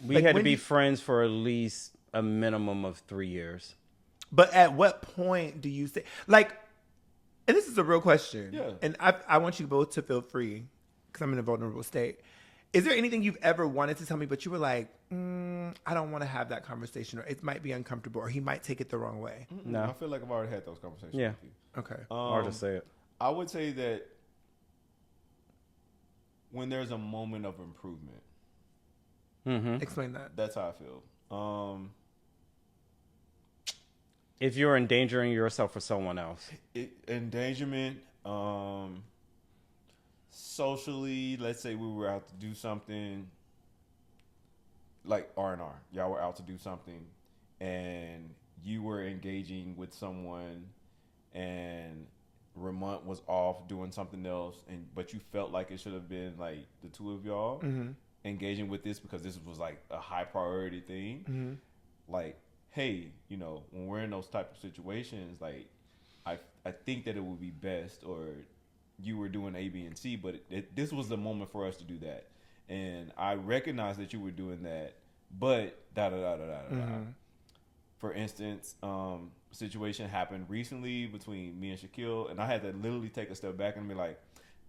We Like, had to when be you- friends for at least a minimum of 3 years. But at what point do you say like? And this is a real question. Yeah. And I want you both to feel free because I'm in a vulnerable state. Is there anything you've ever wanted to tell me, but you were like, I don't want to have that conversation, or it might be uncomfortable, or he might take it the wrong way? No. I feel like I've already had those conversations Yeah. with you. Okay. Hard to say it. I would say that when there's a moment of improvement, Explain that. that's how I feel. If you're endangering yourself for someone else. Endangerment, socially, let's say we were out to do something like R&R. Y'all were out to do something and you were engaging with someone and Ramont was off doing something else, but you felt like it should have been like the two of y'all engaging with this because this was like a high priority thing. Like, hey, when we're in those type of situations, like I think that it would be best, or you were doing A, B, and C, but this was the moment for us to do that, and I recognize that you were doing that, but da da da da da da. For instance, situation happened recently between me and Shaquille, and I had to literally take a step back and be like,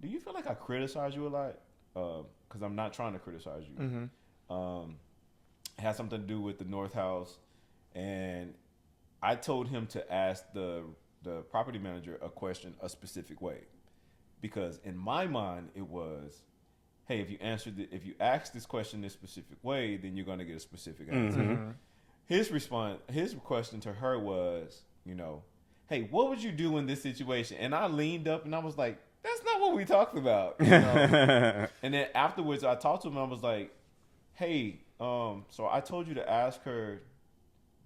do you feel like I criticize you a lot? Because I'm not trying to criticize you. It had something to do with the North House, and I told him to ask the property manager a question a specific way, because in my mind it was, hey, if you ask this question this specific way, then you're going to get a specific answer. Mm-hmm. His question to her was, hey, what would you do in this situation? And I leaned up and I was like, that's not what we talked about. And then afterwards, I talked to him and I was like, hey, so I told you to ask her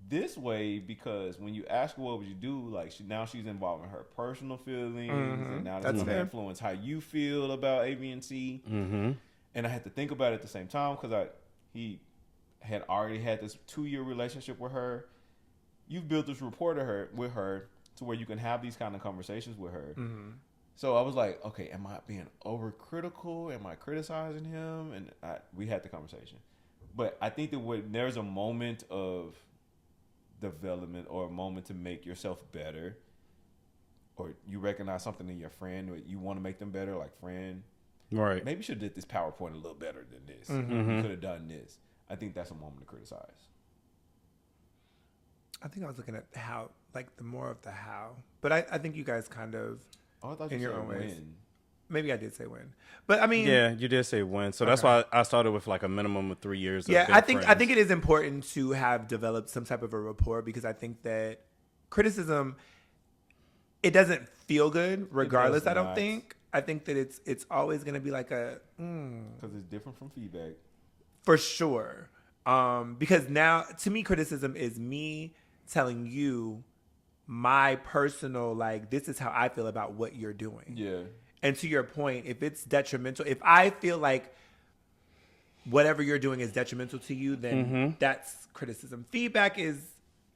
this way because when you ask her what would you do, like now she's involving her personal feelings, and now that's going to influence how you feel about A, B, and C. Mm-hmm. And I had to think about it at the same time because he had already had this 2-year relationship with her. You've built this rapport with her to where you can have these kind of conversations with her. Mm-hmm. So I was like, okay, am I being overcritical? Am I criticizing him? And we had the conversation. But I think that when there's a moment of development or a moment to make yourself better, or you recognize something in your friend or you want to make them better, like friend, right? Maybe you should have did this PowerPoint a little better than this. Mm-hmm. You could have done this. I think that's a moment to criticize. I think I was looking at how, like the more of the how, but I think you guys kind of in your own ways. Maybe I did say when, but I mean, yeah, you did say when. So that's why I started with like a minimum of 3 years. Yeah, I think it is important to have developed some type of a rapport because I think that criticism, it doesn't feel good regardless. I don't think. I think that it's always going to be like a because it's different from feedback for sure. Because now to me, criticism is me telling you my personal like this is how I feel about what you're doing. Yeah. And to your point, if it's detrimental, if I feel like whatever you're doing is detrimental to you, then that's criticism. Feedback is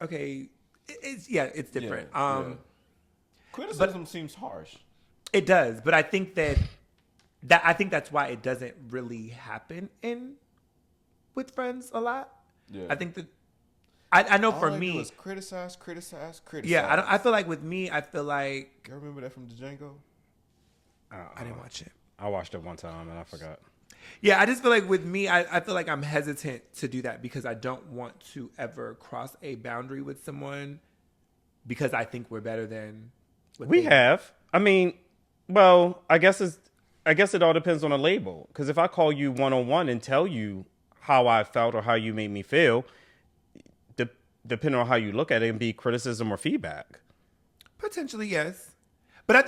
okay. It's different. Yeah. Criticism seems harsh. It does, but I think I think that's why it doesn't really happen with friends a lot. Yeah. I think that I know for me, it was criticize. Yeah, I feel like with me, I feel like. You remember that from Django? I didn't watch it. I watched it one time and I forgot. Yeah, I just feel like with me, I feel like I'm hesitant to do that because I don't want to ever cross a boundary with someone because I think we're better than what we have. I mean, well, I guess it all depends on a label. Because if I call you one-on-one and tell you how I felt or how you made me feel, depending on how you look at it, it can be criticism or feedback. Potentially, yes. But I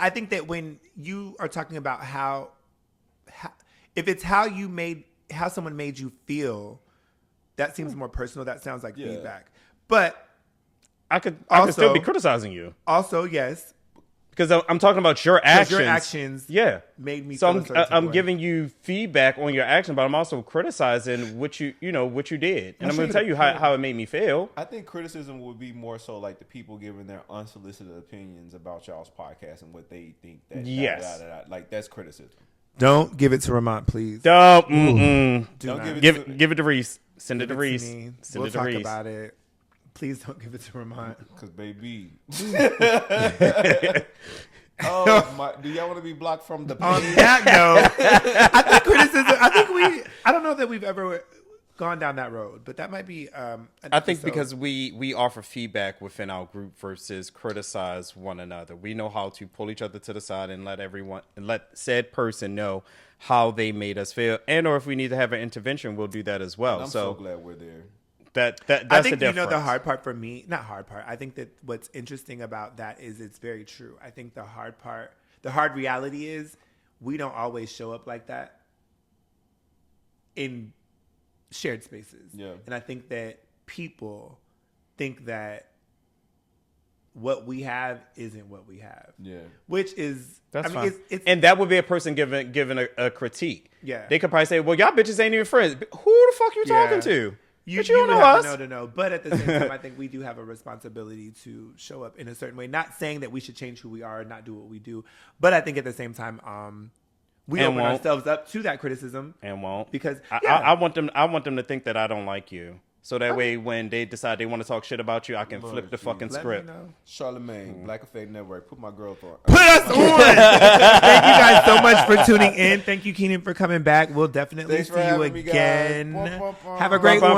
think that when you are talking about how if it's how someone made you feel, that seems more personal. That sounds like feedback. But I could still be criticizing you. Also, yes. Because I'm talking about your actions. Your actions made me feel so I'm giving you feedback on your action, but I'm also criticizing what you did. And I'm going to tell you how it made me feel. I think criticism would be more so like the people giving their unsolicited opinions about y'all's podcast and what they think that like that's criticism. Don't give it to Ramont, please. Don't give it to Reese. Send it to Reese. We'll talk about it. Please don't give it to Ramont. Because, baby. Do y'all want to be blocked from the On that note, I think criticism, I don't know that we've ever gone down that road, but that might be I think because we offer feedback within our group versus criticize one another. We know how to pull each other to the side and let said person know how they made us feel. And or if we need to have an intervention, we'll do that as well. And I'm so glad we're there. That's I think the difference. the hard part for me, not hard part. I think that what's interesting about that is it's very true. I think the hard reality is we don't always show up like that in shared spaces. Yeah. And I think that people think that what we have isn't what we have. Yeah. Which is fine. And that would be a person giving a critique. Yeah. They could probably say, well, y'all bitches ain't even friends. Who the fuck you talking to? You don't know us. No. But at the same time, I think we do have a responsibility to show up in a certain way. Not saying that we should change who we are and not do what we do. But I think at the same time, we open ourselves up to that criticism. And won't. Because I want them to think that I don't like you. So that way, when they decide they want to talk shit about you, I can flip the fucking script. Charlemagne, Black Effect Network, put my girl on. Put us on! Thank you guys so much for tuning in. Thank you, Keenan, for coming back. We'll definitely see you again. Have a great one.